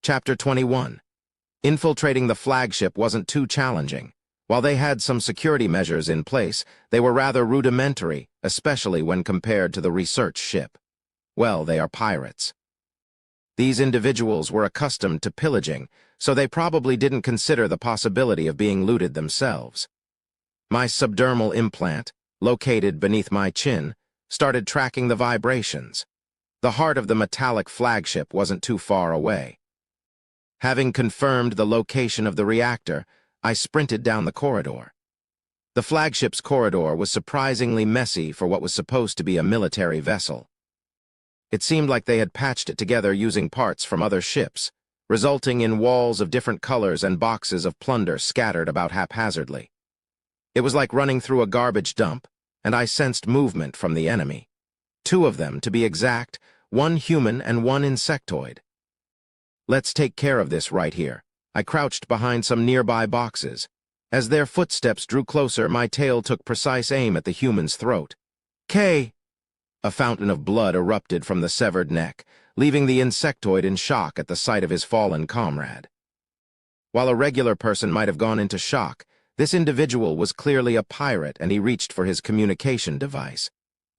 Chapter 21. Infiltrating the flagship wasn't too challenging. While they had some security measures in place, they were rather rudimentary, especially when compared to the research ship. Well, they are pirates. These individuals were accustomed to pillaging, so they probably didn't consider the possibility of being looted themselves. My subdermal implant, located beneath my chin, started tracking the vibrations. The heart of the metallic flagship wasn't too far away. Having confirmed the location of the reactor, I sprinted down the corridor. The flagship's corridor was surprisingly messy for what was supposed to be a military vessel. It seemed like they had patched it together using parts from other ships, resulting in walls of different colors and boxes of plunder scattered about haphazardly. It was like running through a garbage dump, and I sensed movement from the enemy. 2 of them, to be exact, 1 human and 1 insectoid. Let's take care of this right here. I crouched behind some nearby boxes. As their footsteps drew closer, my tail took precise aim at the human's throat. K! A fountain of blood erupted from the severed neck, leaving the insectoid in shock at the sight of his fallen comrade. While a regular person might have gone into shock, this individual was clearly a pirate, and he reached for his communication device.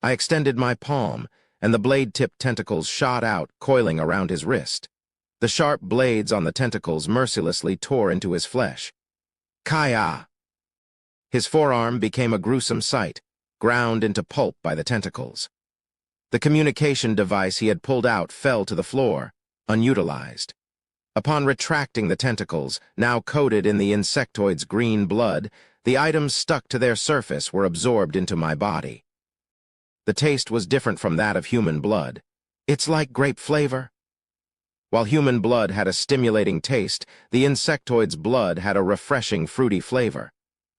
I extended my palm, and the blade-tipped tentacles shot out, coiling around his wrist. The sharp blades on the tentacles mercilessly tore into his flesh. Kaya! His forearm became a gruesome sight, ground into pulp by the tentacles. The communication device he had pulled out fell to the floor, unutilized. Upon retracting the tentacles, now coated in the insectoid's green blood, the items stuck to their surface were absorbed into my body. The taste was different from that of human blood. It's like grape flavor. While human blood had a stimulating taste, the insectoid's blood had a refreshing, fruity flavor.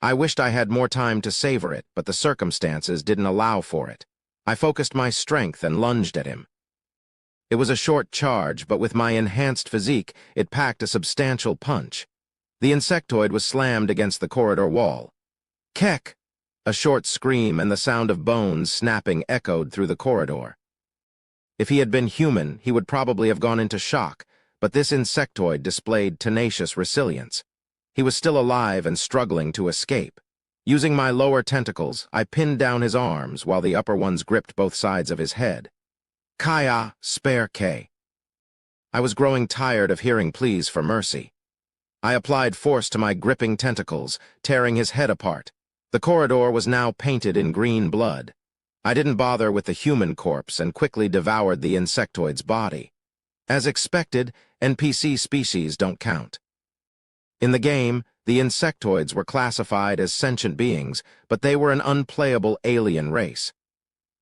I wished I had more time to savor it, but the circumstances didn't allow for it. I focused my strength and lunged at him. It was a short charge, but with my enhanced physique, it packed a substantial punch. The insectoid was slammed against the corridor wall. Kek! A short scream and the sound of bones snapping echoed through the corridor. If he had been human, he would probably have gone into shock, but this insectoid displayed tenacious resilience. He was still alive and struggling to escape. Using my lower tentacles, I pinned down his arms while the upper ones gripped both sides of his head. Kaya, spare K. I was growing tired of hearing pleas for mercy. I applied force to my gripping tentacles, tearing his head apart. The corridor was now painted in green blood. I didn't bother with the human corpse and quickly devoured the insectoid's body. As expected, NPC species don't count. In the game, the insectoids were classified as sentient beings, but they were an unplayable alien race.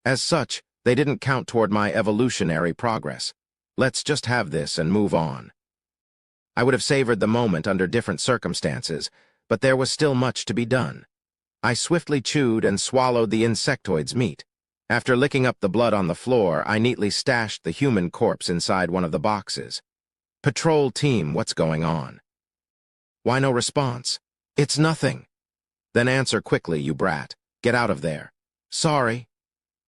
As such, they didn't count toward my evolutionary progress. Let's just have this and move on. I would have savored the moment under different circumstances, but there was still much to be done. I swiftly chewed and swallowed the insectoid's meat. After licking up the blood on the floor, I neatly stashed the human corpse inside one of the boxes. Patrol team, what's going on? Why no response? It's nothing. Then answer quickly, you brat. Get out of there. Sorry.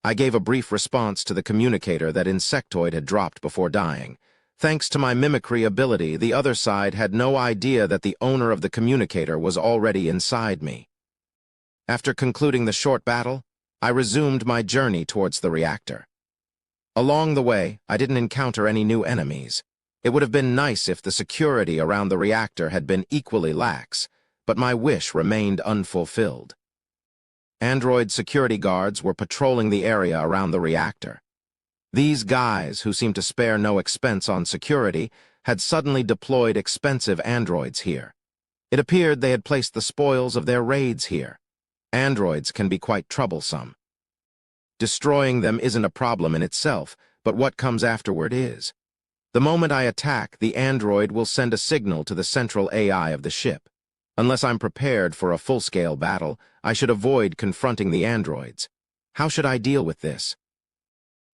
I gave a brief response to the communicator that insectoid had dropped before dying. Thanks to my mimicry ability, the other side had no idea that the owner of the communicator was already inside me. After concluding the short battle, I resumed my journey towards the reactor. Along the way, I didn't encounter any new enemies. It would have been nice if the security around the reactor had been equally lax, but my wish remained unfulfilled. Android security guards were patrolling the area around the reactor. These guys, who seemed to spare no expense on security, had suddenly deployed expensive androids here. It appeared they had placed the spoils of their raids here. Androids can be quite troublesome. Destroying them isn't a problem in itself, but what comes afterward is. The moment I attack, the android will send a signal to the central AI of the ship. Unless I'm prepared for a full-scale battle, I should avoid confronting the androids. How should I deal with this?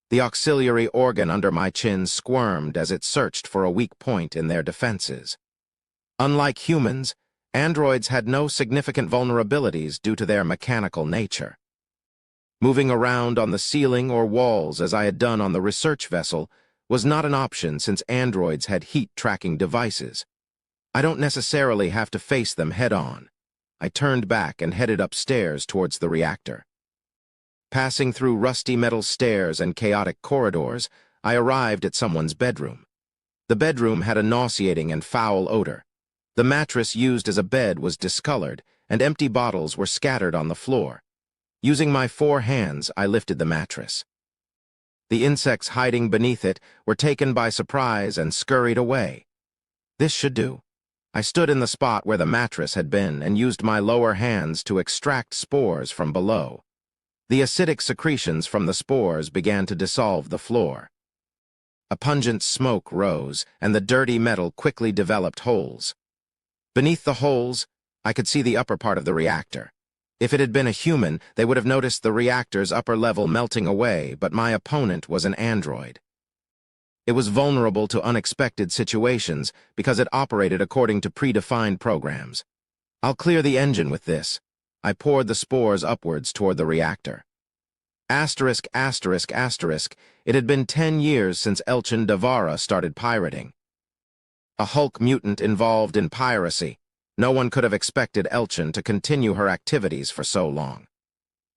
The auxiliary organ under my chin squirmed as it searched for a weak point in their defenses. Unlike humans, androids had no significant vulnerabilities due to their mechanical nature. Moving around on the ceiling or walls as I had done on the research vessel was not an option since androids had heat-tracking devices. I don't necessarily have to face them head-on. I turned back and headed upstairs towards the reactor. Passing through rusty metal stairs and chaotic corridors, I arrived at someone's bedroom. The bedroom had a nauseating and foul odor. The mattress used as a bed was discolored, and empty bottles were scattered on the floor. Using my 4 hands, I lifted the mattress. The insects hiding beneath it were taken by surprise and scurried away. This should do. I stood in the spot where the mattress had been and used my lower hands to extract spores from below. The acidic secretions from the spores began to dissolve the floor. A pungent smoke rose, and the dirty metal quickly developed holes. Beneath the holes, I could see the upper part of the reactor. If it had been a human, they would have noticed the reactor's upper level melting away, but my opponent was an android. It was vulnerable to unexpected situations because it operated according to predefined programs. I'll clear the engine with this. I poured the spores upwards toward the reactor. Asterisk, asterisk, asterisk, it had been 10 years since Elchin Davara started pirating. A Hulk mutant involved in piracy. No one could have expected Elchin to continue her activities for so long.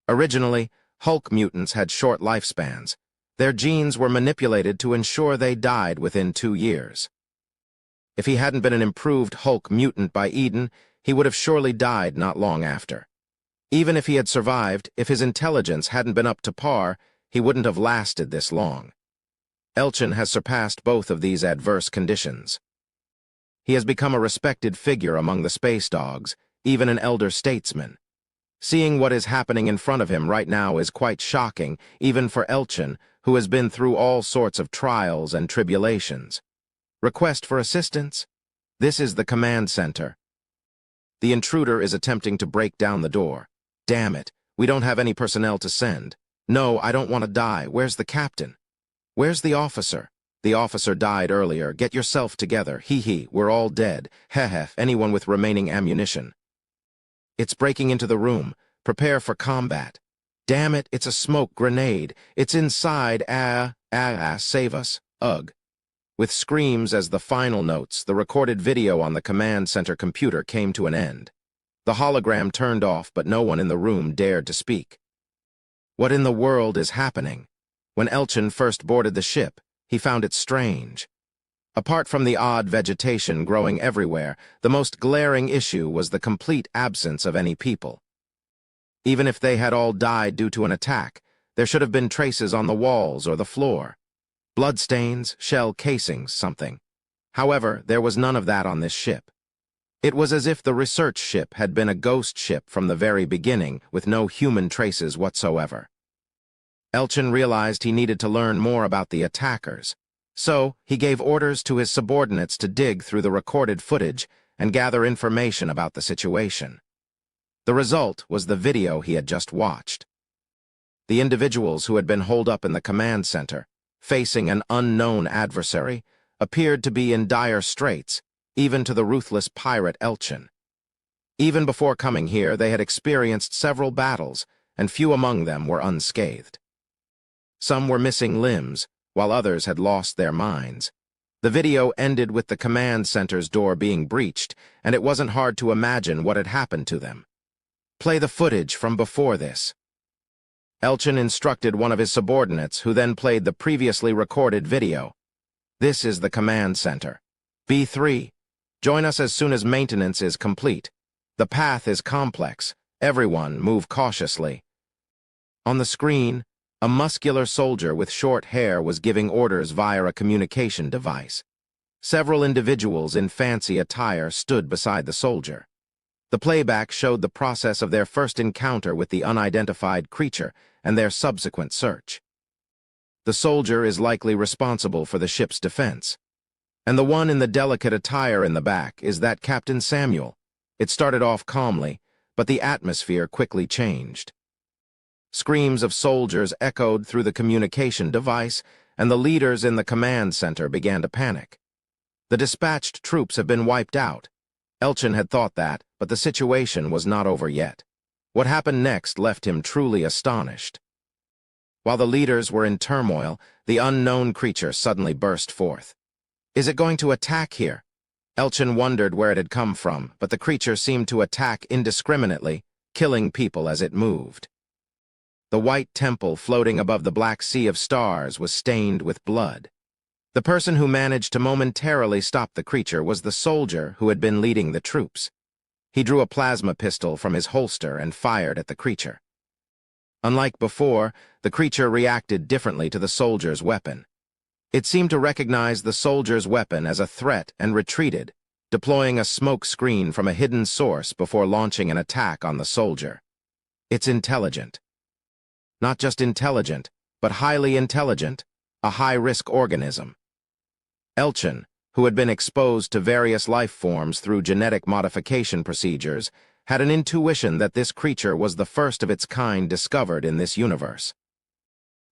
Originally, Hulk mutants had short lifespans. Their genes were manipulated to ensure they died within 2 years. If he hadn't been an improved Hulk mutant by Eden, he would have surely died not long after. Even if he had survived, if his intelligence hadn't been up to par, he wouldn't have lasted this long. Elchin has surpassed both of these adverse conditions. He has become a respected figure among the space dogs, even an elder statesman. Seeing what is happening in front of him right now is quite shocking, even for Elchin, who has been through all sorts of trials and tribulations. Request for assistance? This is the command center. The intruder is attempting to break down the door. Damn it, we don't have any personnel to send. No, I don't want to die. Where's the captain? Where's the officer? The officer died earlier. Get yourself together. Hee, we're all dead. Heh, anyone with remaining ammunition. It's breaking into the room. Prepare for combat. Damn it, it's a smoke grenade. It's inside. Save us. Ugh. With screams as the final notes, the recorded video on the command center computer came to an end. The hologram turned off, but no one in the room dared to speak. What in the world is happening? When Elchin first boarded the ship, he found it strange. Apart from the odd vegetation growing everywhere, the most glaring issue was the complete absence of any people. Even if they had all died due to an attack, there should have been traces on the walls or the floor. Bloodstains, shell casings, something. However, there was none of that on this ship. It was as if the research ship had been a ghost ship from the very beginning, with no human traces whatsoever. Elchin realized he needed to learn more about the attackers, so he gave orders to his subordinates to dig through the recorded footage and gather information about the situation. The result was the video he had just watched. The individuals who had been holed up in the command center, facing an unknown adversary, appeared to be in dire straits, even to the ruthless pirate Elchin. Even before coming here, they had experienced several battles, and few among them were unscathed. Some were missing limbs, while others had lost their minds. The video ended with the command center's door being breached, and it wasn't hard to imagine what had happened to them. Play the footage from before this. Elchin instructed one of his subordinates, who then played the previously recorded video. This is the command center. B3. Join us as soon as maintenance is complete. The path is complex. Everyone move cautiously. On the screen, a muscular soldier with short hair was giving orders via a communication device. Several individuals in fancy attire stood beside the soldier. The playback showed the process of their first encounter with the unidentified creature and their subsequent search. The soldier is likely responsible for the ship's defense. And the one in the delicate attire in the back is that Captain Samuel. It started off calmly, but the atmosphere quickly changed. Screams of soldiers echoed through the communication device, and the leaders in the command center began to panic. The dispatched troops have been wiped out. Elchin had thought that, but the situation was not over yet. What happened next left him truly astonished. While the leaders were in turmoil, the unknown creature suddenly burst forth. Is it going to attack here? Elchin wondered where it had come from, but the creature seemed to attack indiscriminately, killing people as it moved. The white temple floating above the black sea of stars was stained with blood. The person who managed to momentarily stop the creature was the soldier who had been leading the troops. He drew a plasma pistol from his holster and fired at the creature. Unlike before, the creature reacted differently to the soldier's weapon. It seemed to recognize the soldier's weapon as a threat and retreated, deploying a smoke screen from a hidden source before launching an attack on the soldier. It's intelligent. Not just intelligent, but highly intelligent, a high-risk organism. Elchin, who had been exposed to various life forms through genetic modification procedures, had an intuition that this creature was the first of its kind discovered in this universe.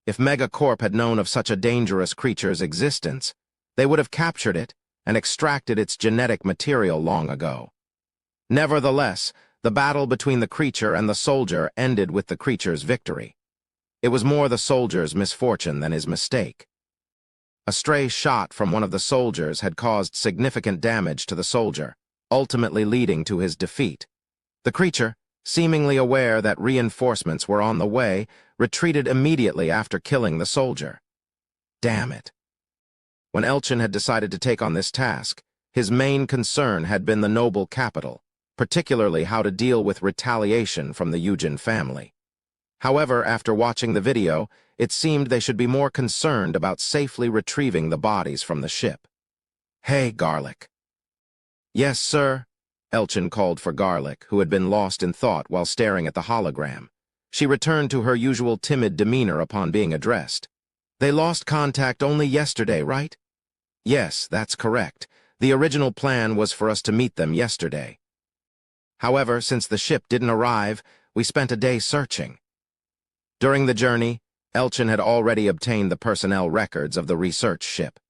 If Megacorp had known of such a dangerous creature's existence, they would have captured it and extracted its genetic material long ago. Nevertheless, the battle between the creature and the soldier ended with the creature's victory. It was more the soldier's misfortune than his mistake. A stray shot from one of the soldiers had caused significant damage to the soldier, ultimately leading to his defeat. The creature, seemingly aware that reinforcements were on the way, retreated immediately after killing the soldier. Damn it. When Elchin had decided to take on this task, his main concern had been the noble capital, particularly how to deal with retaliation from the Eugen family. However, after watching the video, it seemed they should be more concerned about safely retrieving the bodies from the ship. Hey, Garlic. Yes, sir. Elchin called for Garlic, who had been lost in thought while staring at the hologram. She returned to her usual timid demeanor upon being addressed. They lost contact only yesterday, right? Yes, that's correct. The original plan was for us to meet them yesterday. However, since the ship didn't arrive, we spent a day searching. During the journey, Elchin had already obtained the personnel records of the research ship.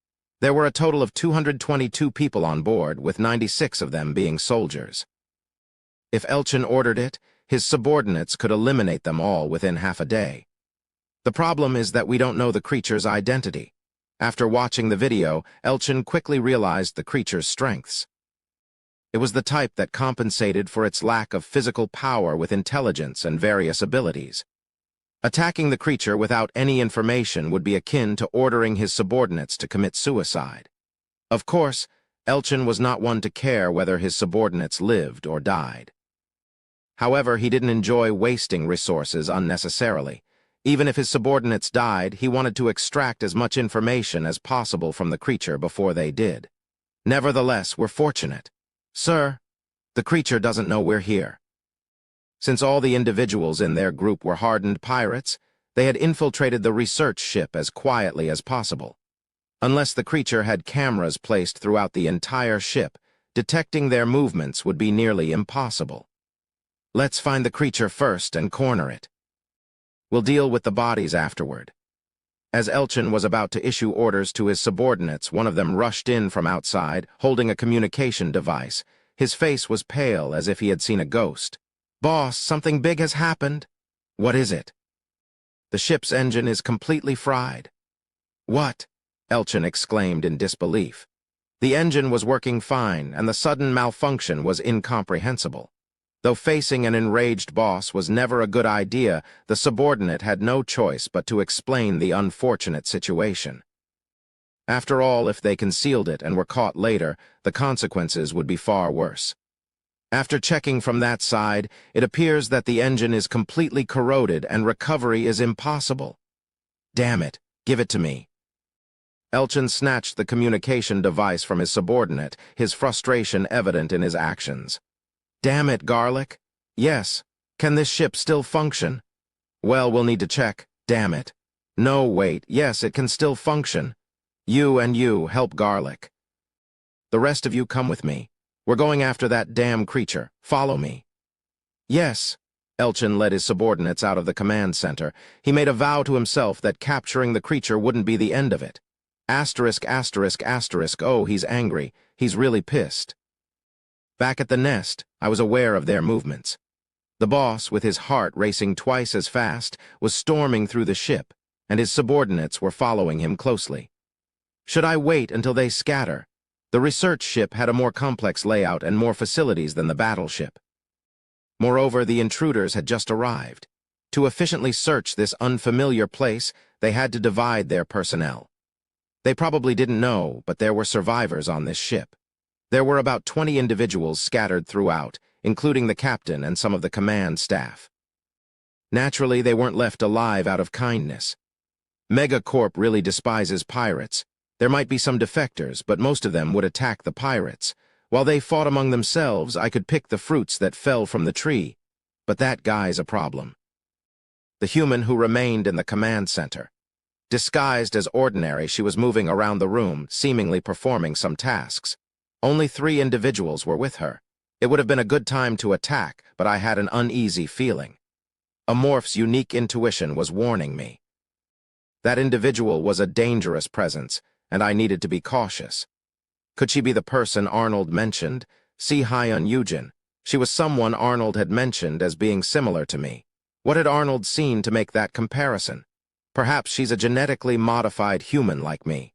There were a total of 222 people on board, with 96 of them being soldiers. If Elchin ordered it, his subordinates could eliminate them all within half a day. The problem is that we don't know the creature's identity. After watching the video, Elchin quickly realized the creature's strengths. It was the type that compensated for its lack of physical power with intelligence and various abilities. Attacking the creature without any information would be akin to ordering his subordinates to commit suicide. Of course, Elchin was not one to care whether his subordinates lived or died. However, he didn't enjoy wasting resources unnecessarily. Even if his subordinates died, he wanted to extract as much information as possible from the creature before they did. Nevertheless, we're fortunate. Sir, the creature doesn't know we're here. Since all the individuals in their group were hardened pirates, they had infiltrated the research ship as quietly as possible. Unless the creature had cameras placed throughout the entire ship, detecting their movements would be nearly impossible. Let's find the creature first and corner it. We'll deal with the bodies afterward. As Elchin was about to issue orders to his subordinates, one of them rushed in from outside, holding a communication device. His face was pale, as if he had seen a ghost. Boss, something big has happened. What is it? The ship's engine is completely fried. What? Elchin exclaimed in disbelief. The engine was working fine, and the sudden malfunction was incomprehensible. Though facing an enraged boss was never a good idea, the subordinate had no choice but to explain the unfortunate situation. After all, if they concealed it and were caught later, the consequences would be far worse. After checking from that side, it appears that the engine is completely corroded and recovery is impossible. Damn it, give it to me. Elchin snatched the communication device from his subordinate, his frustration evident in his actions. Damn it, Garlic. Yes. Can this ship still function? Well, we'll need to check. Damn it. No, wait. Yes, it can still function. You and you help Garlic. The rest of you come with me. We're going after that damn creature. Follow me. Yes. Elchin led his subordinates out of the command center. He made a vow to himself that capturing the creature wouldn't be the end of it. Asterisk, asterisk, asterisk. Oh, he's angry. He's really pissed. Back at the nest, I was aware of their movements. The boss, with his heart racing twice as fast, was storming through the ship. and his subordinates were following him closely. Should I wait until they scatter? The research ship had a more complex layout and more facilities than the battleship. Moreover, the intruders had just arrived. To efficiently search this unfamiliar place, they had to divide their personnel. They probably didn't know, but there were survivors on this ship. There were about 20 individuals scattered throughout, including the captain and some of the command staff. Naturally, they weren't left alive out of kindness. Megacorp really despises pirates. There might be some defectors, but most of them would attack the pirates. While they fought among themselves, I could pick the fruits that fell from the tree. But that guy's a problem. The human who remained in the command center. Disguised as ordinary, she was moving around the room, seemingly performing some tasks. Only 3 individuals were with her. It would have been a good time to attack, but I had an uneasy feeling. A morph's unique intuition was warning me. That individual was a dangerous presence, and I needed to be cautious. Could she be the person Arnold mentioned? Si-Hyun Yujin. She was someone Arnold had mentioned as being similar to me. What had Arnold seen to make that comparison? Perhaps she's a genetically modified human like me.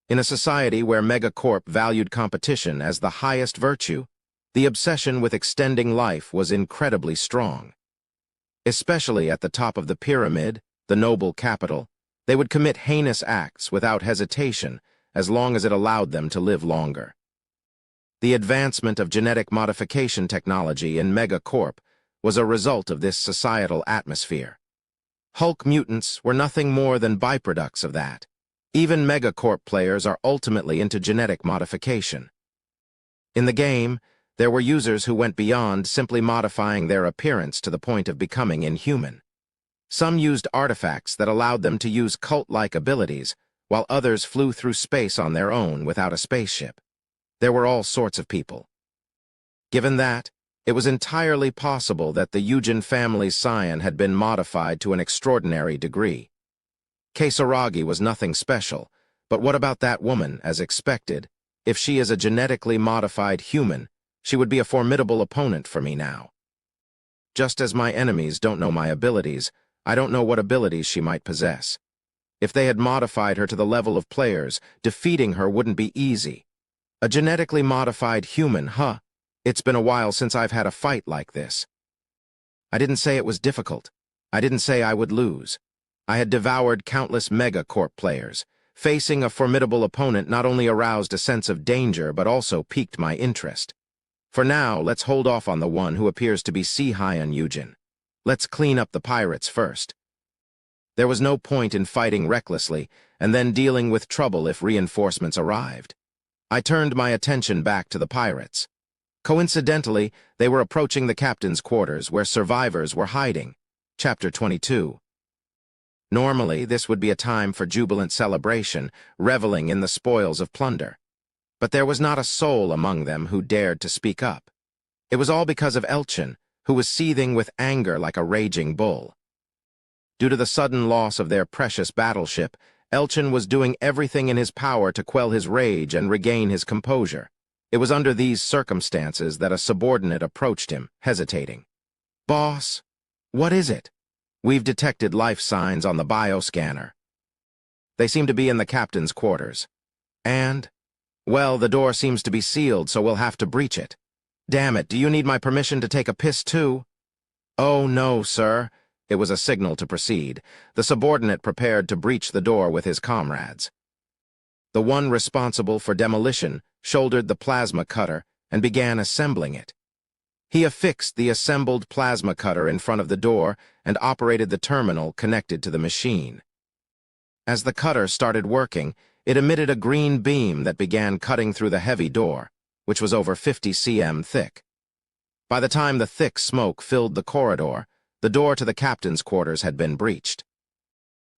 In a society where Megacorp valued competition as the highest virtue, the obsession with extending life was incredibly strong. Especially at the top of the pyramid, the noble capital, they would commit heinous acts without hesitation as long as it allowed them to live longer. The advancement of genetic modification technology in Megacorp was a result of this societal atmosphere. Hulk mutants were nothing more than byproducts of that. Even Megacorp players are ultimately into genetic modification. In the game, there were users who went beyond simply modifying their appearance to the point of becoming inhuman. Some used artifacts that allowed them to use cult-like abilities, while others flew through space on their own without a spaceship. There were all sorts of people. Given that, it was entirely possible that the Yujin family's scion had been modified to an extraordinary degree. Keisaragi was nothing special, but what about that woman, as expected? If she is a genetically modified human, she would be a formidable opponent for me now. Just as my enemies don't know my abilities, I don't know what abilities she might possess. If they had modified her to the level of players, defeating her wouldn't be easy. A genetically modified human, huh? It's been a while since I've had a fight like this. I didn't say it was difficult. I didn't say I would lose. I had devoured countless Megacorp players. Facing a formidable opponent not only aroused a sense of danger, but also piqued my interest. For now, let's hold off on the one who appears to be Si-Hyun Yujin. Let's clean up the pirates first. There was no point in fighting recklessly and then dealing with trouble if reinforcements arrived. I turned my attention back to the pirates. Coincidentally, they were approaching the captain's quarters where survivors were hiding. Chapter 22. Normally, this would be a time for jubilant celebration, reveling in the spoils of plunder. But there was not a soul among them who dared to speak up. It was all because of Elchin, who was seething with anger like a raging bull. Due to the sudden loss of their precious battleship, Elchin was doing everything in his power to quell his rage and regain his composure. It was under these circumstances that a subordinate approached him, hesitating. "Boss, what is it? We've detected life signs on the bioscanner." They seem to be in the captain's quarters. And? Well, the door seems to be sealed, so we'll have to breach it. Damn it, do you need my permission to take a piss too? Oh, no, sir. It was a signal to proceed. The subordinate prepared to breach the door with his comrades. The one responsible for demolition shouldered the plasma cutter and began assembling it. He affixed the assembled plasma cutter in front of the door and operated the terminal connected to the machine. As the cutter started working, it emitted a green beam that began cutting through the heavy door, which was over 50 cm thick. By the time the thick smoke filled the corridor, the door to the captain's quarters had been breached.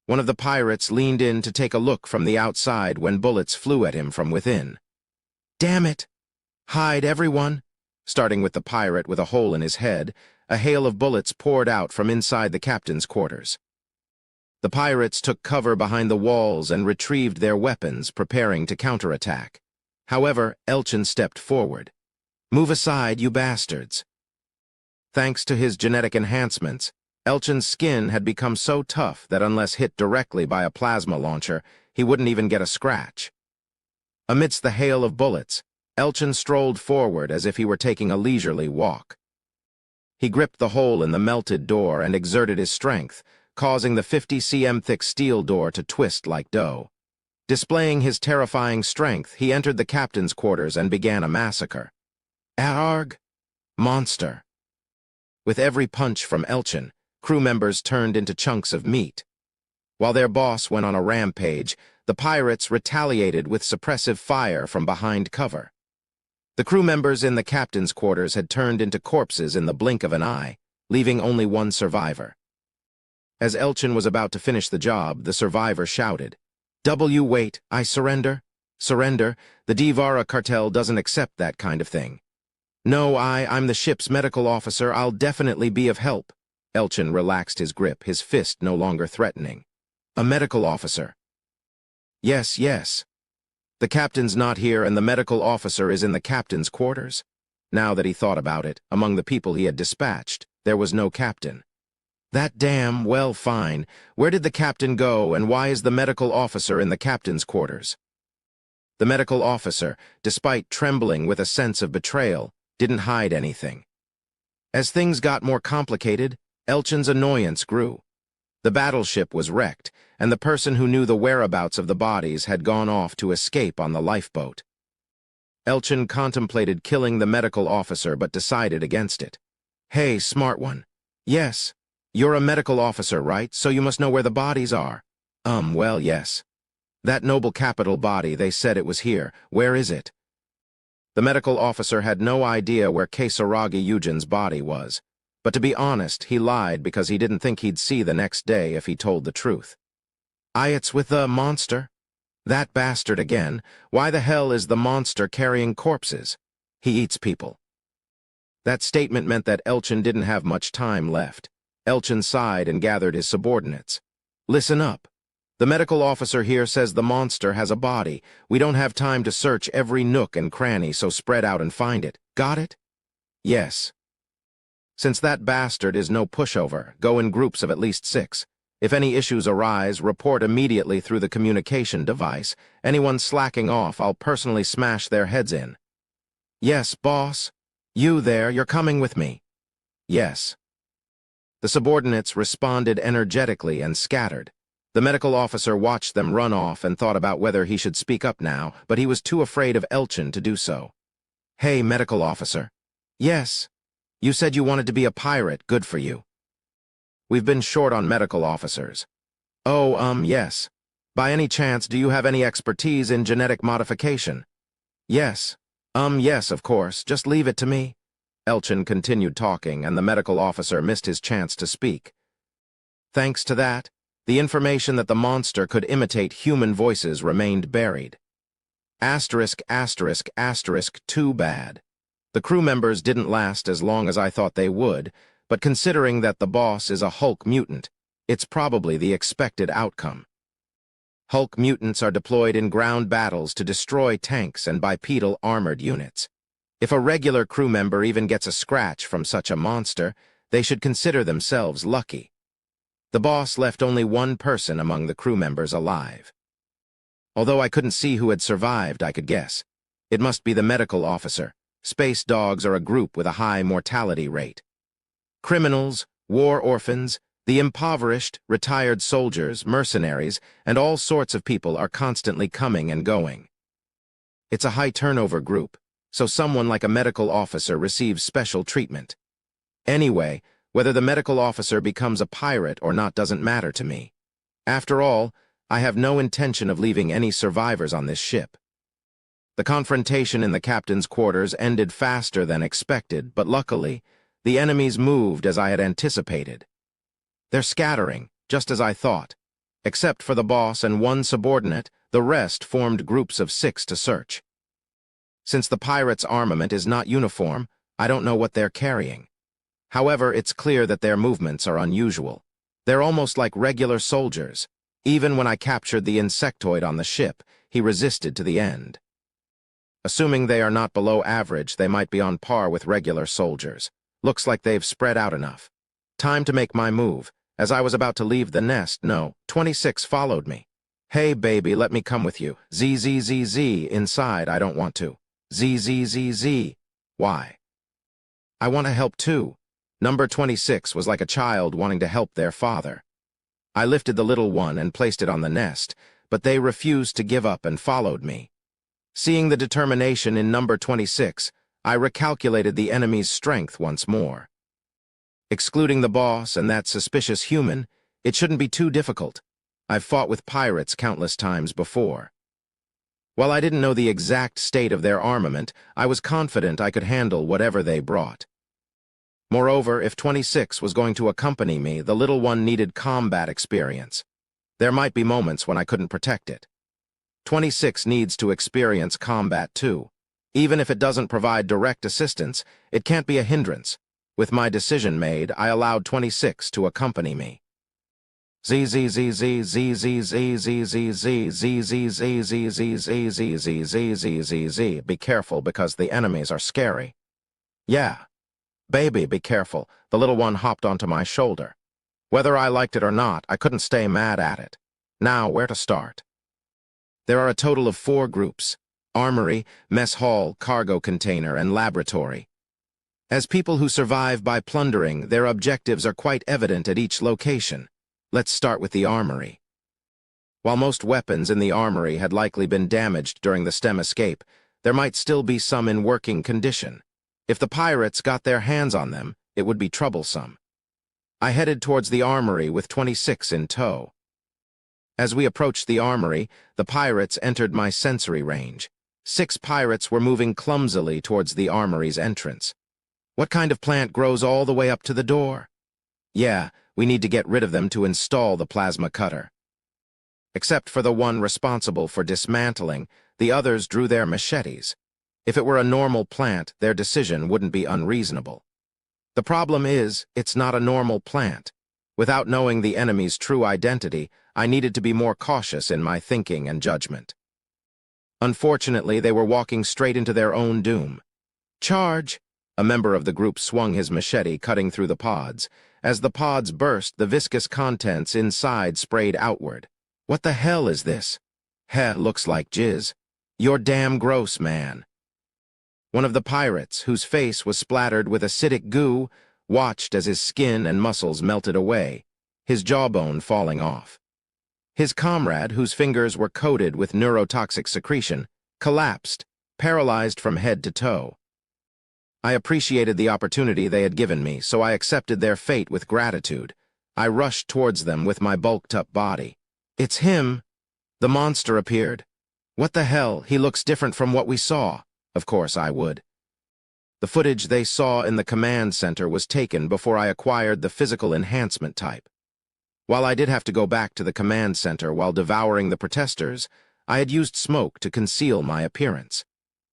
One of the pirates leaned in to take a look from the outside when bullets flew at him from within. "Damn it! Hide, everyone!" Starting with the pirate with a hole in his head, a hail of bullets poured out from inside the captain's quarters. The pirates took cover behind the walls and retrieved their weapons, preparing to counterattack. However, Elchin stepped forward. "Move aside, you bastards." Thanks to his genetic enhancements, Elchin's skin had become so tough that unless hit directly by a plasma launcher, he wouldn't even get a scratch. Amidst the hail of bullets, Elchin strolled forward as if he were taking a leisurely walk. He gripped the hole in the melted door and exerted his strength, causing the 50 cm thick steel door to twist like dough. Displaying his terrifying strength, he entered the captain's quarters and began a massacre. Arg! Monster! With every punch from Elchin, crew members turned into chunks of meat. While their boss went on a rampage, the pirates retaliated with suppressive fire from behind cover. The crew members in the captain's quarters had turned into corpses in the blink of an eye, leaving only one survivor. As Elchin was about to finish the job, the survivor shouted, Wait, I surrender. Surrender, the D'Vara cartel doesn't accept that kind of thing. No, I'm the ship's medical officer, I'll definitely be of help. Elchin relaxed his grip, his fist no longer threatening. A medical officer. Yes. The captain's not here and the medical officer is in the captain's quarters. Now that he thought about it, among the people he had dispatched, there was no captain. That damn, well, fine. Where did the captain go and why is the medical officer in the captain's quarters? The medical officer, despite trembling with a sense of betrayal, didn't hide anything. As things got more complicated, Elchin's annoyance grew. The battleship was wrecked, and the person who knew the whereabouts of the bodies had gone off to escape on the lifeboat. Elchin contemplated killing the medical officer but decided against it. Hey, smart one. Yes, you're a medical officer, right? So you must know where the bodies are. Well, yes. That noble capital body, they said it was here. Where is it? The medical officer had no idea where Keisaragi Yujin's body was. But to be honest, he lied because he didn't think he'd see the next day if he told the truth. It's with the monster. That bastard again. Why the hell is the monster carrying corpses? He eats people. That statement meant that Elchin didn't have much time left. Elchin sighed and gathered his subordinates. Listen up. The medical officer here says the monster has a body. We don't have time to search every nook and cranny, so spread out and find it. Got it? Yes. Since that bastard is no pushover, go in groups of at least 6. If any issues arise, report immediately through the communication device. Anyone slacking off, I'll personally smash their heads in. Yes, boss. You there, you're coming with me. Yes. The subordinates responded energetically and scattered. The medical officer watched them run off and thought about whether he should speak up now, but he was too afraid of Elchin to do so. Hey, medical officer. Yes. You said you wanted to be a pirate, good for you. We've been short on medical officers. Oh, yes. By any chance, do you have any expertise in genetic modification? Yes. Yes, of course. Just leave it to me. Elchin continued talking, and the medical officer missed his chance to speak. Thanks to that, the information that the monster could imitate human voices remained buried. Asterisk, asterisk, asterisk, too bad. The crew members didn't last as long as I thought they would, but considering that the boss is a Hulk mutant, it's probably the expected outcome. Hulk mutants are deployed in ground battles to destroy tanks and bipedal armored units. If a regular crew member even gets a scratch from such a monster, they should consider themselves lucky. The boss left only one person among the crew members alive. Although I couldn't see who had survived, I could guess. It must be the medical officer. Space dogs are a group with a high mortality rate. Criminals, war orphans, the impoverished, retired soldiers, mercenaries, and all sorts of people are constantly coming and going. It's a high turnover group, so someone like a medical officer receives special treatment. Anyway, whether the medical officer becomes a pirate or not doesn't matter to me. After all, I have no intention of leaving any survivors on this ship. The confrontation in the captain's quarters ended faster than expected, but luckily, the enemies moved as I had anticipated. They're scattering, just as I thought. Except for the boss and one subordinate, the rest formed groups of 6 to search. Since the pirates' armament is not uniform, I don't know what they're carrying. However, it's clear that their movements are unusual. They're almost like regular soldiers. Even when I captured the insectoid on the ship, he resisted to the end. Assuming they are not below average, they might be on par with regular soldiers. Looks like they've spread out enough. Time to make my move. As I was about to leave the nest, no, 26 followed me. Hey, baby, let me come with you. Z. Inside, I don't want to. Z. Why? I want to help too. Number 26 was like a child wanting to help their father. I lifted the little one and placed it on the nest, but they refused to give up and followed me. Seeing the determination in number 26, I recalculated the enemy's strength once more. Excluding the boss and that suspicious human, it shouldn't be too difficult. I've fought with pirates countless times before. While I didn't know the exact state of their armament, I was confident I could handle whatever they brought. Moreover, if 26 was going to accompany me, the little one needed combat experience. There might be moments when I couldn't protect it. 26 needs to experience combat too. Even if it doesn't provide direct assistance, it can't be a hindrance. With my decision made, I allowed 26 to accompany me. Be careful because the enemies are scary. Yeah. Baby, be careful. The little one hopped onto my shoulder. Whether I liked it or not, I couldn't stay mad at it. Now, where to start? There are a total of 4 groups: armory, mess hall, cargo container, and laboratory. As people who survive by plundering, their objectives are quite evident at each location. Let's start with the armory. While most weapons in the armory had likely been damaged during the STEM escape, there might still be some in working condition. If the pirates got their hands on them, it would be troublesome. I headed towards the armory with 26 in tow. As we approached the armory, the pirates entered my sensory range. 6 pirates were moving clumsily towards the armory's entrance. What kind of plant grows all the way up to the door? Yeah, we need to get rid of them to install the plasma cutter. Except for the one responsible for dismantling, the others drew their machetes. If it were a normal plant, their decision wouldn't be unreasonable. The problem is, it's not a normal plant. Without knowing the enemy's true identity, I needed to be more cautious in my thinking and judgment. Unfortunately, they were walking straight into their own doom. Charge! A member of the group swung his machete, cutting through the pods. As the pods burst, the viscous contents inside sprayed outward. What the hell is this? Heh, looks like jizz. You're damn gross, man. One of the pirates, whose face was splattered with acidic goo, watched as his skin and muscles melted away, his jawbone falling off. His comrade, whose fingers were coated with neurotoxic secretion, collapsed, paralyzed from head to toe. I appreciated the opportunity they had given me, so I accepted their fate with gratitude. I rushed towards them with my bulked-up body. It's him! The monster appeared. What the hell? He looks different from what we saw. Of course I would. The footage they saw in the command center was taken before I acquired the physical enhancement type. While I did have to go back to the command center while devouring the protesters, I had used smoke to conceal my appearance.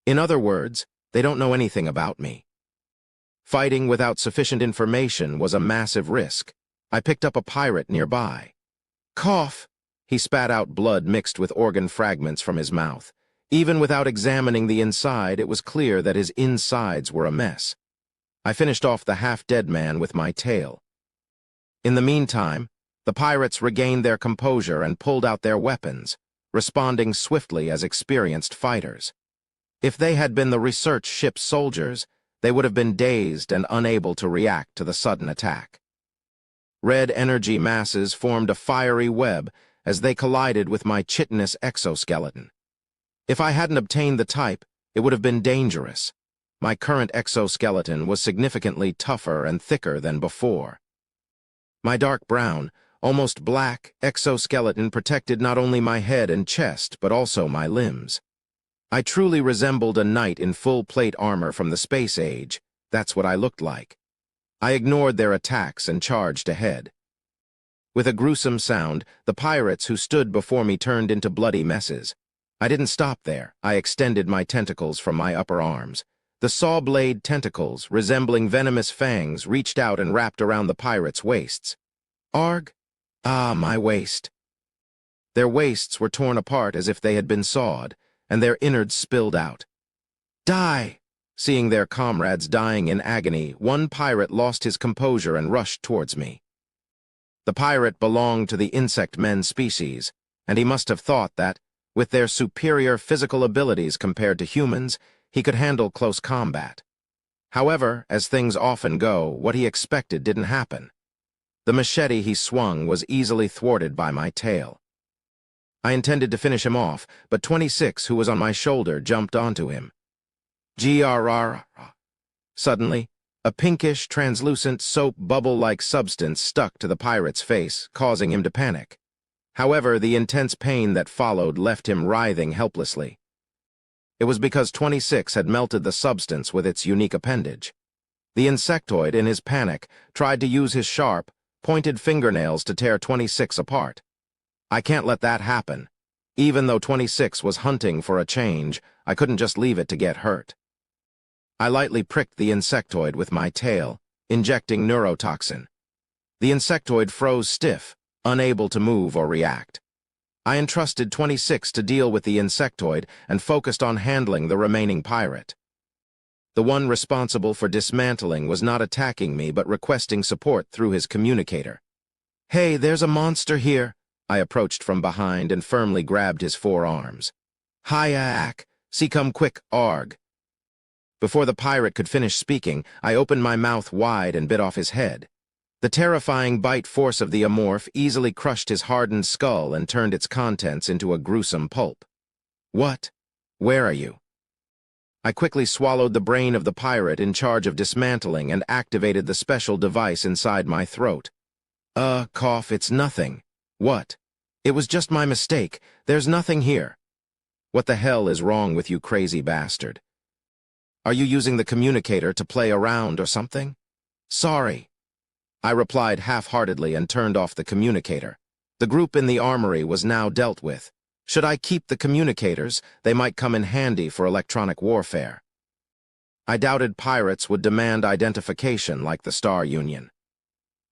In other words, they don't know anything about me. Fighting without sufficient information was a massive risk. I picked up a pirate nearby. Cough! He spat out blood mixed with organ fragments from his mouth. Even without examining the inside, it was clear that his insides were a mess. I finished off the half-dead man with my tail. In the meantime, the pirates regained their composure and pulled out their weapons, responding swiftly as experienced fighters. If they had been the research ship's soldiers, they would have been dazed and unable to react to the sudden attack. Red energy masses formed a fiery web as they collided with my chitinous exoskeleton. If I hadn't obtained the type, it would have been dangerous. My current exoskeleton was significantly tougher and thicker than before. My dark brown, almost black, exoskeleton protected not only my head and chest, but also my limbs. I truly resembled a knight in full plate armor from the space age. That's what I looked like. I ignored their attacks and charged ahead. With a gruesome sound, the pirates who stood before me turned into bloody messes. I didn't stop there. I extended my tentacles from my upper arms. The saw-blade tentacles, resembling venomous fangs, reached out and wrapped around the pirates' waists. Arg! Ah, my waist. Their waists were torn apart as if they had been sawed, and their innards spilled out. Die! Seeing their comrades dying in agony, one pirate lost his composure and rushed towards me. The pirate belonged to the insect men species, and he must have thought that, with their superior physical abilities compared to humans, he could handle close combat. However, as things often go, what he expected didn't happen. The machete he swung was easily thwarted by my tail. I intended to finish him off, but 26, who was on my shoulder, jumped onto him. Grrr. Suddenly, a pinkish, translucent, soap bubble-like substance stuck to the pirate's face, causing him to panic. However, the intense pain that followed left him writhing helplessly. It was because 26 had melted the substance with its unique appendage. The insectoid, in his panic, tried to use his sharp, pointed fingernails to tear 26 apart. I can't let that happen. Even though 26 was hunting for a change, I couldn't just leave it to get hurt. I lightly pricked the insectoid with my tail, injecting neurotoxin. The insectoid froze stiff, unable to move or react. I entrusted 26 to deal with the insectoid and focused on handling the remaining pirate. The one responsible for dismantling was not attacking me but requesting support through his communicator. "Hey, there's a monster here." I approached from behind and firmly grabbed his forearms. "Hi-yak, see come quick, arg." Before the pirate could finish speaking, I opened my mouth wide and bit off his head. The terrifying bite force of the amorph easily crushed his hardened skull and turned its contents into a gruesome pulp. "What? Where are you?" I quickly swallowed the brain of the pirate in charge of dismantling and activated the special device inside my throat. Cough, it's nothing." "What?" "It was just my mistake. There's nothing here." "What the hell is wrong with you, crazy bastard? Are you using the communicator to play around or something?" "Sorry." I replied half-heartedly and turned off the communicator. The group in the armory was now dealt with. Should I keep the communicators? They might come in handy for electronic warfare. I doubted pirates would demand identification like the Star Union.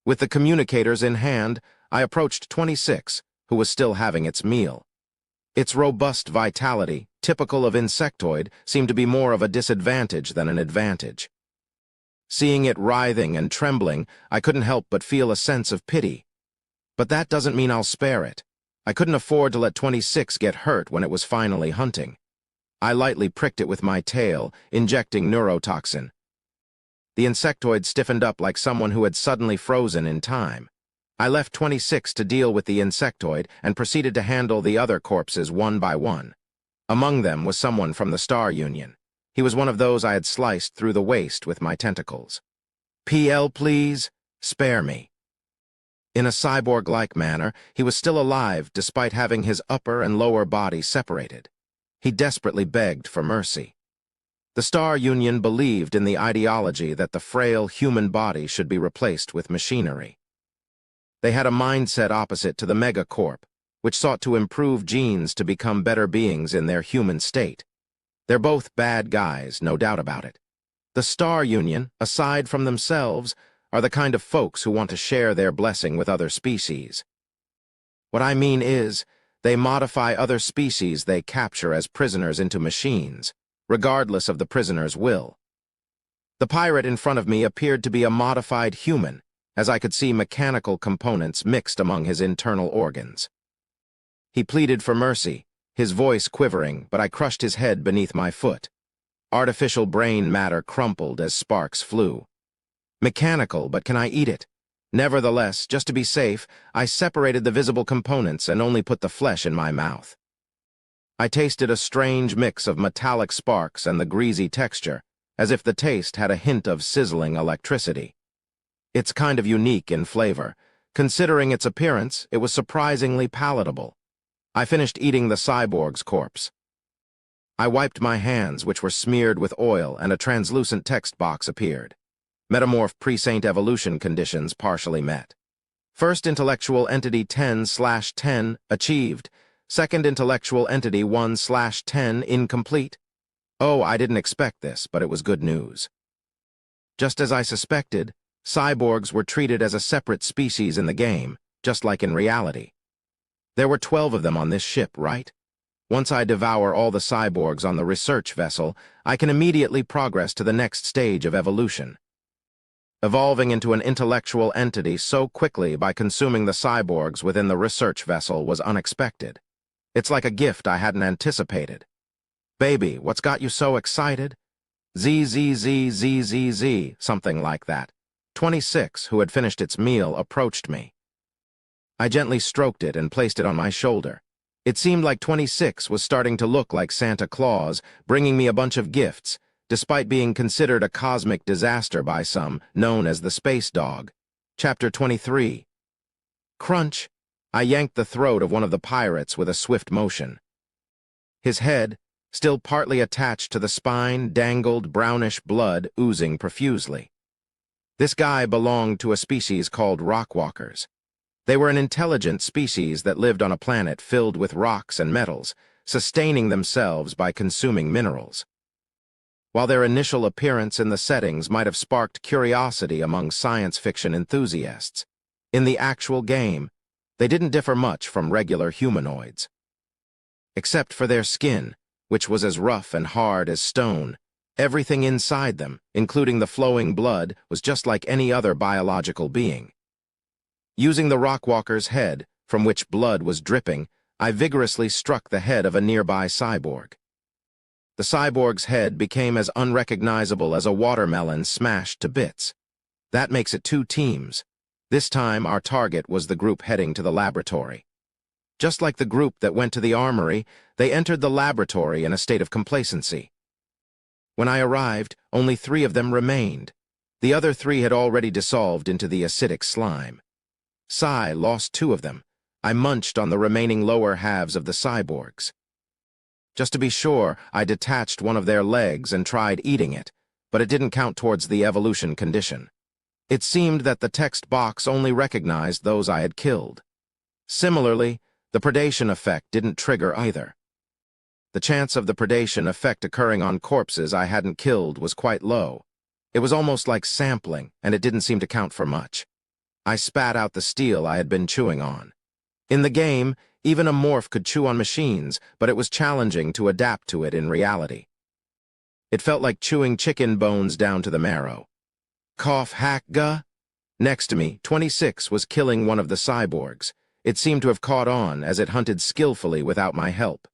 With the communicators in hand, I approached 26, who was still having its meal. Its robust vitality, typical of insectoid, seemed to be more of a disadvantage than an advantage. Seeing it writhing and trembling, I couldn't help but feel a sense of pity. But that doesn't mean I'll spare it. I couldn't afford to let 26 get hurt when it was finally hunting. I lightly pricked it with my tail, injecting neurotoxin. The insectoid stiffened up like someone who had suddenly frozen in time. I left 26 to deal with the insectoid and proceeded to handle the other corpses one by one. Among them was someone from the Star Union. He was one of those I had sliced through the waist with my tentacles. "PL, please. Spare me." In a cyborg-like manner, he was still alive despite having his upper and lower body separated. He desperately begged for mercy. The Star Union believed in the ideology that the frail human body should be replaced with machinery. They had a mindset opposite to the Megacorp, which sought to improve genes to become better beings in their human state. They're both bad guys, no doubt about it. The Star Union, aside from themselves, are the kind of folks who want to share their blessing with other species. What I mean is, they modify other species they capture as prisoners into machines, regardless of the prisoner's will. The pirate in front of me appeared to be a modified human, as I could see mechanical components mixed among his internal organs. He pleaded for mercy, his voice quivering, but I crushed his head beneath my foot. Artificial brain matter crumpled as sparks flew. Mechanical, but can I eat it? Nevertheless, just to be safe, I separated the visible components and only put the flesh in my mouth. I tasted a strange mix of metallic sparks and the greasy texture, as if the taste had a hint of sizzling electricity. It's kind of unique in flavor. Considering its appearance, it was surprisingly palatable. I finished eating the cyborg's corpse. I wiped my hands, which were smeared with oil, and a translucent text box appeared. Metamorph pre-Saint evolution conditions partially met. First intellectual entity 10/10 achieved. Second intellectual entity 1/10 incomplete. Oh, I didn't expect this, but it was good news. Just as I suspected, cyborgs were treated as a separate species in the game, just like in reality. There were 12 of them on this ship, right? Once I devour all the cyborgs on the research vessel, I can immediately progress to the next stage of evolution. Evolving into an intellectual entity so quickly by consuming the cyborgs within the research vessel was unexpected. It's like a gift I hadn't anticipated. Baby, what's got you so excited? ZZZZZZ, something like that. 26, who had finished its meal, approached me. I gently stroked it and placed it on my shoulder. It seemed like 26 was starting to look like Santa Claus, bringing me a bunch of gifts, despite being considered a cosmic disaster by some, known as the Space Dog. Chapter 23. Crunch! I yanked the throat of one of the pirates with a swift motion. His head, still partly attached to the spine, dangled brownish blood oozing profusely. This guy belonged to a species called rockwalkers. They were an intelligent species that lived on a planet filled with rocks and metals, sustaining themselves by consuming minerals. While their initial appearance in the settings might have sparked curiosity among science fiction enthusiasts, in the actual game, they didn't differ much from regular humanoids. Except for their skin, which was as rough and hard as stone, everything inside them, including the flowing blood, was just like any other biological being. Using the rockwalker's head, from which blood was dripping, I vigorously struck the head of a nearby cyborg. The cyborg's head became as unrecognizable as a watermelon smashed to bits. That makes it 2 teams. This time our target was the group heading to the laboratory. Just like the group that went to the armory, they entered the laboratory in a state of complacency. When I arrived, only 3 of them remained. The other 3 had already dissolved into the acidic slime. Sai lost 2 of them. I munched on the remaining lower halves of the cyborgs. Just to be sure, I detached one of their legs and tried eating it, but it didn't count towards the evolution condition. It seemed that the text box only recognized those I had killed. Similarly, the predation effect didn't trigger either. The chance of the predation effect occurring on corpses I hadn't killed was quite low. It was almost like sampling, and it didn't seem to count for much. I spat out the steel I had been chewing on. In the game, even a morph could chew on machines, but it was challenging to adapt to it in reality. It felt like chewing chicken bones down to the marrow. Cough hack guh? Next to me, 26 was killing one of the cyborgs. It seemed to have caught on as it hunted skillfully without my help.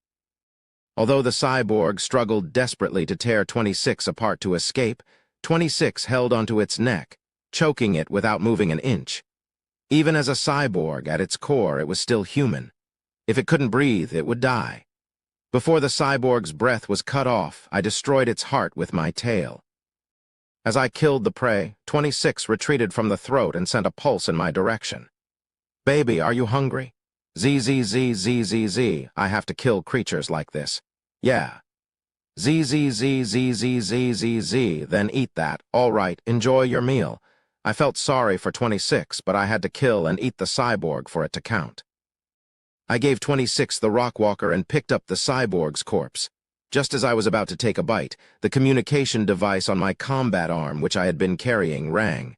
Although the cyborg struggled desperately to tear 26 apart to escape, 26 held onto its neck, choking it without moving an inch. Even as a cyborg, at its core, it was still human. If it couldn't breathe, it would die. Before the cyborg's breath was cut off, I destroyed its heart with my tail. As I killed the prey, 26 retreated from the throat and sent a pulse in my direction. Baby, are you hungry? ZZZZZZ, I have to kill creatures like this. Yeah. ZZZZZZZ, then eat that. All right, enjoy your meal. I felt sorry for 26, but I had to kill and eat the cyborg for it to count. I gave 26 the rockwalker and picked up the cyborg's corpse. Just as I was about to take a bite, the communication device on my combat arm, which I had been carrying, rang.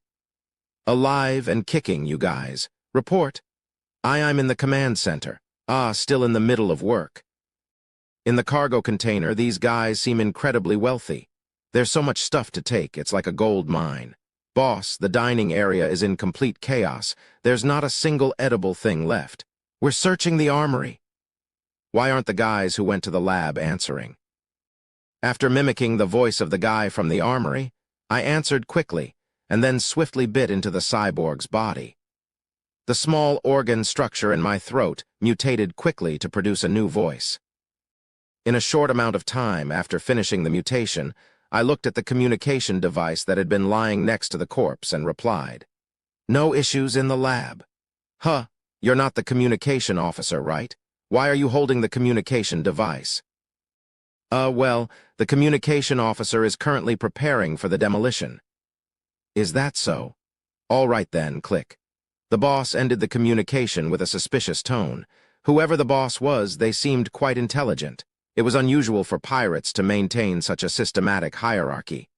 Alive and kicking, you guys. Report. I'm in the command center. Still in the middle of work. In the cargo container, these guys seem incredibly wealthy. There's so much stuff to take, it's like a gold mine. Boss, the dining area is in complete chaos. There's not a single edible thing left. We're searching the armory. Why aren't the guys who went to the lab answering? After mimicking the voice of the guy from the armory, I answered quickly, and then swiftly bit into the cyborg's body. The small organ structure in my throat mutated quickly to produce a new voice. In a short amount of time after finishing the mutation, I looked at the communication device that had been lying next to the corpse and replied, No issues in the lab. Huh, you're not the communication officer, right? Why are you holding the communication device? Well, the communication officer is currently preparing for the demolition. Is that so? All right then, click. The boss ended the communication with a suspicious tone. Whoever the boss was, they seemed quite intelligent. It was unusual for pirates to maintain such a systematic hierarchy.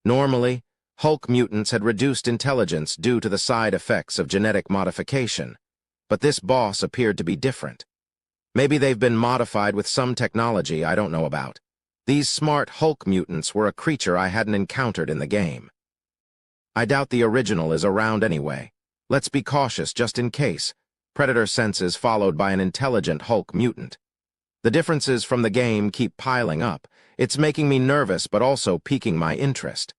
Normally, Hulk mutants had reduced intelligence due to the side effects of genetic modification, but this boss appeared to be different. Maybe they've been modified with some technology I don't know about. These smart Hulk mutants were a creature I hadn't encountered in the game. I doubt the original is around anyway. Let's be cautious just in case. Predator senses followed by an intelligent Hulk mutant. The differences from the game keep piling up. It's making me nervous but also piquing my interest.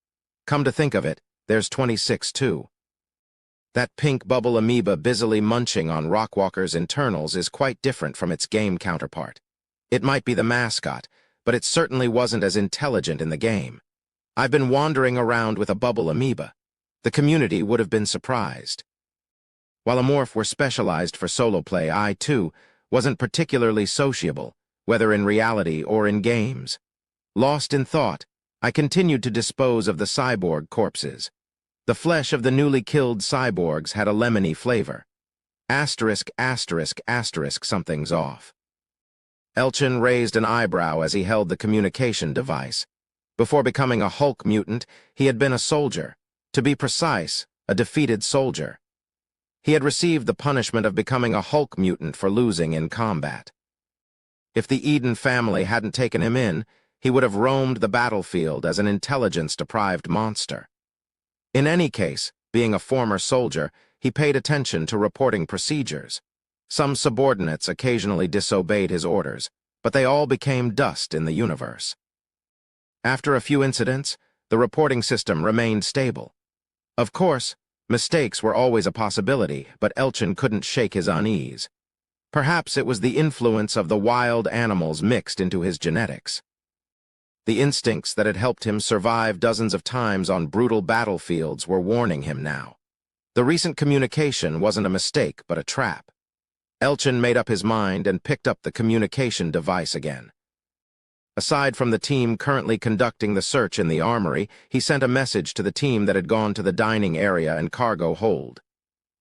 Come to think of it, there's 26 too. That pink bubble amoeba busily munching on Rockwalker's internals is quite different from its game counterpart. It might be the mascot, but it certainly wasn't as intelligent in the game. I've been wandering around with a bubble amoeba. The community would have been surprised. While a morph were specialized for solo play, I, too, wasn't particularly sociable, whether in reality or in games. Lost in thought, I continued to dispose of the cyborg corpses. The flesh of the newly killed cyborgs had a lemony flavor. Asterisk, asterisk, asterisk, something's off. Elchin raised an eyebrow as he held the communication device. Before becoming a Hulk mutant, he had been a soldier. To be precise, a defeated soldier. He had received the punishment of becoming a Hulk mutant for losing in combat. If the Eden family hadn't taken him in, he would have roamed the battlefield as an intelligence-deprived monster. In any case, being a former soldier, he paid attention to reporting procedures. Some subordinates occasionally disobeyed his orders, but they all became dust in the universe. After a few incidents, the reporting system remained stable. Of course, mistakes were always a possibility, but Elchin couldn't shake his unease. Perhaps it was the influence of the wild animals mixed into his genetics. The instincts that had helped him survive dozens of times on brutal battlefields were warning him now. The recent communication wasn't a mistake, but a trap. Elchin made up his mind and picked up the communication device again. Aside from the team currently conducting the search in the armory, he sent a message to the team that had gone to the dining area and cargo hold.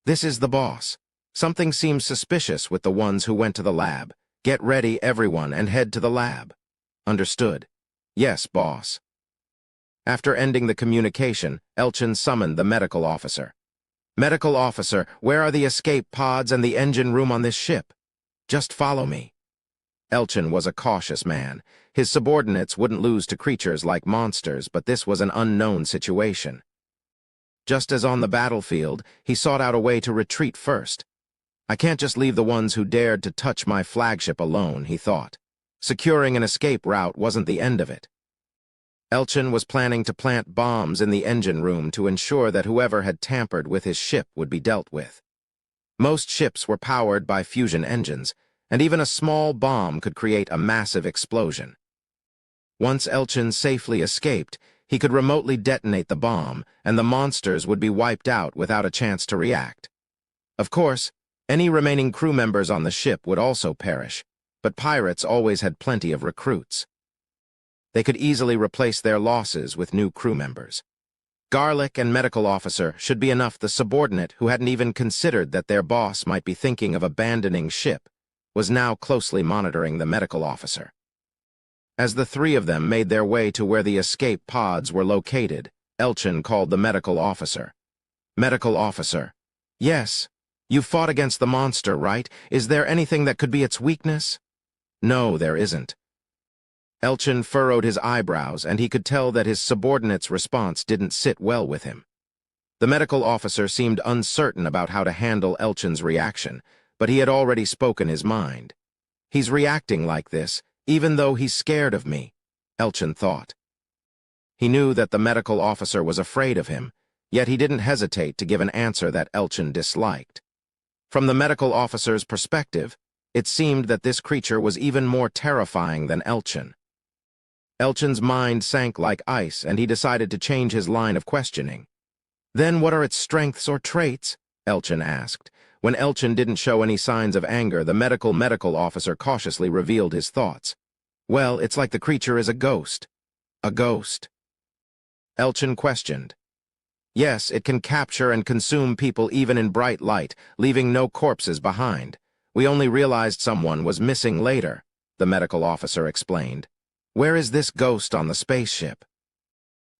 "This is the boss. Something seems suspicious with the ones who went to the lab. Get ready, everyone, and head to the lab." "Understood." "Yes, boss." After ending the communication, Elchin summoned the medical officer. "Medical officer, where are the escape pods and the engine room on this ship?" "Just follow me." Elchin was a cautious man. His subordinates wouldn't lose to creatures like monsters, but this was an unknown situation. Just as on the battlefield, he sought out a way to retreat first. "I can't just leave the ones who dared to touch my flagship alone," he thought. Securing an escape route wasn't the end of it. Elchin was planning to plant bombs in the engine room to ensure that whoever had tampered with his ship would be dealt with. Most ships were powered by fusion engines, and even a small bomb could create a massive explosion. Once Elchin safely escaped, he could remotely detonate the bomb, and the monsters would be wiped out without a chance to react. Of course, any remaining crew members on the ship would also perish, but pirates always had plenty of recruits. They could easily replace their losses with new crew members. Garlic and medical officer should be enough. The subordinate who hadn't even considered that their boss might be thinking of abandoning ship was now closely monitoring the medical officer. As the three of them made their way to where the escape pods were located, Elchin called the medical officer. "Medical officer." "Yes. You fought against the monster, right? Is there anything that could be its weakness?" "No, there isn't." Elchin furrowed his eyebrows, and he could tell that his subordinate's response didn't sit well with him. The medical officer seemed uncertain about how to handle Elchin's reaction, but he had already spoken his mind. "He's reacting like this, even though he's scared of me," Elchin thought. He knew that the medical officer was afraid of him, yet he didn't hesitate to give an answer that Elchin disliked. From the medical officer's perspective, it seemed that this creature was even more terrifying than Elchin. Elchin's mind sank like ice, and he decided to change his line of questioning. "Then what are its strengths or traits?" Elchin asked. When Elchin didn't show any signs of anger, the medical officer cautiously revealed his thoughts. "Well, it's like the creature is a ghost." "A ghost?" Elchin questioned. "Yes, it can capture and consume people even in bright light, leaving no corpses behind. We only realized someone was missing later," the medical officer explained. "Where is this ghost on the spaceship?"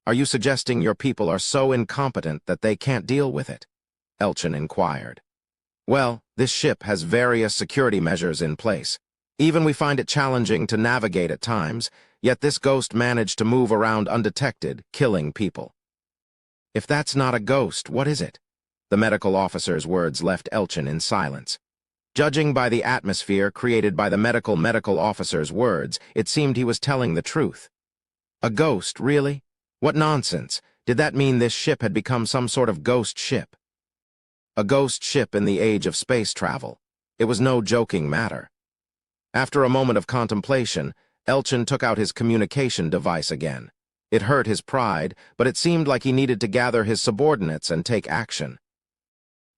"Are you suggesting your people are so incompetent that they can't deal with it?" Elchin inquired. "Well, this ship has various security measures in place. Even we find it challenging to navigate at times, yet this ghost managed to move around undetected, killing people. If that's not a ghost, what is it? The medical officer's words left Elchin in silence. Judging by the atmosphere created by the medical officer's words, it seemed he was telling the truth. A ghost, really? What nonsense! Did that mean this ship had become some sort of ghost ship? A ghost ship in the age of space travel. It was no joking matter. After a moment of contemplation, Elchin took out his communication device again. It hurt his pride, but it seemed like he needed to gather his subordinates and take action.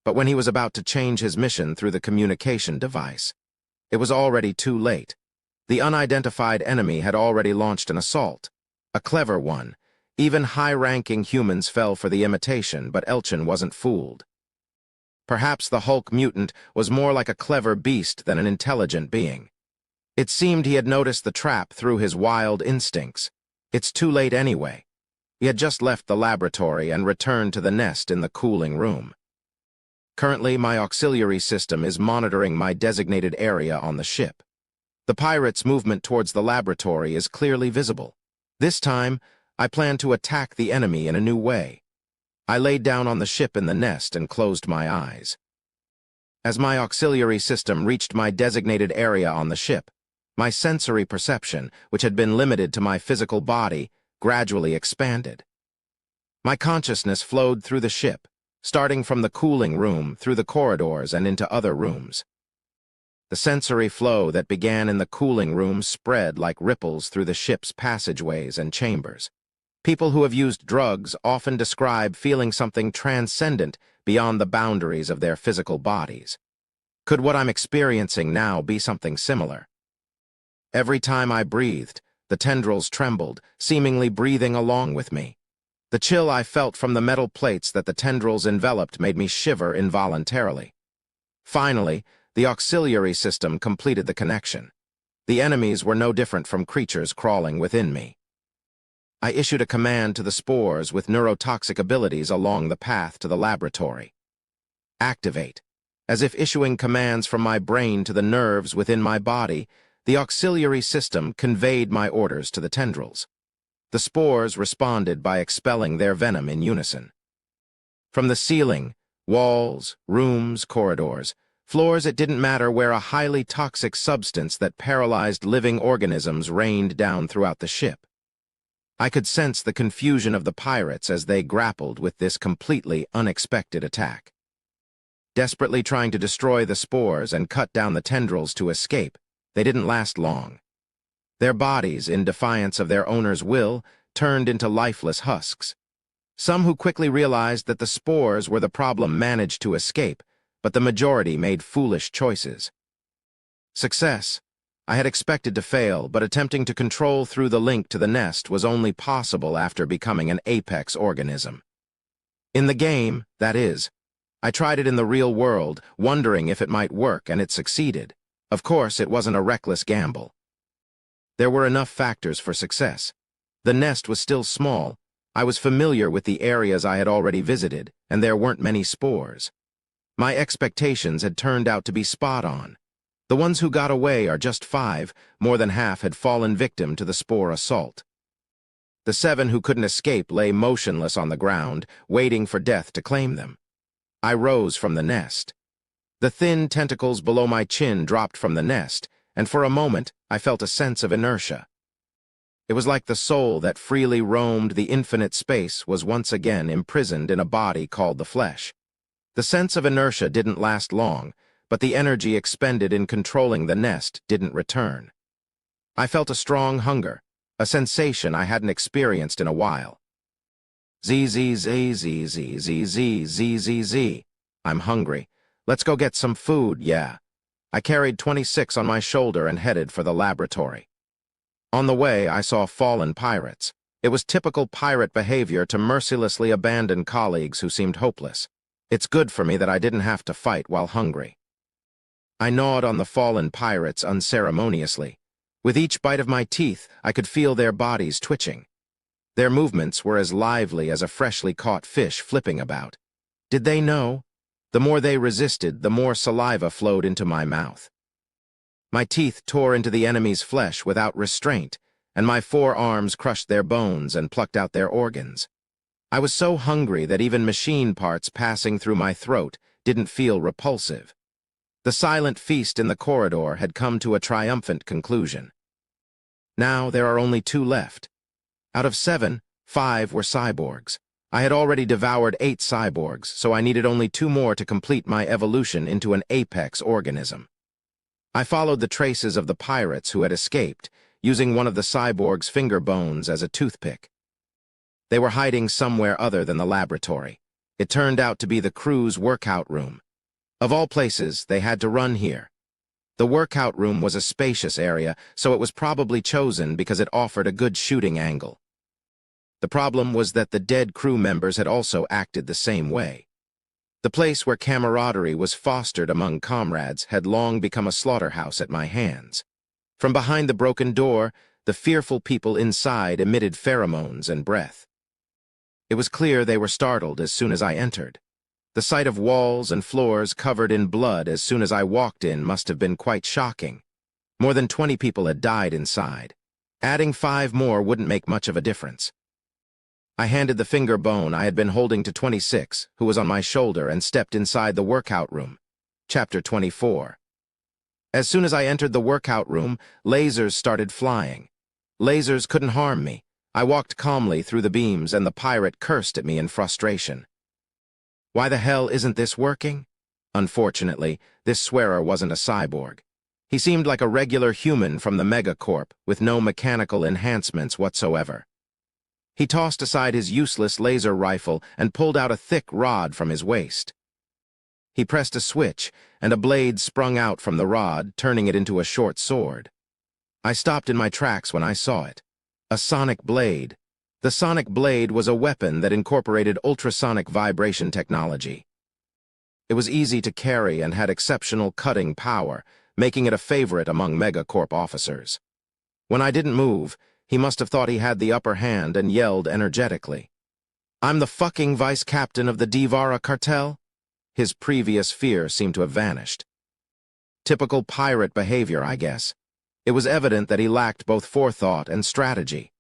But when he was about to change his mission through the communication device, it was already too late. The unidentified enemy had already launched an assault. A clever one. Even high-ranking humans fell for the imitation, but Elchin wasn't fooled. Perhaps the Hulk mutant was more like a clever beast than an intelligent being. It seemed he had noticed the trap through his wild instincts. It's too late anyway. He had just left the laboratory and returned to the nest in the cooling room. Currently, my auxiliary system is monitoring my designated area on the ship. The pirates' movement towards the laboratory is clearly visible. This time, I plan to attack the enemy in a new way. I laid down on the ship in the nest and closed my eyes. As my auxiliary system reached my designated area on the ship, my sensory perception, which had been limited to my physical body, gradually expanded. My consciousness flowed through the ship, starting from the cooling room, through the corridors, and into other rooms. The sensory flow that began in the cooling room spread like ripples through the ship's passageways and chambers. People who have used drugs often describe feeling something transcendent beyond the boundaries of their physical bodies. Could what I'm experiencing now be something similar? Every time I breathed, the tendrils trembled, seemingly breathing along with me. The chill I felt from the metal plates that the tendrils enveloped made me shiver involuntarily. Finally, the auxiliary system completed the connection. The enemies were no different from creatures crawling within me. I issued a command to the spores with neurotoxic abilities along the path to the laboratory. Activate. As if issuing commands from my brain to the nerves within my body, the auxiliary system conveyed my orders to the tendrils. The spores responded by expelling their venom in unison. From the ceiling, walls, rooms, corridors, floors, it didn't matter where a highly toxic substance that paralyzed living organisms rained down throughout the ship. I could sense the confusion of the pirates as they grappled with this completely unexpected attack. Desperately trying to destroy the spores and cut down the tendrils to escape, they didn't last long. Their bodies, in defiance of their owner's will, turned into lifeless husks. Some who quickly realized that the spores were the problem managed to escape, but the majority made foolish choices. Success. I had expected to fail, but attempting to control through the link to the nest was only possible after becoming an apex organism. In the game, that is. I tried it in the real world, wondering if it might work, and it succeeded. Of course, it wasn't a reckless gamble. There were enough factors for success. The nest was still small. I was familiar with the areas I had already visited, and there weren't many spores. My expectations had turned out to be spot on. The ones who got away are just 5, more than half had fallen victim to the spore assault. The 7 who couldn't escape lay motionless on the ground, waiting for death to claim them. I rose from the nest. The thin tentacles below my chin dropped from the nest, and for a moment I felt a sense of inertia. It was like the soul that freely roamed the infinite space was once again imprisoned in a body called the flesh. The sense of inertia didn't last long, but the energy expended in controlling the nest didn't return. I felt a strong hunger, a sensation I hadn't experienced in a while. Z. I'm hungry. Let's go get some food, yeah. I carried 26 on my shoulder and headed for the laboratory. On the way, I saw fallen pirates. It was typical pirate behavior to mercilessly abandon colleagues who seemed hopeless. It's good for me that I didn't have to fight while hungry. I gnawed on the fallen pirates unceremoniously. With each bite of my teeth, I could feel their bodies twitching. Their movements were as lively as a freshly caught fish flipping about. Did they know? The more they resisted, the more saliva flowed into my mouth. My teeth tore into the enemy's flesh without restraint, and my forearms crushed their bones and plucked out their organs. I was so hungry that even machine parts passing through my throat didn't feel repulsive. The silent feast in the corridor had come to a triumphant conclusion. Now there are only 2 left. Out of 7, 5 were cyborgs. I had already devoured 8 cyborgs, so I needed only 2 more to complete my evolution into an apex organism. I followed the traces of the pirates who had escaped, using one of the cyborg's finger bones as a toothpick. They were hiding somewhere other than the laboratory. It turned out to be the crew's workout room. Of all places, they had to run here. The workout room was a spacious area, so it was probably chosen because it offered a good shooting angle. The problem was that the dead crew members had also acted the same way. The place where camaraderie was fostered among comrades had long become a slaughterhouse at my hands. From behind the broken door, the fearful people inside emitted pheromones and breath. It was clear they were startled as soon as I entered. The sight of walls and floors covered in blood as soon as I walked in must have been quite shocking. More than 20 people had died inside. Adding 5 more wouldn't make much of a difference. I handed the finger bone I had been holding to 26, who was on my shoulder, and stepped inside the workout room. Chapter 24. As soon as I entered the workout room, lasers started flying. Lasers couldn't harm me. I walked calmly through the beams, and the pirate cursed at me in frustration. Why the hell isn't this working? Unfortunately, this swearer wasn't a cyborg. He seemed like a regular human from the Megacorp, with no mechanical enhancements whatsoever. He tossed aside his useless laser rifle and pulled out a thick rod from his waist. He pressed a switch, and a blade sprung out from the rod, turning it into a short sword. I stopped in my tracks when I saw it. A sonic blade. The sonic blade was a weapon that incorporated ultrasonic vibration technology. It was easy to carry and had exceptional cutting power, making it a favorite among Megacorp officers. When I didn't move, he must have thought he had the upper hand and yelled energetically. "I'm the fucking vice captain of the Divara cartel?" His previous fear seemed to have vanished. Typical pirate behavior, I guess. It was evident that he lacked both forethought and strategy.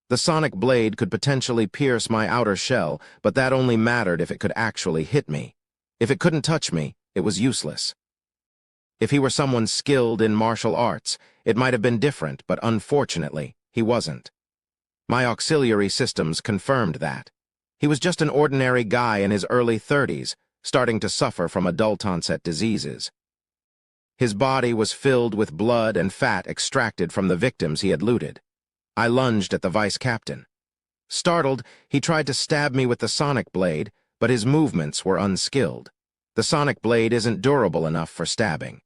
The sonic blade could potentially pierce my outer shell, but that only mattered if it could actually hit me. If it couldn't touch me, it was useless. If he were someone skilled in martial arts, it might have been different, but unfortunately, he wasn't. My auxiliary systems confirmed that. He was just an ordinary guy in his early 30s, starting to suffer from adult-onset diseases. His body was filled with blood and fat extracted from the victims he had looted. I lunged at the vice captain. Startled, he tried to stab me with the sonic blade, but his movements were unskilled. The sonic blade isn't durable enough for stabbing.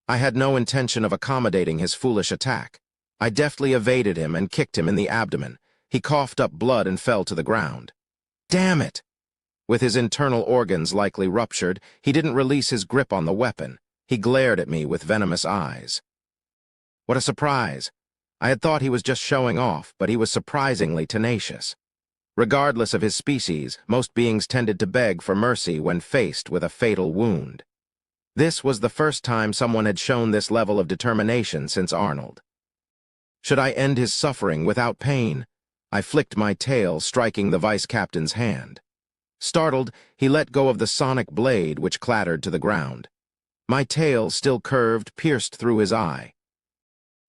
I had no intention of accommodating his foolish attack. I deftly evaded him and kicked him in the abdomen. He coughed up blood and fell to the ground. Damn it! With his internal organs likely ruptured, he didn't release his grip on the weapon. He glared at me with venomous eyes. What a surprise! I had thought he was just showing off, but he was surprisingly tenacious. Regardless of his species, most beings tended to beg for mercy when faced with a fatal wound. This was the first time someone had shown this level of determination since Arnold. Should I end his suffering without pain? I flicked my tail, striking the vice captain's hand. Startled, he let go of the sonic blade, which clattered to the ground. My tail, still curved, pierced through his eye.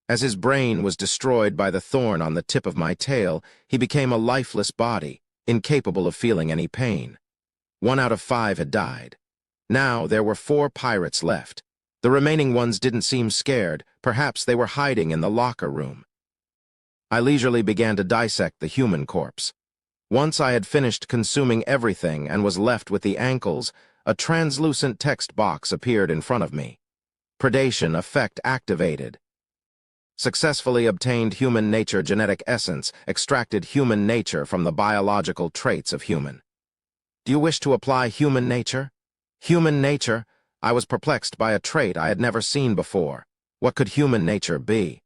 As his brain was destroyed by the thorn on the tip of my tail, he became a lifeless body, incapable of feeling any pain. 1 out of 5 had died. Now there were 4 pirates left. The remaining ones didn't seem scared. Perhaps they were hiding in the locker room. I leisurely began to dissect the human corpse. Once I had finished consuming everything and was left with the ankles, a translucent text box appeared in front of me. Predation effect activated. Successfully obtained human nature genetic essence, extracted human nature from the biological traits of human. Do you wish to apply human nature? Human nature? I was perplexed by a trait I had never seen before. What could human nature be?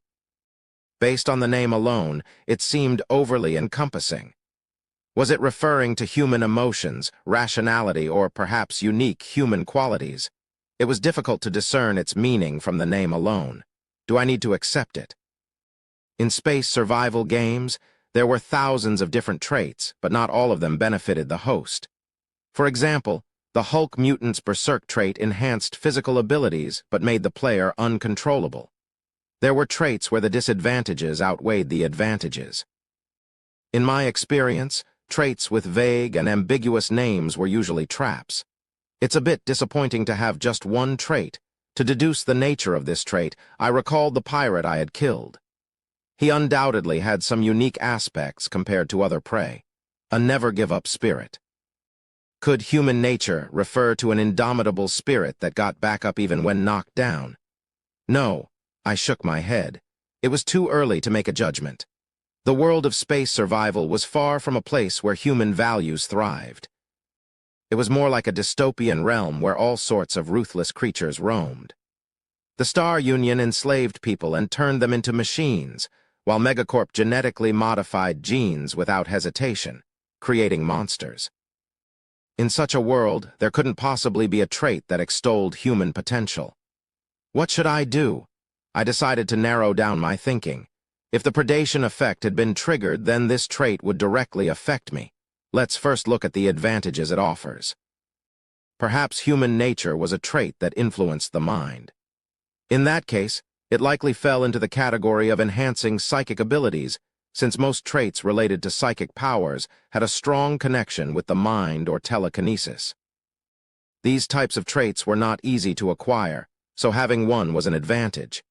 Based on the name alone, it seemed overly encompassing. Was it referring to human emotions, rationality, or perhaps unique human qualities? It was difficult to discern its meaning from the name alone. Do I need to accept it? In space survival games, there were thousands of different traits, but not all of them benefited the host. For example, the Hulk mutant's Berserk trait enhanced physical abilities but made the player uncontrollable. There were traits where the disadvantages outweighed the advantages. In my experience, traits with vague and ambiguous names were usually traps. It's a bit disappointing to have just one trait. To deduce the nature of this trait, I recalled the pirate I had killed. He undoubtedly had some unique aspects compared to other prey. A never-give-up spirit. Could human nature refer to an indomitable spirit that got back up even when knocked down? No, I shook my head. It was too early to make a judgment. The world of space survival was far from a place where human values thrived. It was more like a dystopian realm where all sorts of ruthless creatures roamed. The Star Union enslaved people and turned them into machines, while Megacorp genetically modified genes without hesitation, creating monsters. In such a world, there couldn't possibly be a trait that extolled human potential. What should I do? I decided to narrow down my thinking. If the predation effect had been triggered, then this trait would directly affect me. Let's first look at the advantages it offers. Perhaps human nature was a trait that influenced the mind. In that case, it likely fell into the category of enhancing psychic abilities, since most traits related to psychic powers had a strong connection with the mind or telekinesis. These types of traits were not easy to acquire, so having one was an advantage.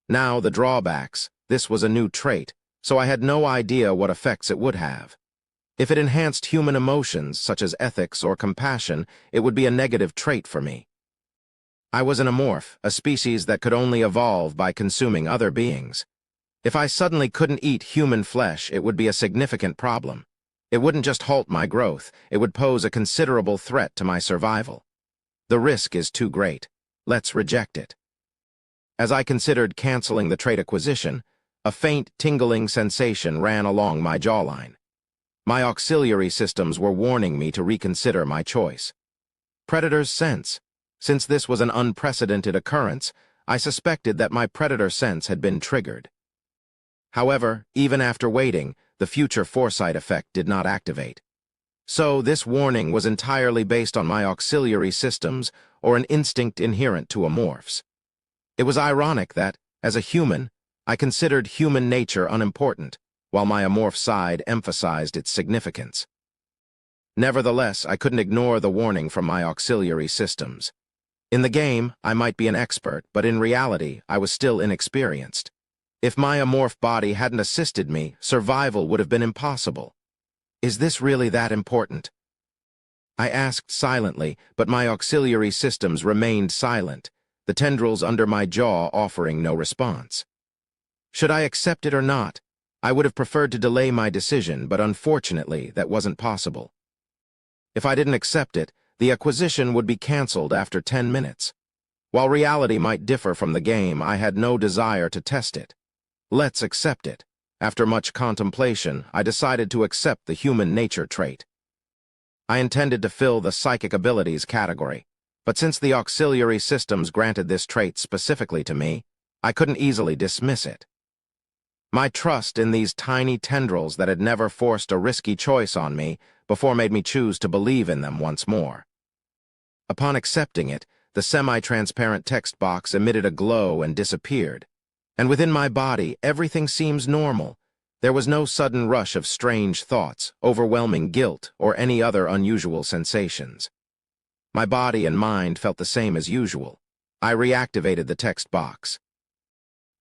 Now, the drawbacks. This was a new trait, so I had no idea what effects it would have. If it enhanced human emotions, such as ethics or compassion, it would be a negative trait for me. I was an amorph, a species that could only evolve by consuming other beings. If I suddenly couldn't eat human flesh, it would be a significant problem. It wouldn't just halt my growth, it would pose a considerable threat to my survival. The risk is too great. Let's reject it. As I considered canceling the trait acquisition, a faint, tingling sensation ran along my jawline. My auxiliary systems were warning me to reconsider my choice. Predator's sense. Since this was an unprecedented occurrence, I suspected that my predator sense had been triggered. However, even after waiting, the future foresight effect did not activate. So, this warning was entirely based on my auxiliary systems or an instinct inherent to amorphs. It was ironic that, as a human, I considered human nature unimportant, while my amorph side emphasized its significance. Nevertheless, I couldn't ignore the warning from my auxiliary systems. In the game, I might be an expert, but in reality, I was still inexperienced. If my amorph body hadn't assisted me, survival would have been impossible. Is this really that important? I asked silently, but my auxiliary systems remained silent, the tendrils under my jaw offering no response. Should I accept it or not? I would have preferred to delay my decision, but unfortunately, that wasn't possible. If I didn't accept it, the acquisition would be cancelled after 10 minutes. While reality might differ from the game, I had no desire to test it. Let's accept it. After much contemplation, I decided to accept the human nature trait. I intended to fill the psychic abilities category, but since the auxiliary systems granted this trait specifically to me, I couldn't easily dismiss it. My trust in these tiny tendrils that had never forced a risky choice on me before made me choose to believe in them once more. Upon accepting it, the semi-transparent text box emitted a glow and disappeared. And within my body, everything seems normal. There was no sudden rush of strange thoughts, overwhelming guilt, or any other unusual sensations. My body and mind felt the same as usual. I reactivated the text box.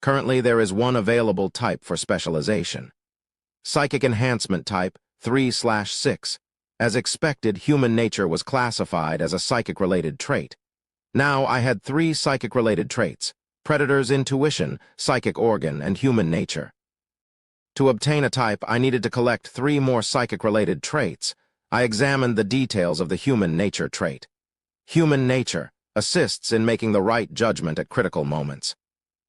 Currently, there is one available type for specialization. Psychic Enhancement Type 3/6. As expected, human nature was classified as a psychic-related trait. Now I had 3 psychic-related traits: Predator's Intuition, Psychic Organ, and Human Nature. To obtain a type, I needed to collect 3 more psychic-related traits. I examined the details of the Human Nature trait. Human Nature assists in making the right judgment at critical moments.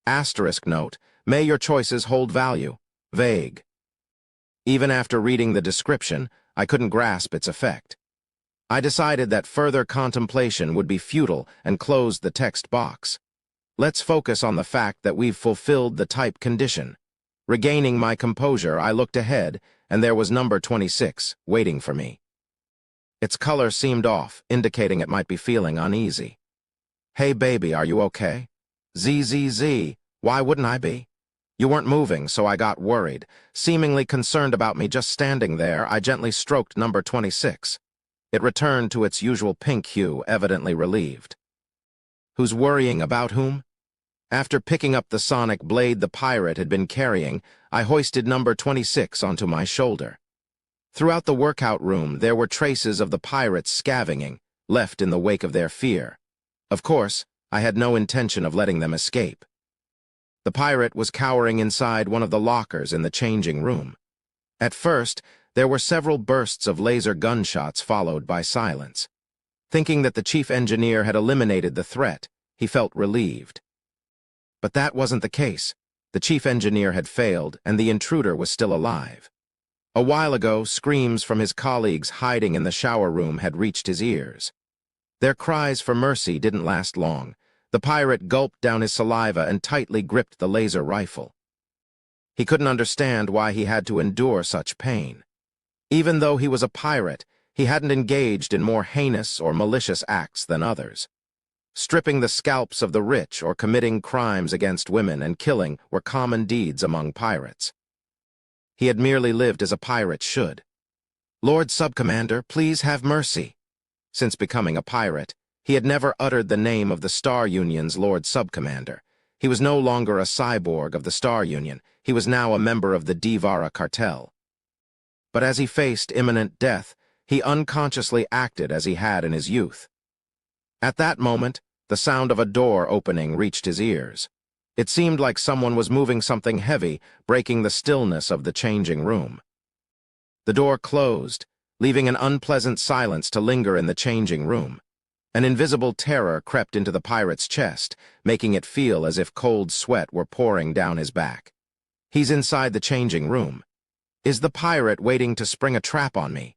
Asterisk note, may your choices hold value. Vague. Even after reading the description, I couldn't grasp its effect. I decided that further contemplation would be futile and closed the text box. Let's focus on the fact that we've fulfilled the type condition. Regaining my composure, I looked ahead, and there was number 26, waiting for me. Its color seemed off, indicating it might be feeling uneasy. "Hey baby, are you okay?" "ZZZ, why wouldn't I be?" "You weren't moving, so I got worried. Seemingly concerned about me just standing there, I gently stroked number 26. It returned to its usual pink hue, evidently relieved. Who's worrying about whom? After picking up the sonic blade the pirate had been carrying, I hoisted number 26 onto my shoulder. Throughout the workout room, there were traces of the pirates scavenging, left in the wake of their fear. Of course, I had no intention of letting them escape. The pirate was cowering inside one of the lockers in the changing room. At first, there were several bursts of laser gunshots followed by silence. Thinking that the chief engineer had eliminated the threat, he felt relieved. But that wasn't the case. The chief engineer had failed, and the intruder was still alive. A while ago, screams from his colleagues hiding in the shower room had reached his ears. Their cries for mercy didn't last long. The pirate gulped down his saliva and tightly gripped the laser rifle. He couldn't understand why he had to endure such pain. Even though he was a pirate, he hadn't engaged in more heinous or malicious acts than others. Stripping the scalps of the rich or committing crimes against women and killing were common deeds among pirates. He had merely lived as a pirate should. "Lord Subcommander, please have mercy." Since becoming a pirate, he had never uttered the name of the Star Union's Lord Subcommander. He was no longer a cyborg of the Star Union. He was now a member of the D'Vara cartel. But as he faced imminent death, he unconsciously acted as he had in his youth. At that moment, the sound of a door opening reached his ears. It seemed like someone was moving something heavy, breaking the stillness of the changing room. The door closed, leaving an unpleasant silence to linger in the changing room. An invisible terror crept into the pirate's chest, making it feel as if cold sweat were pouring down his back. He's inside the changing room. Is the pirate waiting to spring a trap on me?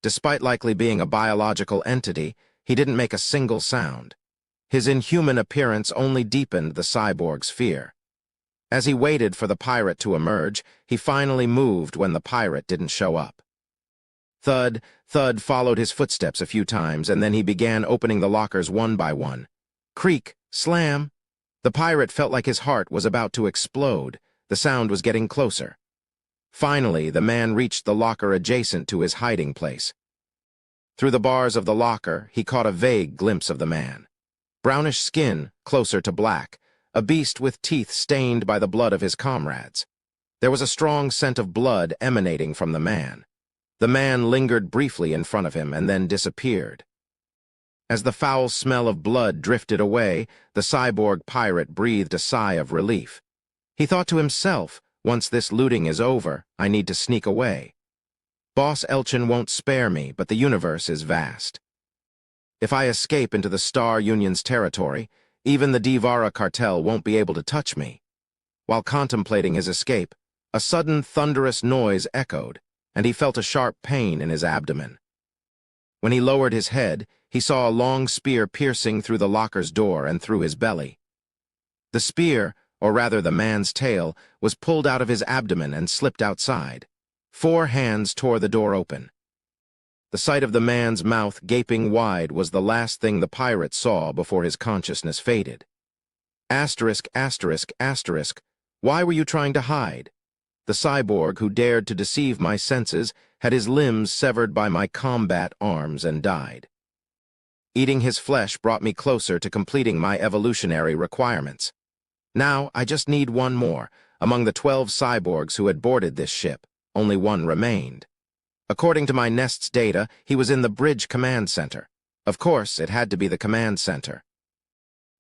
Despite likely being a biological entity, he didn't make a single sound. His inhuman appearance only deepened the cyborg's fear. As he waited for the pirate to emerge, he finally moved when the pirate didn't show up. Thud, thud followed his footsteps a few times, and then he began opening the lockers one by one. Creak, slam. The pirate felt like his heart was about to explode. The sound was getting closer. Finally, the man reached the locker adjacent to his hiding place. Through the bars of the locker, he caught a vague glimpse of the man. Brownish skin, closer to black, a beast with teeth stained by the blood of his comrades. There was a strong scent of blood emanating from the man. The man lingered briefly in front of him and then disappeared. As the foul smell of blood drifted away, the cyborg pirate breathed a sigh of relief. He thought to himself, once this looting is over, I need to sneak away. Boss Elchin won't spare me, but the universe is vast. If I escape into the Star Union's territory, even the D'Vara cartel won't be able to touch me. While contemplating his escape, a sudden thunderous noise echoed, and he felt a sharp pain in his abdomen. When he lowered his head, he saw a long spear piercing through the locker's door and through his belly. The spear, or rather the man's tail, was pulled out of his abdomen and slipped outside. 4 hands tore the door open. The sight of the man's mouth gaping wide was the last thing the pirate saw before his consciousness faded. Asterisk, asterisk, asterisk. Why were you trying to hide? The cyborg who dared to deceive my senses had his limbs severed by my combat arms and died. Eating his flesh brought me closer to completing my evolutionary requirements. Now I just need one more. Among the 12 cyborgs who had boarded this ship, only one remained. According to my nest's data, he was in the bridge command center. Of course, it had to be the command center.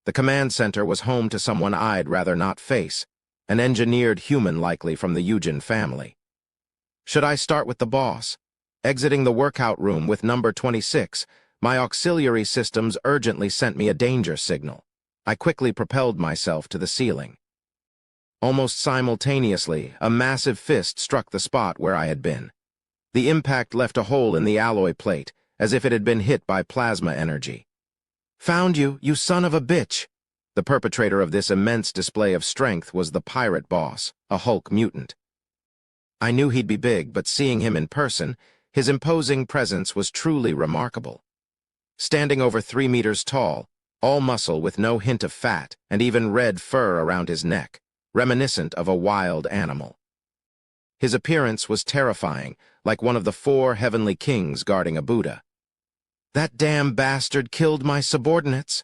The command center was home to someone I'd rather not face, an engineered human likely from the Eugen family. Should I start with the boss? Exiting the workout room with number 26, my auxiliary systems urgently sent me a danger signal. I quickly propelled myself to the ceiling. Almost simultaneously, a massive fist struck the spot where I had been. The impact left a hole in the alloy plate, as if it had been hit by plasma energy. "Found you, you son of a bitch!" The perpetrator of this immense display of strength was the pirate boss, a Hulk mutant. I knew he'd be big, but seeing him in person, his imposing presence was truly remarkable. Standing over 3 meters tall, all muscle with no hint of fat, and even red fur around his neck, reminiscent of a wild animal. His appearance was terrifying, like one of the 4 heavenly kings guarding a Buddha. "That damn bastard killed my subordinates!"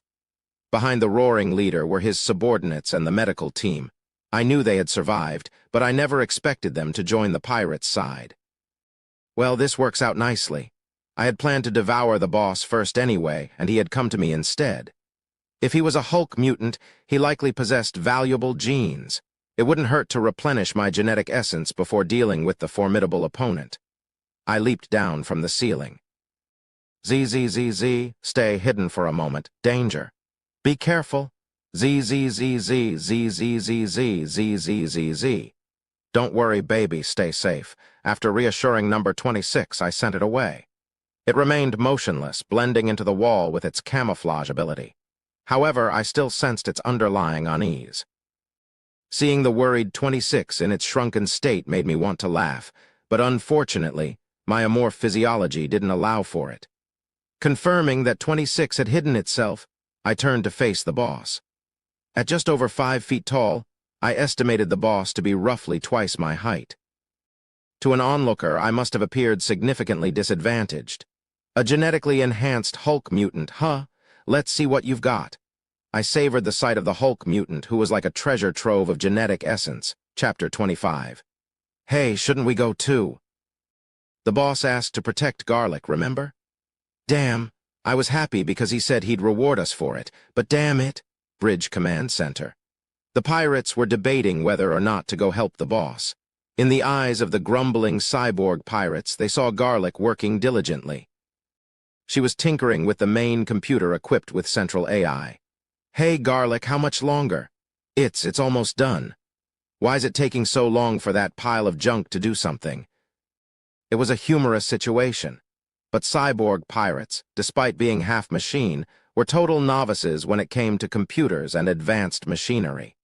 Behind the roaring leader were his subordinates and the medical team. I knew they had survived, but I never expected them to join the pirates' side. Well, this works out nicely. I had planned to devour the boss first anyway, and he had come to me instead. If he was a Hulk mutant, he likely possessed valuable genes. It wouldn't hurt to replenish my genetic essence before dealing with the formidable opponent. I leaped down from the ceiling. "ZZZZ, stay hidden for a moment. Danger. Be careful. ZZZZ. Don't worry, baby, stay safe." After reassuring number 26, I sent it away. It remained motionless, blending into the wall with its camouflage ability. However, I still sensed its underlying unease. Seeing the worried 26 in its shrunken state made me want to laugh, but unfortunately, my amorph physiology didn't allow for it. Confirming that 26 had hidden itself, I turned to face the boss. At just over 5 feet tall, I estimated the boss to be roughly twice my height. To an onlooker, I must have appeared significantly disadvantaged. A genetically enhanced Hulk mutant, huh? Let's see what you've got. I savored the sight of the Hulk mutant, who was like a treasure trove of genetic essence. Chapter 25. "Hey, shouldn't we go too?" The boss asked to protect Garlic, remember? Damn, I was happy because he said he'd reward us for it, but damn it. Bridge Command Center. The pirates were debating whether or not to go help the boss. In the eyes of the grumbling cyborg pirates, they saw Garlic working diligently. She was tinkering with the main computer equipped with central AI. "Hey, Garlic, how much longer?" It's almost done. Why's it taking so long for that pile of junk to do something?" It was a humorous situation, but cyborg pirates, despite being half machine, were total novices when it came to computers and advanced machinery.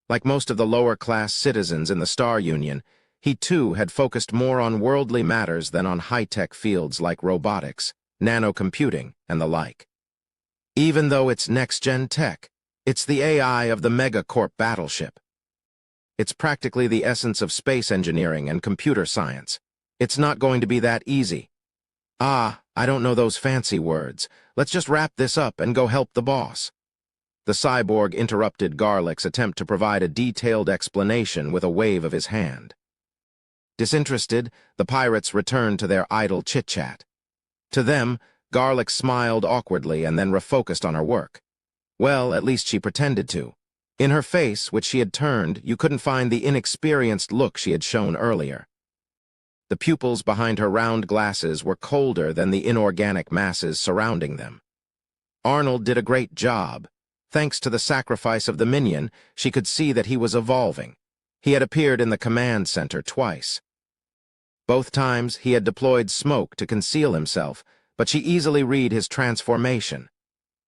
Like most of the lower-class citizens in the Star Union, he too had focused more on worldly matters than on high-tech fields like robotics, nanocomputing, and the like. Even though it's next-gen tech, it's the AI of the Megacorp battleship. It's practically the essence of space engineering and computer science. It's not going to be that easy. I don't know those fancy words. Let's just wrap this up and go help the boss." The cyborg interrupted Garlic's attempt to provide a detailed explanation with a wave of his hand. Disinterested, the pirates returned to their idle chit-chat. To them, Garlic smiled awkwardly and then refocused on her work. Well, at least she pretended to. In her face, which she had turned, you couldn't find the inexperienced look she had shown earlier. The pupils behind her round glasses were colder than the inorganic masses surrounding them. Arnold did a great job. Thanks to the sacrifice of the minion, she could see that he was evolving. He had appeared in the command center twice. Both times, he had deployed smoke to conceal himself, but she easily read his transformation.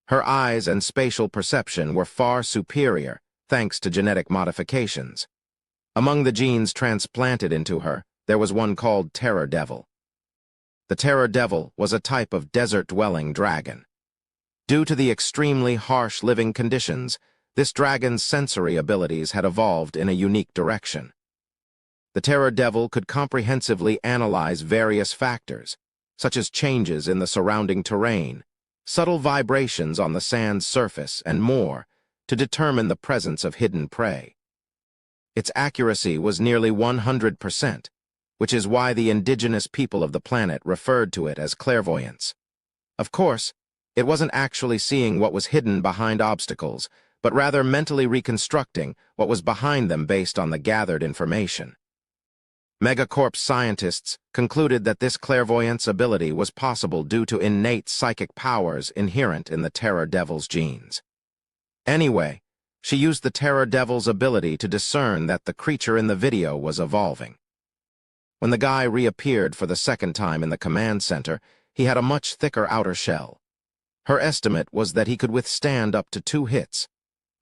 Her eyes and spatial perception were far superior, thanks to genetic modifications. Among the genes transplanted into her, there was one called Terror Devil. The Terror Devil was a type of desert-dwelling dragon. Due to the extremely harsh living conditions, this dragon's sensory abilities had evolved in a unique direction. The Terror Devil could comprehensively analyze various factors, such as changes in the surrounding terrain, subtle vibrations on the sand's surface, and more, to determine the presence of hidden prey. Its accuracy was nearly 100%, which is why the indigenous people of the planet referred to it as clairvoyance. Of course, it wasn't actually seeing what was hidden behind obstacles, but rather mentally reconstructing what was behind them based on the gathered information. Megacorp's scientists concluded that this clairvoyance ability was possible due to innate psychic powers inherent in the Terror Devil's genes. Anyway, she used the Terror Devil's ability to discern that the creature in the video was evolving. When the guy reappeared for the second time in the command center, he had a much thicker outer shell. Her estimate was that he could withstand up to 2 hits.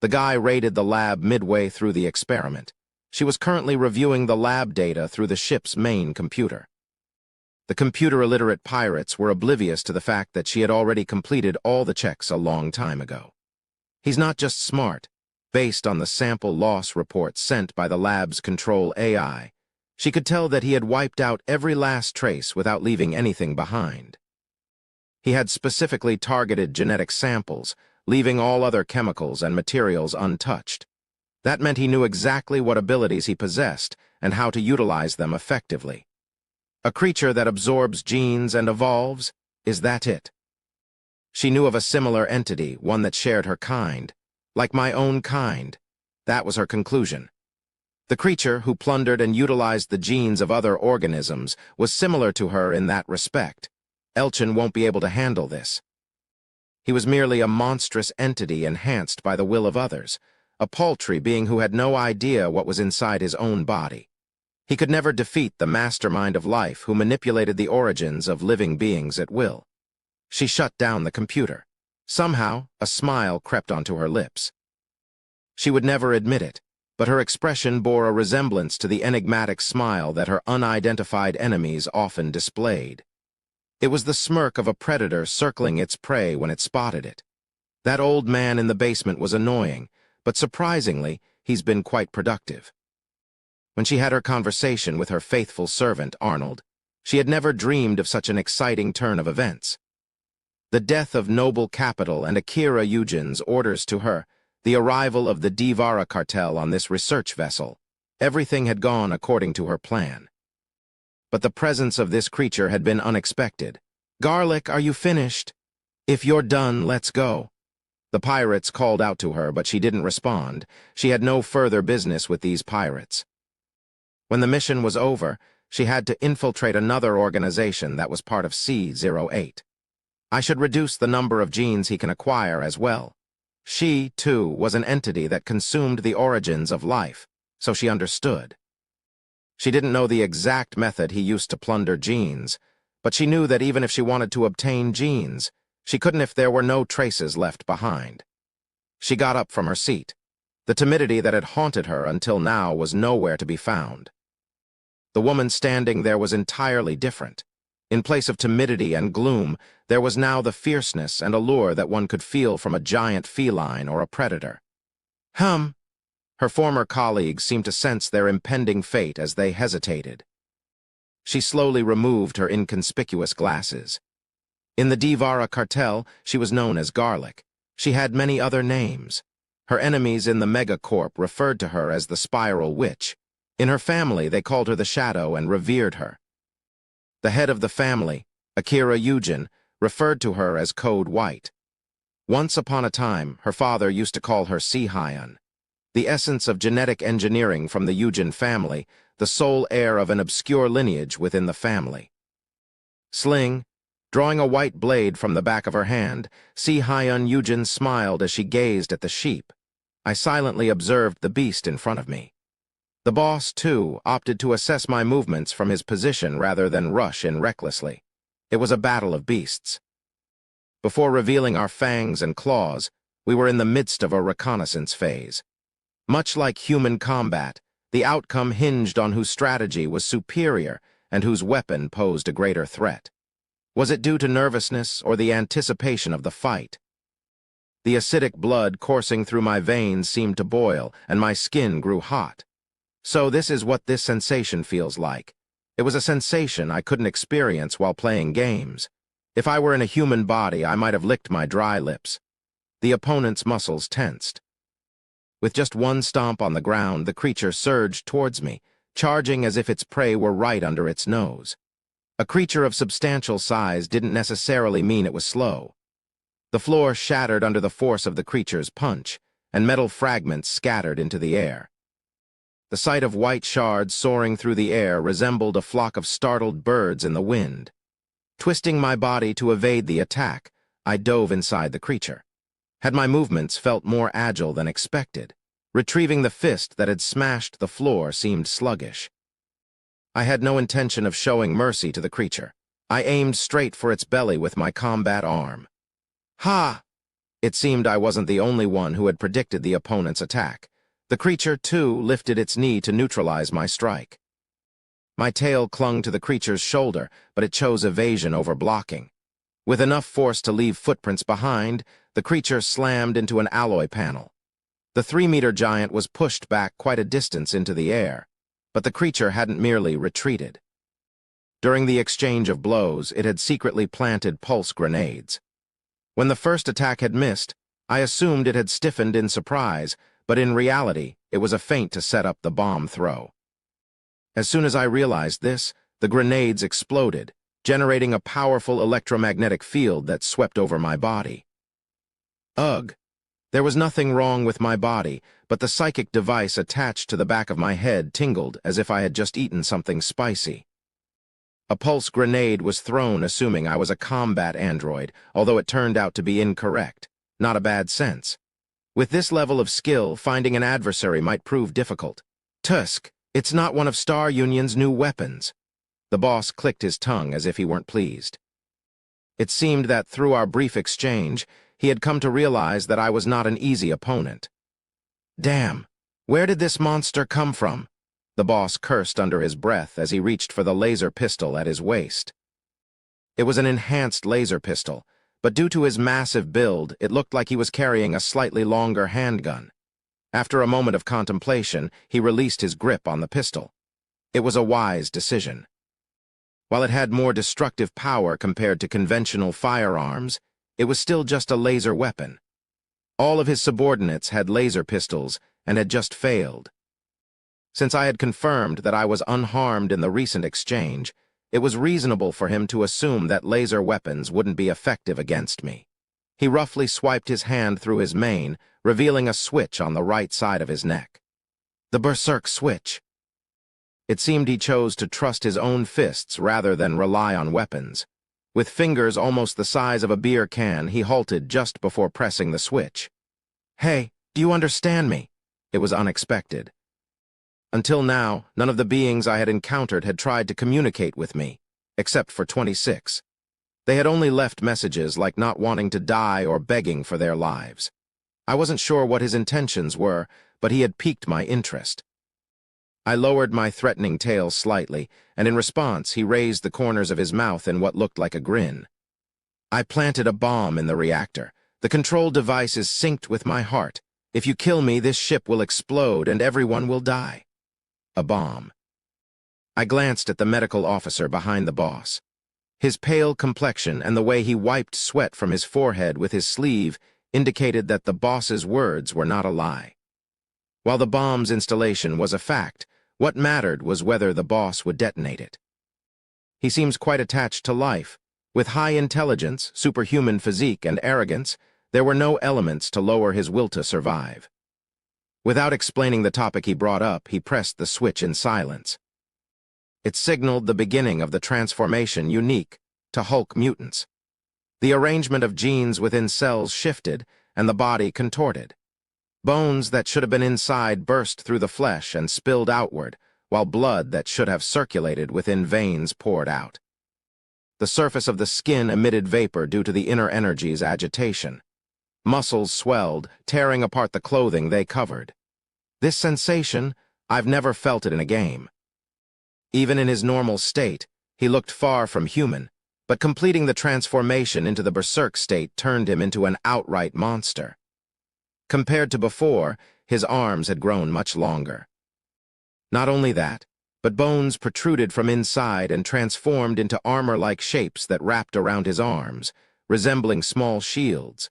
The guy raided the lab midway through the experiment. She was currently reviewing the lab data through the ship's main computer. The computer-illiterate pirates were oblivious to the fact that she had already completed all the checks a long time ago. He's not just smart. Based on the sample loss report sent by the lab's control AI, she could tell that he had wiped out every last trace without leaving anything behind. He had specifically targeted genetic samples, leaving all other chemicals and materials untouched. That meant he knew exactly what abilities he possessed and how to utilize them effectively. A creature that absorbs genes and evolves, is that it? She knew of a similar entity, one that shared her kind. Like my own kind. That was her conclusion. The creature, who plundered and utilized the genes of other organisms, was similar to her in that respect. Elchin won't be able to handle this. He was merely a monstrous entity enhanced by the will of others, a paltry being who had no idea what was inside his own body. He could never defeat the mastermind of life who manipulated the origins of living beings at will. She shut down the computer. Somehow, a smile crept onto her lips. She would never admit it, but her expression bore a resemblance to the enigmatic smile that her unidentified enemies often displayed. It was the smirk of a predator circling its prey when it spotted it. That old man in the basement was annoying, but surprisingly, he's been quite productive. When she had her conversation with her faithful servant, Arnold, she had never dreamed of such an exciting turn of events. The death of noble capital and Akira Eugen's orders to her, the arrival of the Divara cartel on this research vessel, everything had gone according to her plan. But the presence of this creature had been unexpected. "Garlic, are you finished? If you're done, let's go." The pirates called out to her, but she didn't respond. She had no further business with these pirates. When the mission was over, she had to infiltrate another organization that was part of C-08. I should reduce the number of genes he can acquire as well. She, too, was an entity that consumed the origins of life, so she understood. She didn't know the exact method he used to plunder genes, but she knew that even if she wanted to obtain genes, she couldn't if there were no traces left behind. She got up from her seat. The timidity that had haunted her until now was nowhere to be found. The woman standing there was entirely different. In place of timidity and gloom, there was now the fierceness and allure that one could feel from a giant feline or a predator. Her former colleagues seemed to sense their impending fate as they hesitated. She slowly removed her inconspicuous glasses. In the Divara cartel, she was known as Garlic. She had many other names. Her enemies in the Megacorp referred to her as the Spiral Witch. In her family, they called her the Shadow and revered her. The head of the family, Akira Eugen, referred to her as Code White. Once upon a time, her father used to call her Sea-Hyun. The essence of genetic engineering from the Eugen family, the sole heir of an obscure lineage within the family. Sling, drawing a white blade from the back of her hand, Sea-Hyun Eugen smiled as she gazed at the sheep. I silently observed the beast in front of me. The boss, too, opted to assess my movements from his position rather than rush in recklessly. It was a battle of beasts. Before revealing our fangs and claws, we were in the midst of a reconnaissance phase. Much like human combat, the outcome hinged on whose strategy was superior and whose weapon posed a greater threat. Was it due to nervousness or the anticipation of the fight? The acidic blood coursing through my veins seemed to boil, and my skin grew hot. So this is what this sensation feels like. It was a sensation I couldn't experience while playing games. If I were in a human body, I might have licked my dry lips. The opponent's muscles tensed. With just one stomp on the ground, the creature surged towards me, charging as if its prey were right under its nose. A creature of substantial size didn't necessarily mean it was slow. The floor shattered under the force of the creature's punch, and metal fragments scattered into the air. The sight of white shards soaring through the air resembled a flock of startled birds in the wind. Twisting my body to evade the attack, I dove inside the creature. Had my movements felt more agile than expected, retrieving the fist that had smashed the floor seemed sluggish. I had no intention of showing mercy to the creature. I aimed straight for its belly with my combat arm. Ha! It seemed I wasn't the only one who had predicted the opponent's attack. The creature, too, lifted its knee to neutralize my strike. My tail clung to the creature's shoulder, but it chose evasion over blocking. With enough force to leave footprints behind, the creature slammed into an alloy panel. The 3-meter giant was pushed back quite a distance into the air, but the creature hadn't merely retreated. During the exchange of blows, it had secretly planted pulse grenades. When the first attack had missed, I assumed it had stiffened in surprise, but in reality, it was a feint to set up the bomb throw. As soon as I realized this, the grenades exploded, generating a powerful electromagnetic field that swept over my body. Ugh! There was nothing wrong with my body, but the psychic device attached to the back of my head tingled as if I had just eaten something spicy. A pulse grenade was thrown assuming I was a combat android, although it turned out to be incorrect. Not a bad sense. With this level of skill, finding an adversary might prove difficult. Tusk, it's not one of Star Union's new weapons. The boss clicked his tongue as if he weren't pleased. It seemed that through our brief exchange, he had come to realize that I was not an easy opponent. Damn, where did this monster come from? The boss cursed under his breath as he reached for the laser pistol at his waist. It was an enhanced laser pistol, but due to his massive build, it looked like he was carrying a slightly longer handgun. After a moment of contemplation, he released his grip on the pistol. It was a wise decision. While it had more destructive power compared to conventional firearms, it was still just a laser weapon. All of his subordinates had laser pistols and had just failed. Since I had confirmed that I was unharmed in the recent exchange, it was reasonable for him to assume that laser weapons wouldn't be effective against me. He roughly swiped his hand through his mane, revealing a switch on the right side of his neck. The Berserk switch. It seemed he chose to trust his own fists rather than rely on weapons. With fingers almost the size of a beer can, he halted just before pressing the switch. Hey, do you understand me? It was unexpected. Until now, none of the beings I had encountered had tried to communicate with me, except for 26. They had only left messages like not wanting to die or begging for their lives. I wasn't sure what his intentions were, but he had piqued my interest. I lowered my threatening tail slightly, and in response he raised the corners of his mouth in what looked like a grin. I planted a bomb in the reactor. The control device is synced with my heart. If you kill me, this ship will explode and everyone will die. A bomb. I glanced at the medical officer behind the boss. His pale complexion and the way he wiped sweat from his forehead with his sleeve indicated that the boss's words were not a lie. While the bomb's installation was a fact, what mattered was whether the boss would detonate it. He seems quite attached to life. With high intelligence, superhuman physique, and arrogance, there were no elements to lower his will to survive. Without explaining the topic he brought up, he pressed the switch in silence. It signaled the beginning of the transformation unique to Hulk mutants. The arrangement of genes within cells shifted, and the body contorted. Bones that should have been inside burst through the flesh and spilled outward, while blood that should have circulated within veins poured out. The surface of the skin emitted vapor due to the inner energy's agitation. Muscles swelled, tearing apart the clothing they covered. This sensation, I've never felt it in a game. Even in his normal state, he looked far from human, but completing the transformation into the Berserk state turned him into an outright monster. Compared to before, his arms had grown much longer. Not only that, but bones protruded from inside and transformed into armor-like shapes that wrapped around his arms, resembling small shields.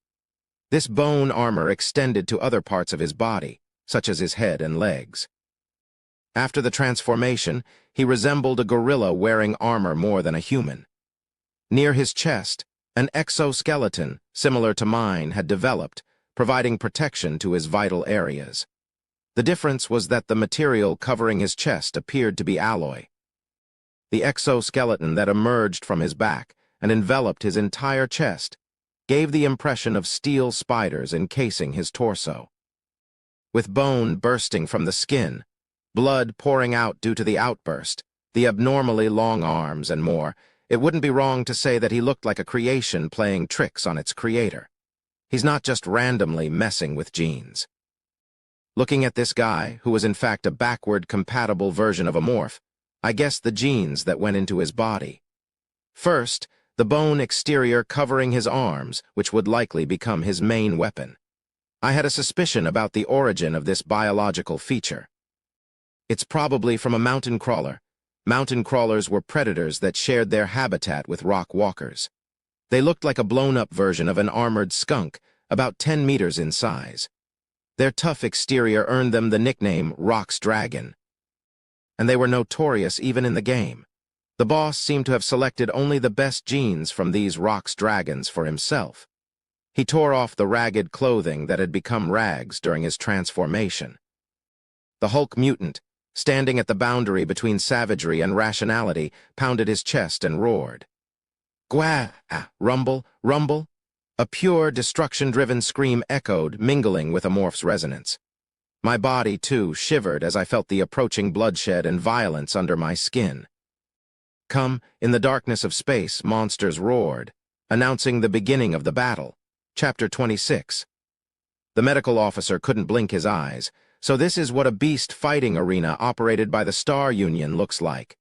This bone armor extended to other parts of his body, such as his head and legs. After the transformation, he resembled a gorilla wearing armor more than a human. Near his chest, an exoskeleton, similar to mine, had developed, providing protection to his vital areas. The difference was that the material covering his chest appeared to be alloy. The exoskeleton that emerged from his back and enveloped his entire chest gave the impression of steel spiders encasing his torso. With bone bursting from the skin, blood pouring out due to the outburst, the abnormally long arms, and more, It wouldn't be wrong to say that he looked like a creation playing tricks on its creator. He's not just randomly messing with genes. Looking at this guy, who was in fact a backward-compatible version of a morph, I guessed the genes that went into his body. First, the bone exterior covering his arms, which would likely become his main weapon. I had a suspicion about the origin of this biological feature. It's probably from a mountain crawler. Mountain crawlers were predators that shared their habitat with rock walkers. They looked like a blown-up version of an armored skunk, about 10 meters in size. Their tough exterior earned them the nickname Rock's Dragon. And they were notorious even in the game. The boss seemed to have selected only the best genes from these Rock's Dragons for himself. He tore off the ragged clothing that had become rags during his transformation. The Hulk mutant, standing at the boundary between savagery and rationality, pounded his chest and roared. Gwah! Rumble, rumble! A pure, destruction-driven scream echoed, mingling with a morph's resonance. My body, too, shivered as I felt the approaching bloodshed and violence under my skin. Come, in the darkness of space, monsters roared, announcing the beginning of the battle. Chapter 26. The medical officer couldn't blink his eyes, so this is what a beast fighting arena operated by the Star Union looks like.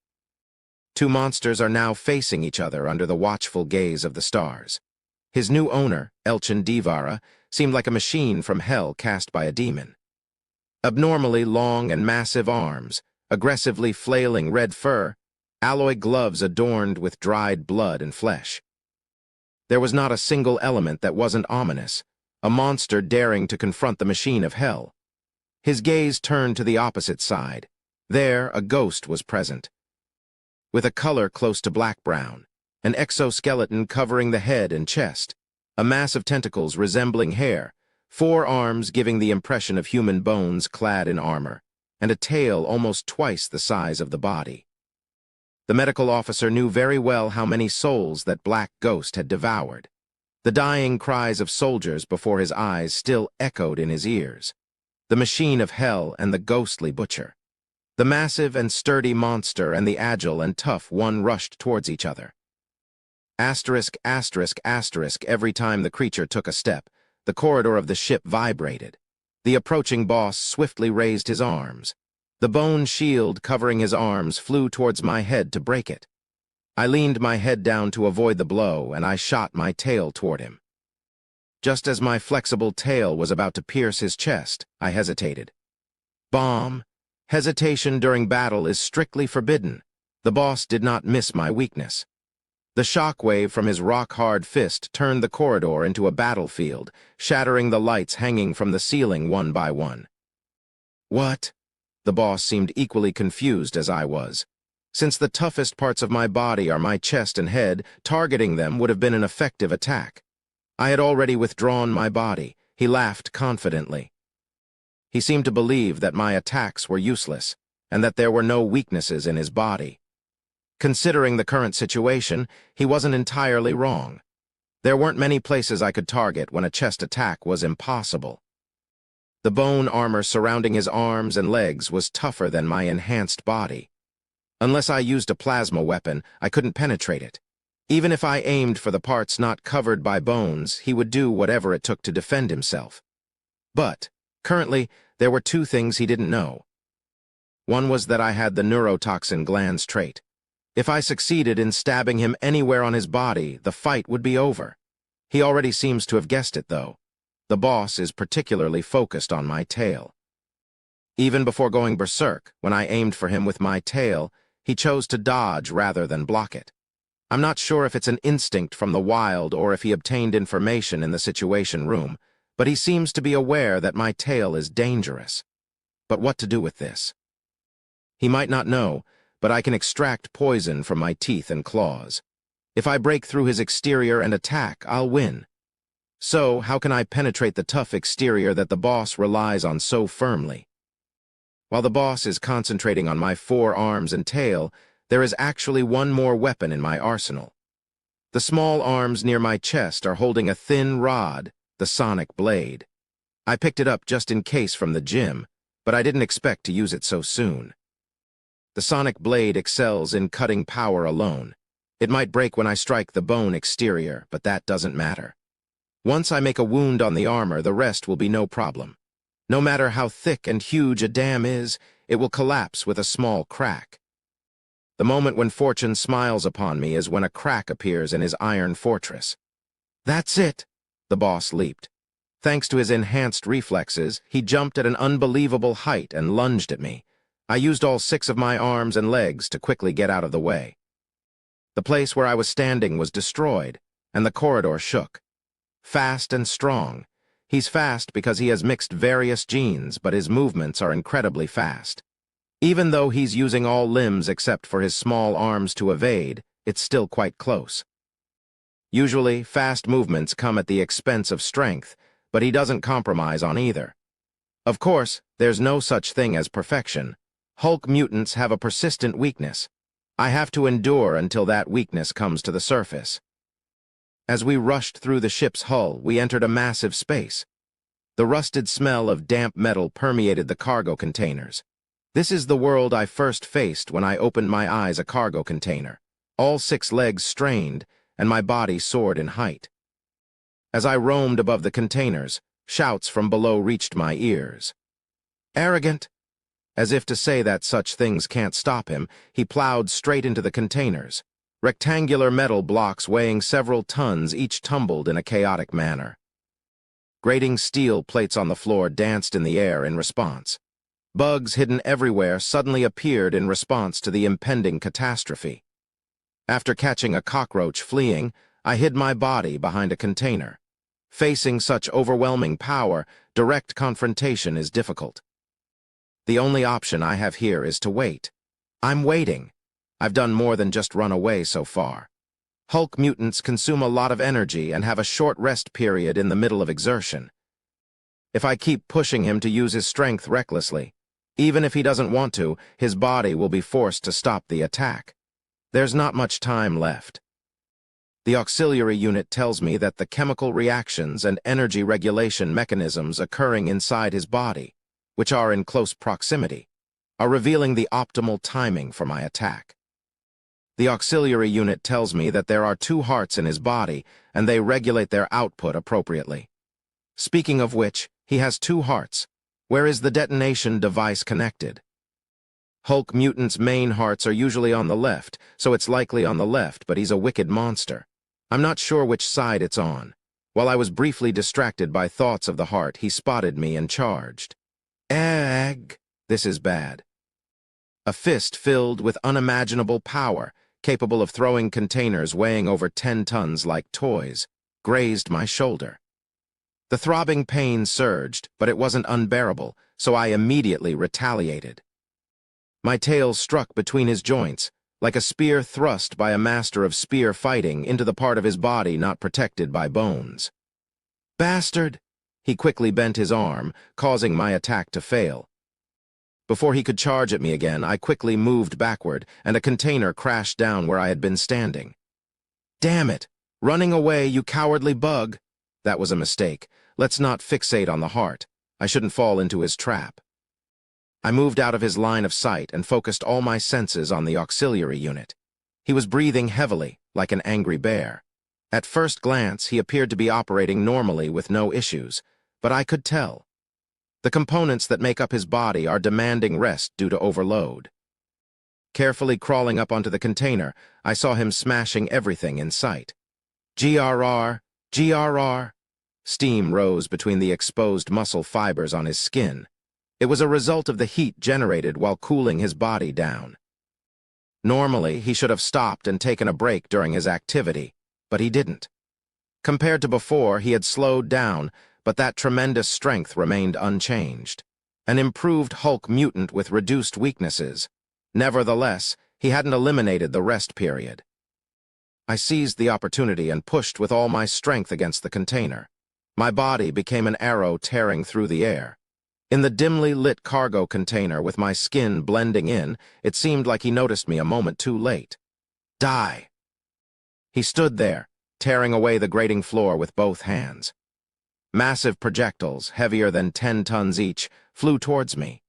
Two monsters are now facing each other under the watchful gaze of the stars. His new owner, Elchin Divara, seemed like a machine from hell cast by a demon. Abnormally long and massive arms, aggressively flailing red fur, alloy gloves adorned with dried blood and flesh. There was not a single element that wasn't ominous, a monster daring to confront the machine of hell. His gaze turned to the opposite side. There, a ghost was present. With a color close to black-brown, an exoskeleton covering the head and chest, a mass of tentacles resembling hair, 4 arms giving the impression of human bones clad in armor, and a tail almost twice the size of the body. The medical officer knew very well how many souls that black ghost had devoured. The dying cries of soldiers before his eyes still echoed in his ears. The machine of hell and the ghostly butcher. The massive and sturdy monster and the agile and tough one rushed towards each other. Asterisk, asterisk, asterisk, every time the creature took a step, the corridor of the ship vibrated. The approaching boss swiftly raised his arms. The bone shield covering his arms flew towards my head to break it. I leaned my head down to avoid the blow, and I shot my tail toward him. Just as my flexible tail was about to pierce his chest, I hesitated. Bomb. Hesitation during battle is strictly forbidden. The boss did not miss my weakness. The shockwave from his rock-hard fist turned the corridor into a battlefield, shattering the lights hanging from the ceiling one by one. What? The boss seemed equally confused as I was. Since the toughest parts of my body are my chest and head, targeting them would have been an effective attack. I had already withdrawn my body. He laughed confidently. He seemed to believe that my attacks were useless, and that there were no weaknesses in his body. Considering the current situation, he wasn't entirely wrong. There weren't many places I could target when a chest attack was impossible. The bone armor surrounding his arms and legs was tougher than my enhanced body. Unless I used a plasma weapon, I couldn't penetrate it. Even if I aimed for the parts not covered by bones, he would do whatever it took to defend himself. But, currently, there were 2 things he didn't know. One was that I had the neurotoxin glands trait. If I succeeded in stabbing him anywhere on his body, the fight would be over. He already seems to have guessed it, though. The boss is particularly focused on my tail. Even before going berserk, when I aimed for him with my tail, he chose to dodge rather than block it. I'm not sure if it's an instinct from the wild or if he obtained information in the situation room, but he seems to be aware that my tail is dangerous. But what to do with this? He might not know, but I can extract poison from my teeth and claws. If I break through his exterior and attack, I'll win. So, how can I penetrate the tough exterior that the boss relies on so firmly? While the boss is concentrating on my 4 arms and tail, there is actually one more weapon in my arsenal. The small arms near my chest are holding a thin rod, the sonic blade. I picked it up just in case from the gym, but I didn't expect to use it so soon. The sonic blade excels in cutting power alone. It might break when I strike the bone exterior, but that doesn't matter. Once I make a wound on the armor, the rest will be no problem. No matter how thick and huge a dam is, it will collapse with a small crack. The moment when fortune smiles upon me is when a crack appears in his iron fortress. That's it! The boss leaped. Thanks to his enhanced reflexes, he jumped at an unbelievable height and lunged at me. I used all 6 of my arms and legs to quickly get out of the way. The place where I was standing was destroyed, and the corridor shook. Fast and strong. He's fast because he has mixed various genes, but his movements are incredibly fast. Even though he's using all limbs except for his small arms to evade, it's still quite close. Usually, fast movements come at the expense of strength, but he doesn't compromise on either. Of course, there's no such thing as perfection. Hulk mutants have a persistent weakness. I have to endure until that weakness comes to the surface. As we rushed through the ship's hull, we entered a massive space. The rusted smell of damp metal permeated the cargo containers. This is the world I first faced when I opened my eyes a cargo container. All 6 legs strained, and my body soared in height. As I roamed above the containers, shouts from below reached my ears. Arrogant! As if to say that such things can't stop him, he plowed straight into the containers. Rectangular metal blocks weighing several tons each tumbled in a chaotic manner. Grating steel plates on the floor danced in the air in response. Bugs hidden everywhere suddenly appeared in response to the impending catastrophe. After catching a cockroach fleeing, I hid my body behind a container. Facing such overwhelming power, direct confrontation is difficult. The only option I have here is to wait. I'm waiting. I've done more than just run away so far. Hulk mutants consume a lot of energy and have a short rest period in the middle of exertion. If I keep pushing him to use his strength recklessly, even if he doesn't want to, his body will be forced to stop the attack. There's not much time left. The auxiliary unit tells me that the chemical reactions and energy regulation mechanisms occurring inside his body, which are in close proximity, are revealing the optimal timing for my attack. The auxiliary unit tells me that there are 2 hearts in his body, and they regulate their output appropriately. Speaking of which, he has 2 hearts. Where is the detonation device connected? Hulk mutants' main hearts are usually on the left, so it's likely on the left, but he's a wicked monster. I'm not sure which side it's on. While I was briefly distracted by thoughts of the heart, he spotted me and charged. Egg! This is bad. A fist filled with unimaginable power, capable of throwing containers weighing over 10 tons like toys, grazed my shoulder. The throbbing pain surged, but it wasn't unbearable, so I immediately retaliated. My tail struck between his joints, like a spear thrust by a master of spear fighting into the part of his body not protected by bones. Bastard! He quickly bent his arm, causing my attack to fail. Before he could charge at me again, I quickly moved backward, and a container crashed down where I had been standing. Damn it! Running away, you cowardly bug! That was a mistake. Let's not fixate on the heart. I shouldn't fall into his trap. I moved out of his line of sight and focused all my senses on the auxiliary unit. He was breathing heavily, like an angry bear. At first glance, he appeared to be operating normally with no issues, but I could tell. The components that make up his body are demanding rest due to overload. Carefully crawling up onto the container, I saw him smashing everything in sight. GRR, GRR. Steam rose between the exposed muscle fibers on his skin. It was a result of the heat generated while cooling his body down. Normally, he should have stopped and taken a break during his activity, but he didn't. Compared to before, he had slowed down, but that tremendous strength remained unchanged. An improved Hulk mutant with reduced weaknesses. Nevertheless, he hadn't eliminated the rest period. I seized the opportunity and pushed with all my strength against the container. My body became an arrow tearing through the air. In the dimly lit cargo container with my skin blending in, it seemed like he noticed me a moment too late. Die! He stood there, tearing away the grating floor with both hands. Massive projectiles, heavier than 10 tons each, flew towards me.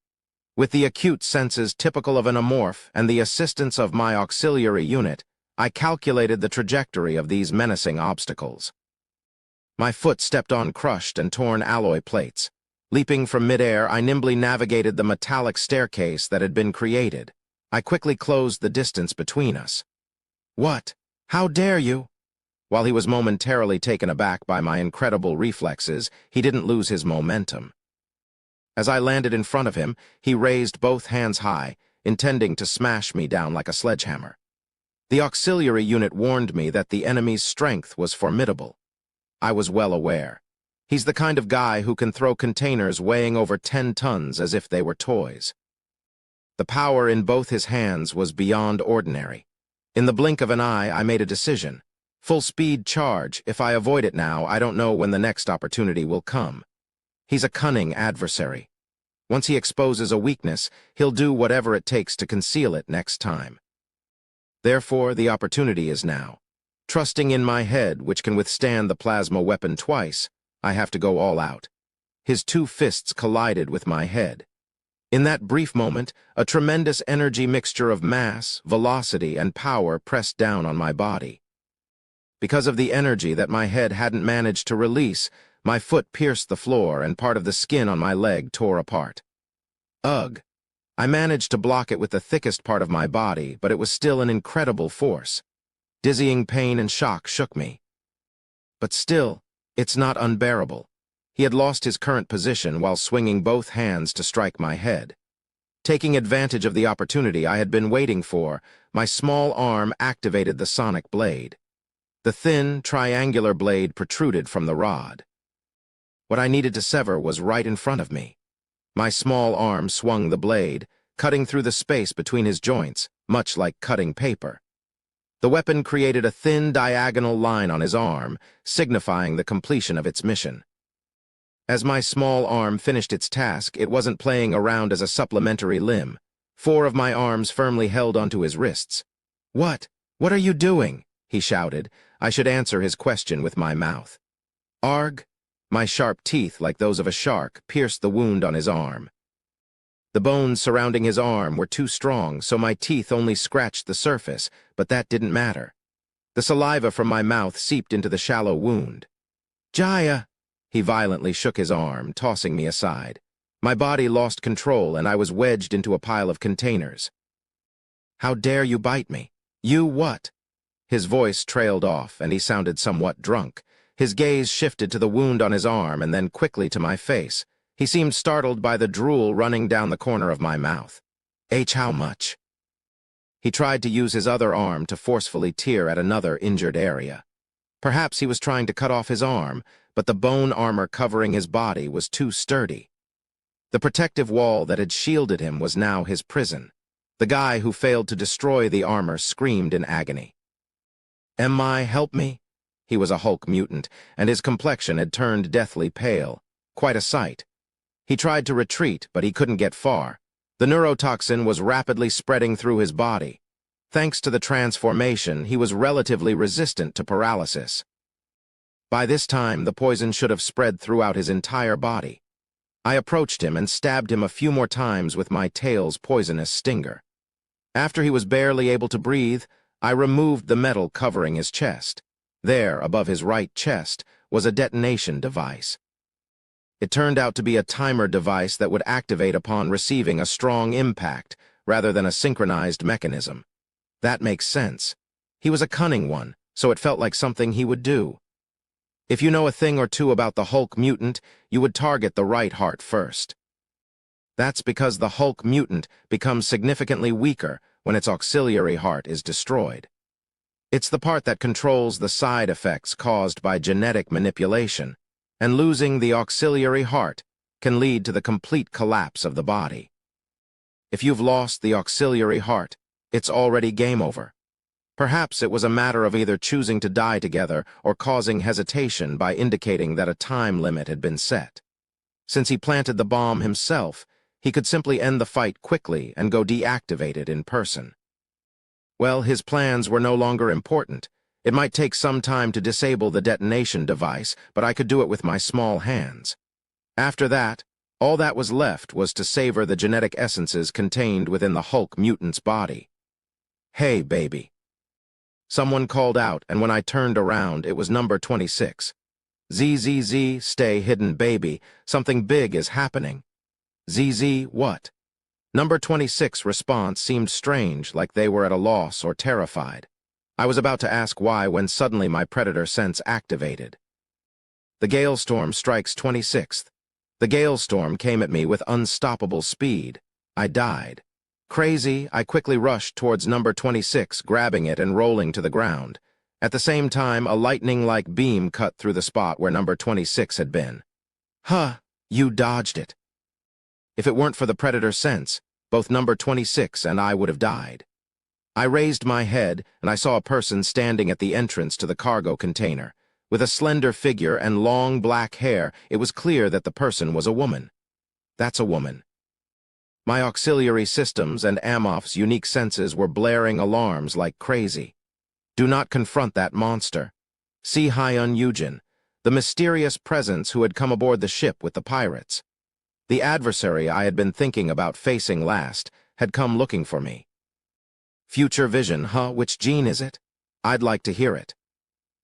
With the acute senses typical of an amorph and the assistance of my auxiliary unit, I calculated the trajectory of these menacing obstacles. My foot stepped on crushed and torn alloy plates. Leaping from midair, I nimbly navigated the metallic staircase that had been created. I quickly closed the distance between us. "What? How dare you?" While he was momentarily taken aback by my incredible reflexes, he didn't lose his momentum. As I landed in front of him, he raised both hands high, intending to smash me down like a sledgehammer. The auxiliary unit warned me that the enemy's strength was formidable. I was well aware. He's the kind of guy who can throw containers weighing over 10 tons as if they were toys. The power in both his hands was beyond ordinary. In the blink of an eye, I made a decision. Full speed charge. If I avoid it now, I don't know when the next opportunity will come. He's a cunning adversary. Once he exposes a weakness, he'll do whatever it takes to conceal it next time. Therefore, the opportunity is now. Trusting in my head, which can withstand the plasma weapon twice, I have to go all out. His two fists collided with my head. In that brief moment, a tremendous energy mixture of mass, velocity, and power pressed down on my body. Because of the energy that my head hadn't managed to release, my foot pierced the floor and part of the skin on my leg tore apart. Ugh! I managed to block it with the thickest part of my body, but it was still an incredible force. Dizzying pain and shock shook me. But still, it's not unbearable. He had lost his current position while swinging both hands to strike my head. Taking advantage of the opportunity I had been waiting for, my small arm activated the sonic blade. The thin, triangular blade protruded from the rod. What I needed to sever was right in front of me. My small arm swung the blade, cutting through the space between his joints, much like cutting paper. The weapon created a thin diagonal line on his arm, signifying the completion of its mission. As my small arm finished its task, it wasn't playing around as a supplementary limb. 4 of my arms firmly held onto his wrists. "What? What are you doing?" he shouted. I should answer his question with my mouth. "Arg!" My sharp teeth, like those of a shark, pierced the wound on his arm. The bones surrounding his arm were too strong, so my teeth only scratched the surface, but that didn't matter. The saliva from my mouth seeped into the shallow wound. "Jaya!" He violently shook his arm, tossing me aside. My body lost control, and I was wedged into a pile of containers. "How dare you bite me? You what?" His voice trailed off, and he sounded somewhat drunk. His gaze shifted to the wound on his arm and then quickly to my face. He seemed startled by the drool running down the corner of my mouth. How much?" He tried to use his other arm to forcefully tear at another injured area. Perhaps he was trying to cut off his arm, but the bone armor covering his body was too sturdy. The protective wall that had shielded him was now his prison. The guy who failed to destroy the armor screamed in agony. Help me?" He was a Hulk mutant, and his complexion had turned deathly pale. Quite a sight. He tried to retreat, but he couldn't get far. The neurotoxin was rapidly spreading through his body. Thanks to the transformation, he was relatively resistant to paralysis. By this time, the poison should have spread throughout his entire body. I approached him and stabbed him a few more times with my tail's poisonous stinger. After he was barely able to breathe, I removed the metal covering his chest. There, above his right chest, was a detonation device. It turned out to be a timer device that would activate upon receiving a strong impact, rather than a synchronized mechanism. That makes sense. He was a cunning one, so it felt like something he would do. If you know a thing or two about the Hulk mutant, you would target the right heart first. That's because the Hulk mutant becomes significantly weaker when its auxiliary heart is destroyed. It's the part that controls the side effects caused by genetic manipulation, and losing the auxiliary heart can lead to the complete collapse of the body. If you've lost the auxiliary heart, it's already game over. Perhaps it was a matter of either choosing to die together or causing hesitation by indicating that a time limit had been set. Since he planted the bomb himself, he could simply end the fight quickly and go deactivated in person. Well, his plans were no longer important. It might take some time to disable the detonation device, but I could do it with my small hands. After that, all that was left was to savor the genetic essences contained within the Hulk mutant's body. "Hey, baby." Someone called out, and when I turned around, it was number 26. ZZZ, stay hidden, baby. Something big is happening. ZZ, what? Number 26's response seemed strange, like they were at a loss or terrified. I was about to ask why when suddenly my predator sense activated. The gale storm strikes 26th. The gale storm came at me with unstoppable speed. I died. Crazy, I quickly rushed towards number 26, grabbing it and rolling to the ground. At the same time, a lightning-like beam cut through the spot where number 26 had been. Huh, you dodged it. If it weren't for the predator sense, both number 26 and I would have died. I raised my head, and I saw a person standing at the entrance to the cargo container. With a slender figure and long black hair, it was clear that the person was a woman. That's a woman. My auxiliary systems and Amoff's unique senses were blaring alarms like crazy. Do not confront that monster. See Ainz Audioverse, the mysterious presence who had come aboard the ship with the pirates. The adversary I had been thinking about facing last had come looking for me. Future vision, huh? Which gene is it? I'd like to hear it.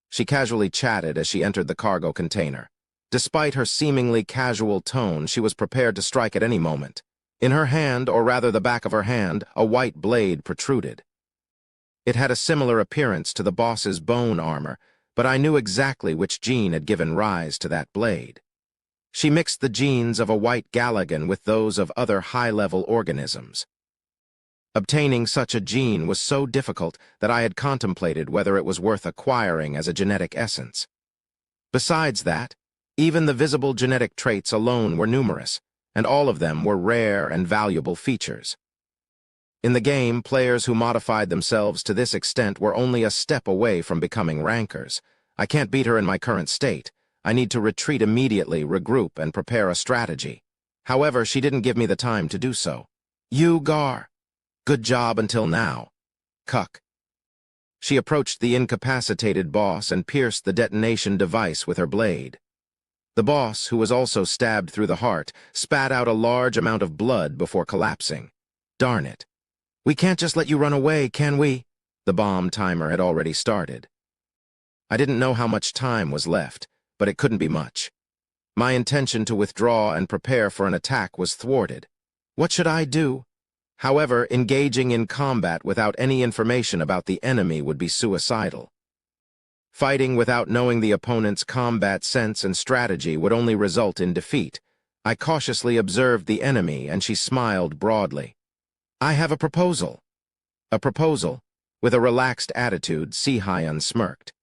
She casually chatted as she entered the cargo container. Despite her seemingly casual tone, she was prepared to strike at any moment. In her hand, or rather the back of her hand, a white blade protruded. It had a similar appearance to the boss's bone armor, but I knew exactly which gene had given rise to that blade. She mixed the genes of a white Galagan with those of other high-level organisms. Obtaining such a gene was so difficult that I had contemplated whether it was worth acquiring as a genetic essence. Besides that, even the visible genetic traits alone were numerous, and all of them were rare and valuable features. In the game, players who modified themselves to this extent were only a step away from becoming rankers. I can't beat her in my current state. I need to retreat immediately, regroup, and prepare a strategy. However, she didn't give me the time to do so. You, Gar. Good job until now. Cuck. She approached the incapacitated boss and pierced the detonation device with her blade. The boss, who was also stabbed through the heart, spat out a large amount of blood before collapsing. Darn it. We can't just let you run away, can we? The bomb timer had already started. I didn't know how much time was left, but it couldn't be much. My intention to withdraw and prepare for an attack was thwarted. What should I do? However, engaging in combat without any information about the enemy would be suicidal. Fighting without knowing the opponent's combat sense and strategy would only result in defeat. I cautiously observed the enemy, and she smiled broadly. I have a proposal. A proposal? With a relaxed attitude, Ainz smirked.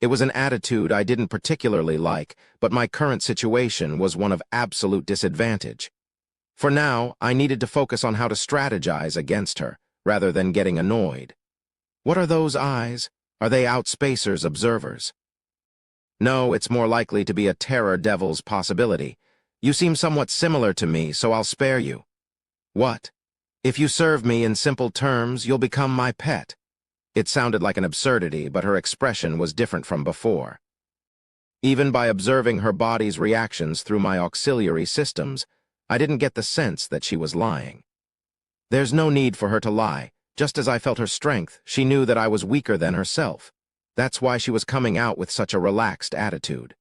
It was an attitude I didn't particularly like, but my current situation was one of absolute disadvantage. For now, I needed to focus on how to strategize against her, rather than getting annoyed. What are those eyes? Are they outspacers observers? No, it's more likely to be a terror devil's possibility. You seem somewhat similar to me, so I'll spare you. What? If you serve me in simple terms, you'll become my pet. It sounded like an absurdity, but her expression was different from before. Even by observing her body's reactions through my auxiliary systems, I didn't get the sense that she was lying. There's no need for her to lie. Just as I felt her strength, she knew that I was weaker than herself. That's why she was coming out with such a relaxed attitude.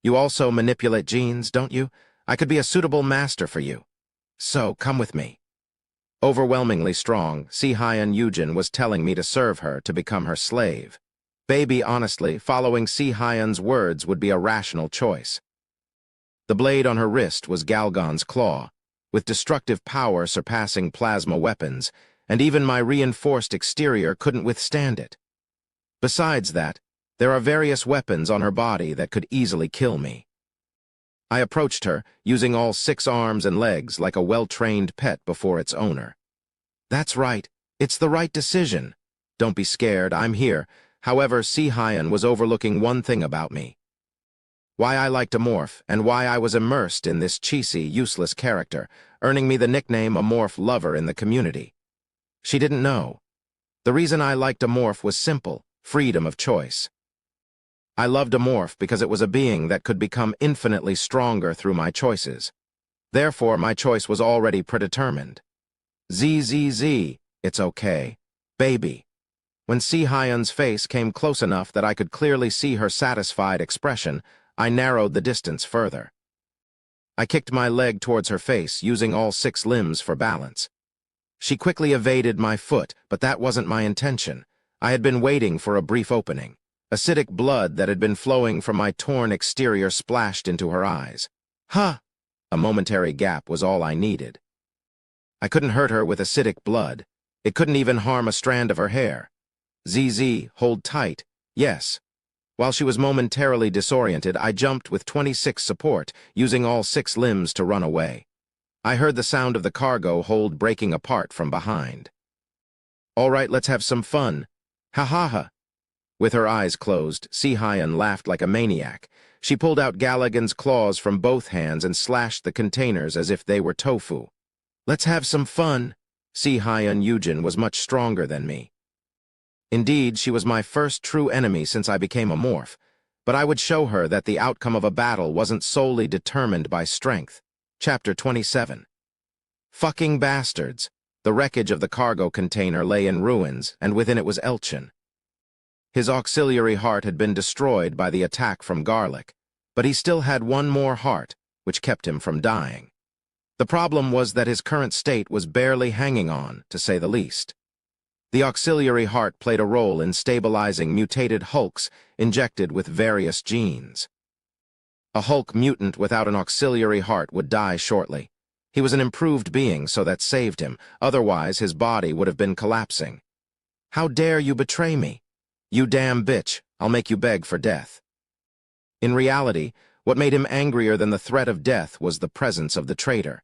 You also manipulate genes, don't you? I could be a suitable master for you. So, come with me. Overwhelmingly strong, Ainz Audioverse was telling me to serve her, to become her slave. Baby, honestly, following Ainz's words would be a rational choice. The blade on her wrist was Galgon's claw, with destructive power surpassing plasma weapons, and even my reinforced exterior couldn't withstand it. Besides that, there are various weapons on her body that could easily kill me. I approached her, using all 6 arms and legs like a well-trained pet before its owner. That's right. It's the right decision. Don't be scared, I'm here. However, Ainz was overlooking one thing about me. Why I like to morph, and why I was immersed in this cheesy, useless character, earning me the nickname a morph lover in the community. She didn't know. The reason I liked a morph was simple: freedom of choice. I loved a morph because it was a being that could become infinitely stronger through my choices. Therefore, my choice was already predetermined. ZZZ, it's okay. Baby. When Si Hyun's face came close enough that I could clearly see her satisfied expression, I narrowed the distance further. I kicked my leg towards her face, using all 6 limbs for balance. She quickly evaded my foot, but that wasn't my intention. I had been waiting for a brief opening. Acidic blood that had been flowing from my torn exterior splashed into her eyes. Huh! A momentary gap was all I needed. I couldn't hurt her with acidic blood. It couldn't even harm a strand of her hair. ZZ, hold tight. Yes. While she was momentarily disoriented, I jumped with 26 support, using all 6 limbs to run away. I heard the sound of the cargo hold breaking apart from behind. All right, let's have some fun. Ha ha ha. With her eyes closed, Si Hyun laughed like a maniac. She pulled out Galligan's claws from both hands and slashed the containers as if they were tofu. Let's have some fun. Si Hyun Yujin was much stronger than me. Indeed, she was my first true enemy since I became a morph, but I would show her that the outcome of a battle wasn't solely determined by strength. Chapter 27. Fucking bastards. The wreckage of the cargo container lay in ruins, and within it was Elchin. His auxiliary heart had been destroyed by the attack from Garlic, but he still had one more heart, which kept him from dying. The problem was that his current state was barely hanging on, to say the least. The auxiliary heart played a role in stabilizing mutated Hulks injected with various genes. A Hulk mutant without an auxiliary heart would die shortly. He was an improved being, so that saved him. Otherwise, his body would have been collapsing. How dare you betray me? You damn bitch, I'll make you beg for death. In reality, what made him angrier than the threat of death was the presence of the traitor.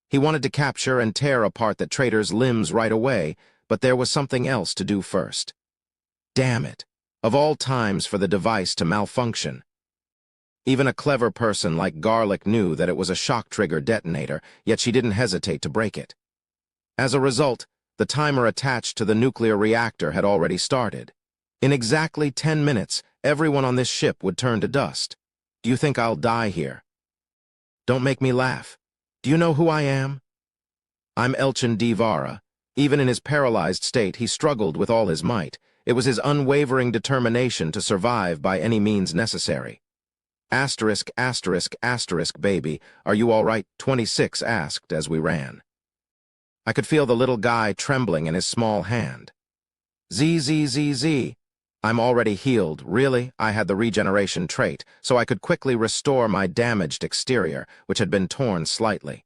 He wanted to capture and tear apart the traitor's limbs right away, but there was something else to do first. Damn it. Of all times for the device to malfunction. Even a clever person like Garlic knew that it was a shock trigger detonator, yet she didn't hesitate to break it. As a result, the timer attached to the nuclear reactor had already started. In exactly 10 minutes, everyone on this ship would turn to dust. Do you think I'll die here? Don't make me laugh. Do you know who I am? I'm Elchin Divara. Even in his paralyzed state, he struggled with all his might. It was his unwavering determination to survive by any means necessary. Asterisk, asterisk, asterisk, baby, are you all right? 26 asked as we ran. I could feel the little guy trembling in his small hand. ZZZZ. I'm already healed. Really, I had the regeneration trait, so I could quickly restore my damaged exterior, which had been torn slightly.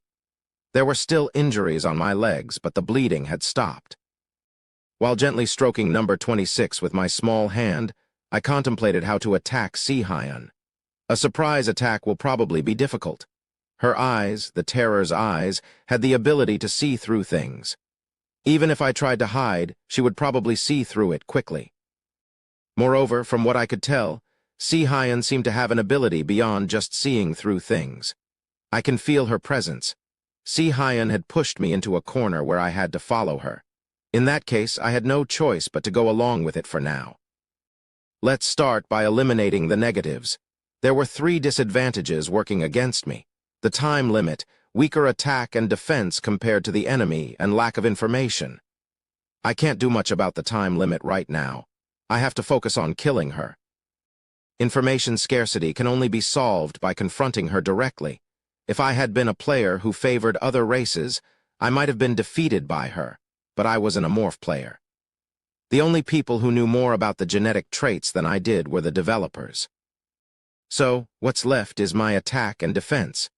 There were still injuries on my legs, but the bleeding had stopped. While gently stroking number 26 with my small hand, I contemplated how to attack Si Hyun. A surprise attack will probably be difficult. Her eyes, the terror's eyes, had the ability to see through things. Even if I tried to hide, she would probably see through it quickly. Moreover, from what I could tell, Si Hyun seemed to have an ability beyond just seeing through things. I can feel her presence. Si Hyun had pushed me into a corner where I had to follow her. In that case, I had no choice but to go along with it for now. Let's start by eliminating the negatives. There were 3 disadvantages working against me. The time limit, weaker attack and defense compared to the enemy, and lack of information. I can't do much about the time limit right now. I have to focus on killing her. Information scarcity can only be solved by confronting her directly. If I had been a player who favored other races, I might have been defeated by her, but I was an amorph player. The only people who knew more about the genetic traits than I did were the developers. So, what's left is my attack and defense.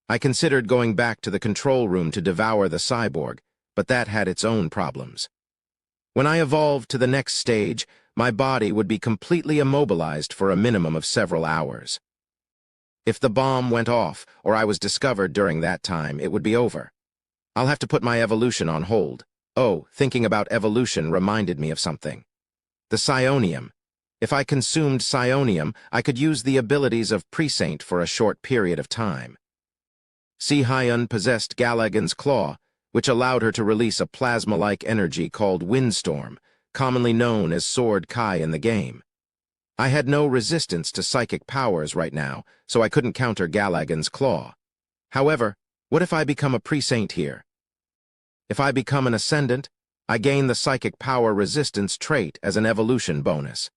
I considered going back to the control room to devour the cyborg, but that had its own problems. When I evolved to the next stage, my body would be completely immobilized for a minimum of several hours. If the bomb went off, or I was discovered during that time, it would be over. I'll have to put my evolution on hold. Oh, thinking about evolution reminded me of something. The psionium. If I consumed psionium, I could use the abilities of Presaint for a short period of time. Si Hyun possessed Galligan's Claw, which allowed her to release a plasma-like energy called Windstorm, commonly known as Sword Kai in the game. I had no resistance to psychic powers right now, so I couldn't counter Galligan's Claw. However, what if I become a Presaint here? If I become an Ascendant, I gain the psychic power resistance trait as an evolution bonus.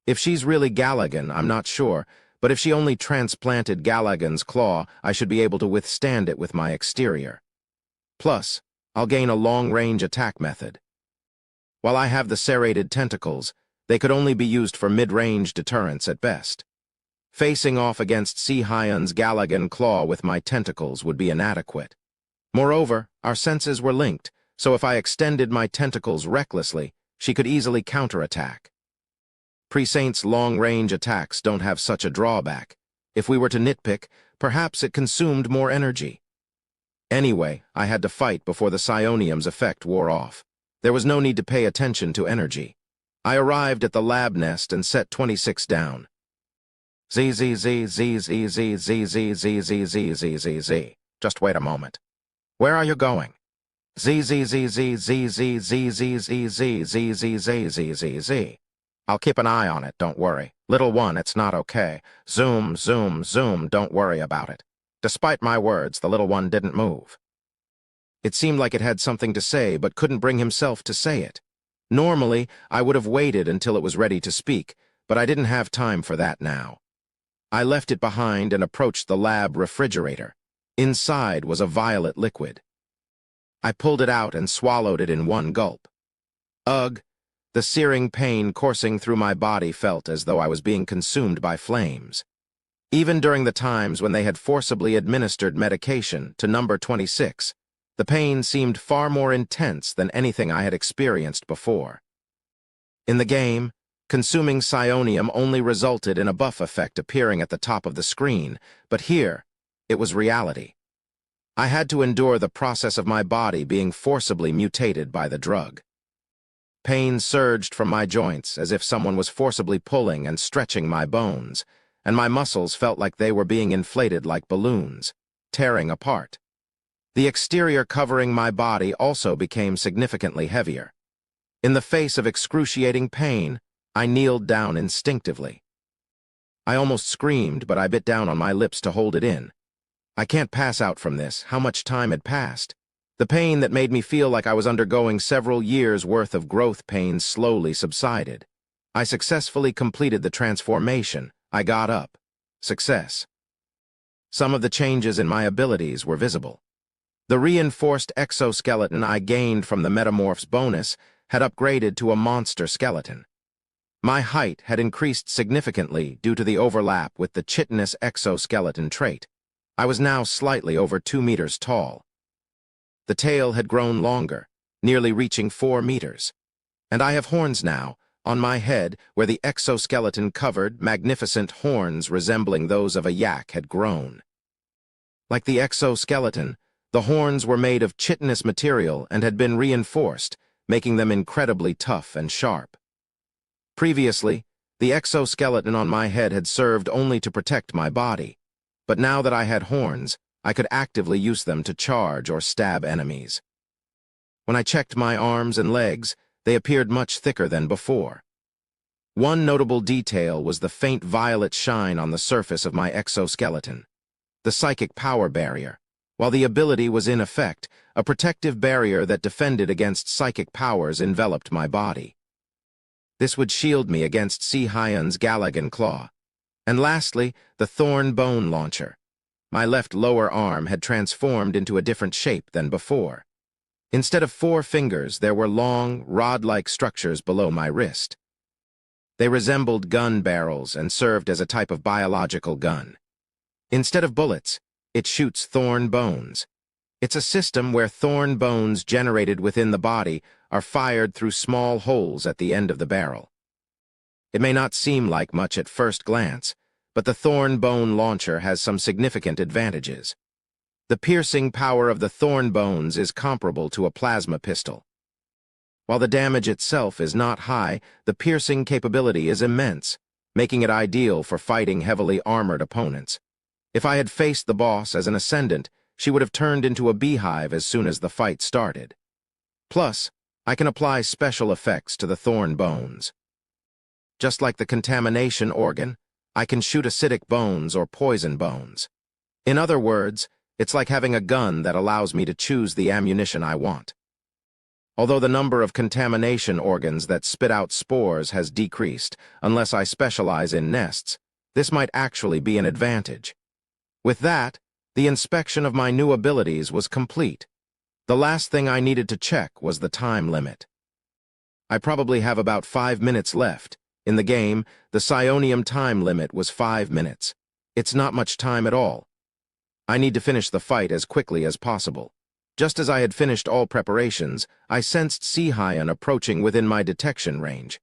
If she's really Galagan, I'm not sure, but if she only transplanted Galagan's claw, I should be able to withstand it with my exterior. Plus, I'll gain a long-range attack method. While I have the serrated tentacles, they could only be used for mid-range deterrence at best. Facing off against Ainz Galagan claw with my tentacles would be inadequate. Moreover, our senses were linked, so if I extended my tentacles recklessly, she could easily counterattack. Presaint's long-range attacks don't have such a drawback. If we were to nitpick, perhaps it consumed more energy. Anyway, I had to fight before the psionium's effect wore off. There was no need to pay attention to energy. I arrived at the lab nest and set 26 down. Z. Just wait a moment. Where are you going? Z. I'll keep an eye on it, don't worry. Little one, it's not okay. Zoom, don't worry about it. Despite my words, the little one didn't move. It seemed like it had something to say, but couldn't bring himself to say it. Normally, I would have waited until it was ready to speak, but I didn't have time for that now. I left it behind and approached the lab refrigerator. Inside was a violet liquid. I pulled it out and swallowed it in one gulp. Ugh! The searing pain coursing through my body felt as though I was being consumed by flames. Even during the times when they had forcibly administered medication to number 26, the pain seemed far more intense than anything I had experienced before. In the game, consuming psionium only resulted in a buff effect appearing at the top of the screen, but here, it was reality. I had to endure the process of my body being forcibly mutated by the drug. Pain surged from my joints as if someone was forcibly pulling and stretching my bones, and my muscles felt like they were being inflated like balloons, tearing apart. The exterior covering my body also became significantly heavier. In the face of excruciating pain, I kneeled down instinctively. I almost screamed, but I bit down on my lips to hold it in. I can't pass out from this. How much time had passed? The pain that made me feel like I was undergoing several years' worth of growth pains slowly subsided. I successfully completed the transformation. I got up. Success. Some of the changes in my abilities were visible. The reinforced exoskeleton I gained from the Metamorph's bonus had upgraded to a monster skeleton. My height had increased significantly due to the overlap with the chitinous exoskeleton trait. I was now slightly over 2 meters tall. The tail had grown longer, nearly reaching 4 meters. And I have horns now, on my head, where the exoskeleton-covered, magnificent horns resembling those of a yak had grown. Like the exoskeleton, the horns were made of chitinous material and had been reinforced, making them incredibly tough and sharp. Previously, the exoskeleton on my head had served only to protect my body, but now that I had horns, I could actively use them to charge or stab enemies. When I checked my arms and legs, they appeared much thicker than before. One notable detail was the faint violet shine on the surface of my exoskeleton, the psychic power barrier. While the ability was in effect, a protective barrier that defended against psychic powers enveloped my body. This would shield me against Ainz Galagan claw. And lastly, the thorn bone launcher. My left lower arm had transformed into a different shape than before. Instead of 4 fingers, there were long, rod-like structures below my wrist. They resembled gun barrels and served as a type of biological gun. Instead of bullets, it shoots thorn bones. It's a system where thorn bones generated within the body are fired through small holes at the end of the barrel. It may not seem like much at first glance, but the thorn bone launcher has some significant advantages. The piercing power of the thorn bones is comparable to a plasma pistol. While the damage itself is not high, the piercing capability is immense, making it ideal for fighting heavily armored opponents. If I had faced the boss as an ascendant, she would have turned into a beehive as soon as the fight started. Plus, I can apply special effects to the thorn bones. Just like the contamination organ, I can shoot acidic bones or poison bones. In other words, it's like having a gun that allows me to choose the ammunition I want. Although the number of contamination organs that spit out spores has decreased, unless I specialize in nests, this might actually be an advantage. With that, the inspection of my new abilities was complete. The last thing I needed to check was the time limit. I probably have about 5 minutes left. In the game, the psionium time limit was 5 minutes. It's not much time at all. I need to finish the fight as quickly as possible. Just as I had finished all preparations, I sensed Sea-Hyan approaching within my detection range.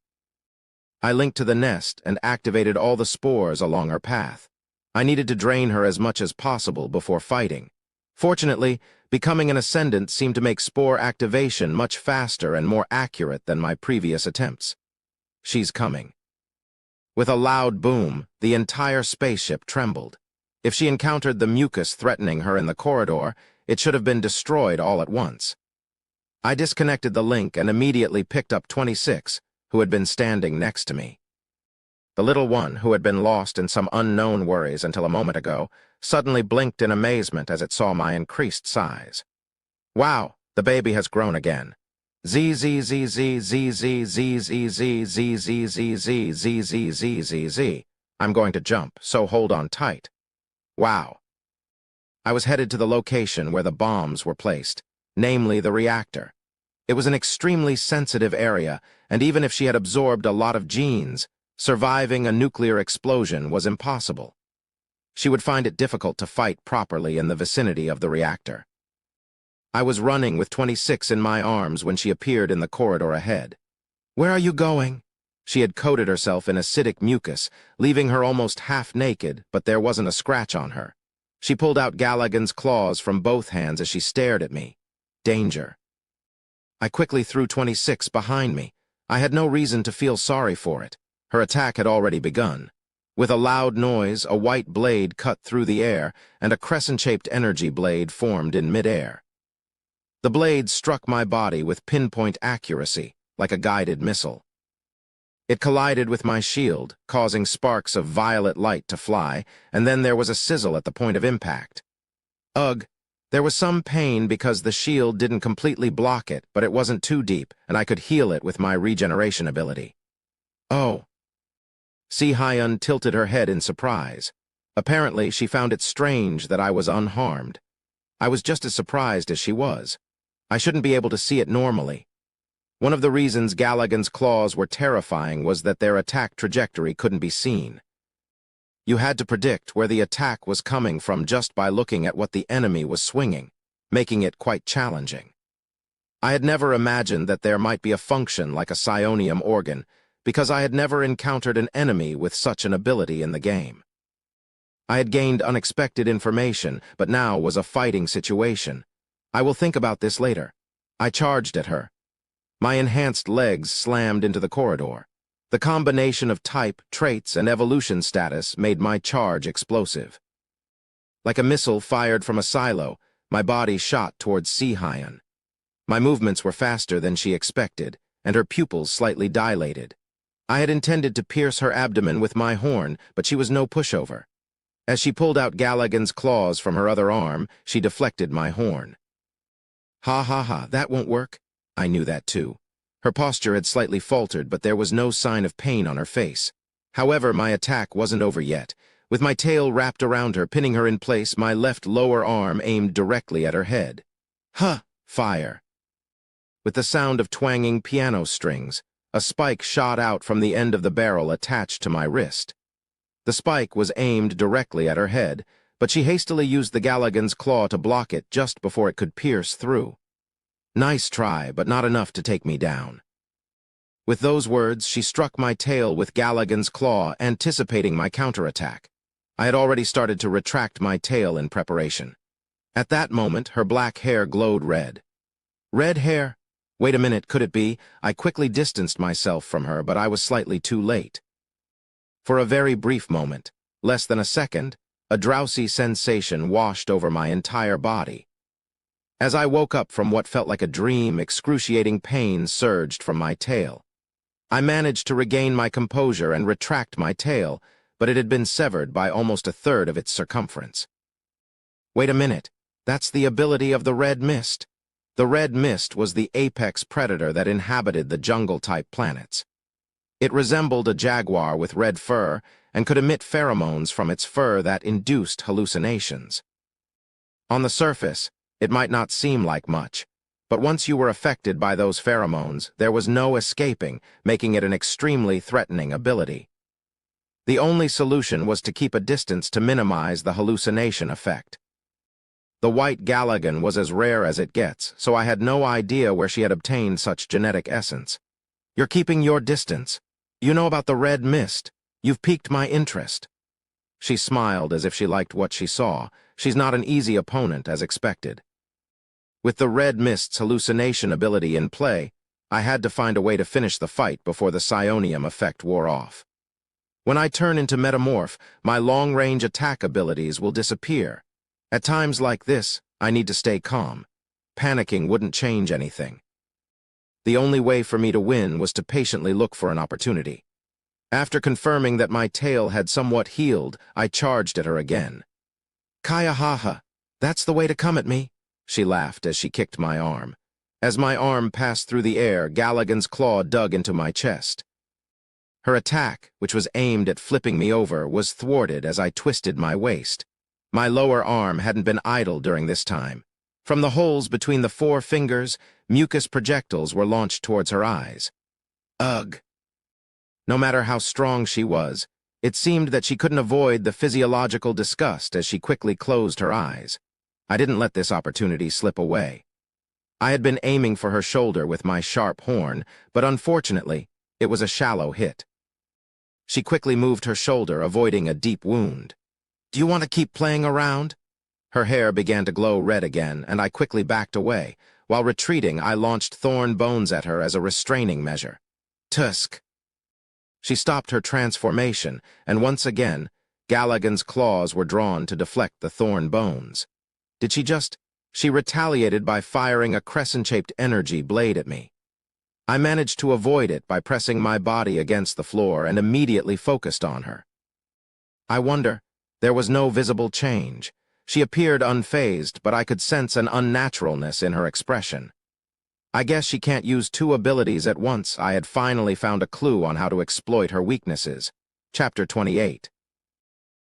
I linked to the nest and activated all the spores along her path. I needed to drain her as much as possible before fighting. Fortunately, becoming an Ascendant seemed to make spore activation much faster and more accurate than my previous attempts. She's coming. With a loud boom, the entire spaceship trembled. If she encountered the mucus threatening her in the corridor, it should have been destroyed all at once. I disconnected the link and immediately picked up 26, who had been standing next to me. The little one, who had been lost in some unknown worries until a moment ago, suddenly blinked in amazement as it saw my increased size. Wow, the baby has grown again. Z Z Z Z Z Z Z Z Z Z Z Z Z Z Z Z Z Z. I'm going to jump, so hold on tight. Wow. I was headed to the location where the bombs were placed, namely the reactor. It was an extremely sensitive area, and even if she had absorbed a lot of genes, surviving a nuclear explosion was impossible. She would find it difficult to fight properly in the vicinity of the reactor. I was running with 26 in my arms when she appeared in the corridor ahead. "Where are you going?" She had coated herself in acidic mucus, leaving her almost half naked, but there wasn't a scratch on her. She pulled out Galligan's claws from both hands as she stared at me. Danger. I quickly threw 26 behind me. I had no reason to feel sorry for it. Her attack had already begun. With a loud noise, a white blade cut through the air, and a crescent-shaped energy blade formed in mid-air. The blade struck my body with pinpoint accuracy, like a guided missile. It collided with my shield, causing sparks of violet light to fly, and then there was a sizzle at the point of impact. Ugh, there was some pain because the shield didn't completely block it, but it wasn't too deep, and I could heal it with my regeneration ability. Oh. Sea-Hyan tilted her head in surprise. Apparently, she found it strange that I was unharmed. I was just as surprised as she was. I shouldn't be able to see it normally. One of the reasons Galligan's claws were terrifying was that their attack trajectory couldn't be seen. You had to predict where the attack was coming from just by looking at what the enemy was swinging, making it quite challenging. I had never imagined that there might be a function like a psionium organ, because I had never encountered an enemy with such an ability in the game. I had gained unexpected information, but now was a fighting situation. I will think about this later. I charged at her. My enhanced legs slammed into the corridor. The combination of type, traits, and evolution status made my charge explosive. Like a missile fired from a silo, my body shot towards Sea-Hyan. My movements were faster than she expected, and her pupils slightly dilated. I had intended to pierce her abdomen with my horn, but she was no pushover. As she pulled out Galligan's claws from her other arm, she deflected my horn. Ha ha ha, that won't work. I knew that too. Her posture had slightly faltered, but there was no sign of pain on her face. However, my attack wasn't over yet. With my tail wrapped around her, pinning her in place, my left lower arm aimed directly at her head. Huh! Fire! With the sound of twanging piano strings, a spike shot out from the end of the barrel attached to my wrist. The spike was aimed directly at her head, but she hastily used the Galligan's claw to block it just before it could pierce through. Nice try, but not enough to take me down. With those words, she struck my tail with Galligan's claw, anticipating my counterattack. I had already started to retract my tail in preparation. At that moment, her black hair glowed red. Red hair? Wait a minute, could it be? I quickly distanced myself from her, but I was slightly too late. For a very brief moment, less than a second, a drowsy sensation washed over my entire body. As I woke up from what felt like a dream, excruciating pain surged from my tail. I managed to regain my composure and retract my tail, but it had been severed by almost a third of its circumference. Wait a minute, that's the ability of the red mist. The red mist was the apex predator that inhabited the jungle-type planets. It resembled a jaguar with red fur and could emit pheromones from its fur that induced hallucinations. On the surface, it might not seem like much, but once you were affected by those pheromones, there was no escaping, making it an extremely threatening ability. The only solution was to keep a distance to minimize the hallucination effect. The white Galagan was as rare as it gets, so I had no idea where she had obtained such genetic essence. "You're keeping your distance. You know about the red mist. You've piqued my interest." She smiled as if she liked what she saw. She's not an easy opponent, as expected. With the red mist's hallucination ability in play, I had to find a way to finish the fight before the psionium effect wore off. When I turn into Metamorph, my long-range attack abilities will disappear. At times like this, I need to stay calm. Panicking wouldn't change anything. The only way for me to win was to patiently look for an opportunity. After confirming that my tail had somewhat healed, I charged at her again. "Kaya haha, that's the way to come at me," she laughed as she kicked my arm. As my arm passed through the air, Galagan's claw dug into my chest. Her attack, which was aimed at flipping me over, was thwarted as I twisted my waist. My lower arm hadn't been idle during this time. From the holes between the 4 fingers, mucus projectiles were launched towards her eyes. Ugh! No matter how strong she was, it seemed that she couldn't avoid the physiological disgust as she quickly closed her eyes. I didn't let this opportunity slip away. I had been aiming for her shoulder with my sharp horn, but unfortunately, it was a shallow hit. She quickly moved her shoulder, avoiding a deep wound. "Do you want to keep playing around?" Her hair began to glow red again, and I quickly backed away. While retreating, I launched thorn bones at her as a restraining measure. Tusk! She stopped her transformation, and once again, Galagan's claws were drawn to deflect the thorn bones. Did she just... She retaliated by firing a crescent-shaped energy blade at me. I managed to avoid it by pressing my body against the floor and immediately focused on her. I wonder, there was no visible change. She appeared unfazed, but I could sense an unnaturalness in her expression. I guess she can't use 2 abilities at once. I had finally found a clue on how to exploit her weaknesses. Chapter 28.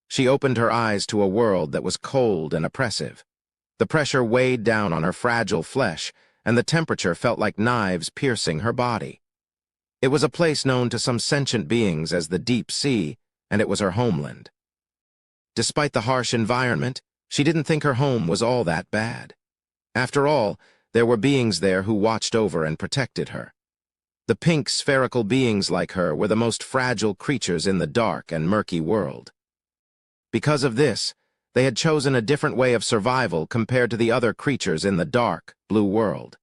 She opened her eyes to a world that was cold and oppressive. The pressure weighed down on her fragile flesh, and the temperature felt like knives piercing her body. It was a place known to some sentient beings as the Deep Sea, and it was her homeland. Despite the harsh environment, she didn't think her home was all that bad. After all, there were beings there who watched over and protected her. The pink spherical beings like her were the most fragile creatures in the dark and murky world. Because of this, they had chosen a different way of survival compared to the other creatures in the dark, blue world.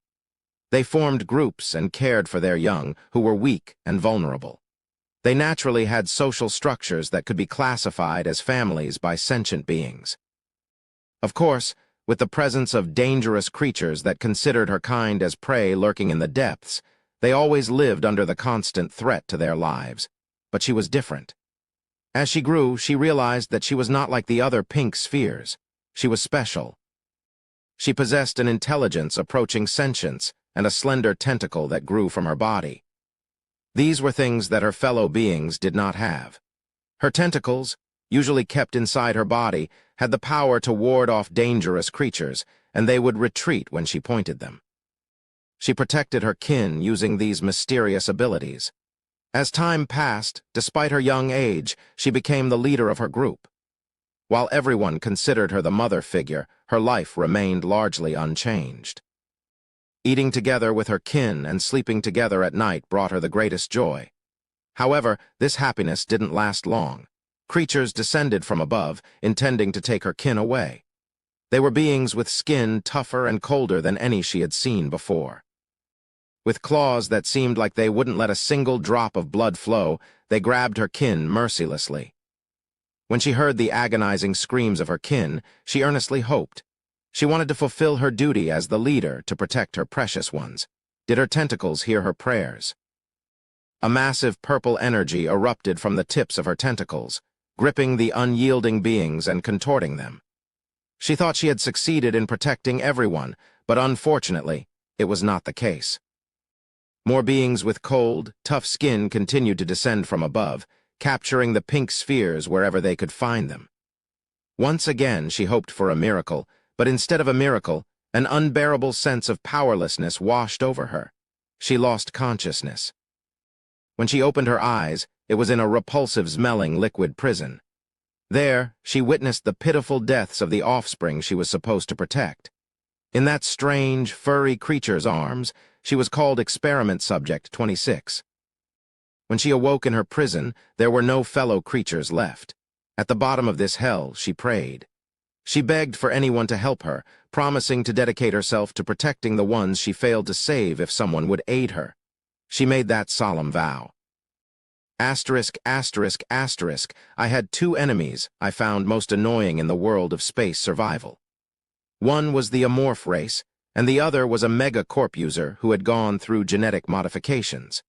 They formed groups and cared for their young, who were weak and vulnerable. They naturally had social structures that could be classified as families by sentient beings. Of course, with the presence of dangerous creatures that considered her kind as prey lurking in the depths, they always lived under the constant threat to their lives. But she was different. As she grew, she realized that she was not like the other pink spheres. She was special. She possessed an intelligence approaching sentience and a slender tentacle that grew from her body. These were things that her fellow beings did not have. Her tentacles, usually kept inside her body, had the power to ward off dangerous creatures, and they would retreat when she pointed them. She protected her kin using these mysterious abilities. As time passed, despite her young age, she became the leader of her group. While everyone considered her the mother figure, her life remained largely unchanged. Eating together with her kin and sleeping together at night brought her the greatest joy. However, this happiness didn't last long. Creatures descended from above, intending to take her kin away. They were beings with skin tougher and colder than any she had seen before. With claws that seemed like they wouldn't let a single drop of blood flow, they grabbed her kin mercilessly. When she heard the agonizing screams of her kin, she earnestly hoped. She wanted to fulfill her duty as the leader to protect her precious ones. Did her tentacles hear her prayers? A massive purple energy erupted from the tips of her tentacles, gripping the unyielding beings and contorting them. She thought she had succeeded in protecting everyone, but unfortunately, it was not the case. More beings with cold, tough skin continued to descend from above, capturing the pink spheres wherever they could find them. Once again, she hoped for a miracle, but instead of a miracle, an unbearable sense of powerlessness washed over her. She lost consciousness. When she opened her eyes, it was in a repulsive-smelling liquid prison. There, she witnessed the pitiful deaths of the offspring she was supposed to protect. In that strange, furry creature's arms, she was called Experiment Subject 26. When she awoke in her prison, there were no fellow creatures left. At the bottom of this hell, she prayed. She begged for anyone to help her, promising to dedicate herself to protecting the ones she failed to save if someone would aid her. She made that solemn vow. Asterisk, asterisk, asterisk, I had two enemies I found most annoying in the world of space survival. One was the Amorph race, and the other was a mega-corp user who had gone through genetic modifications.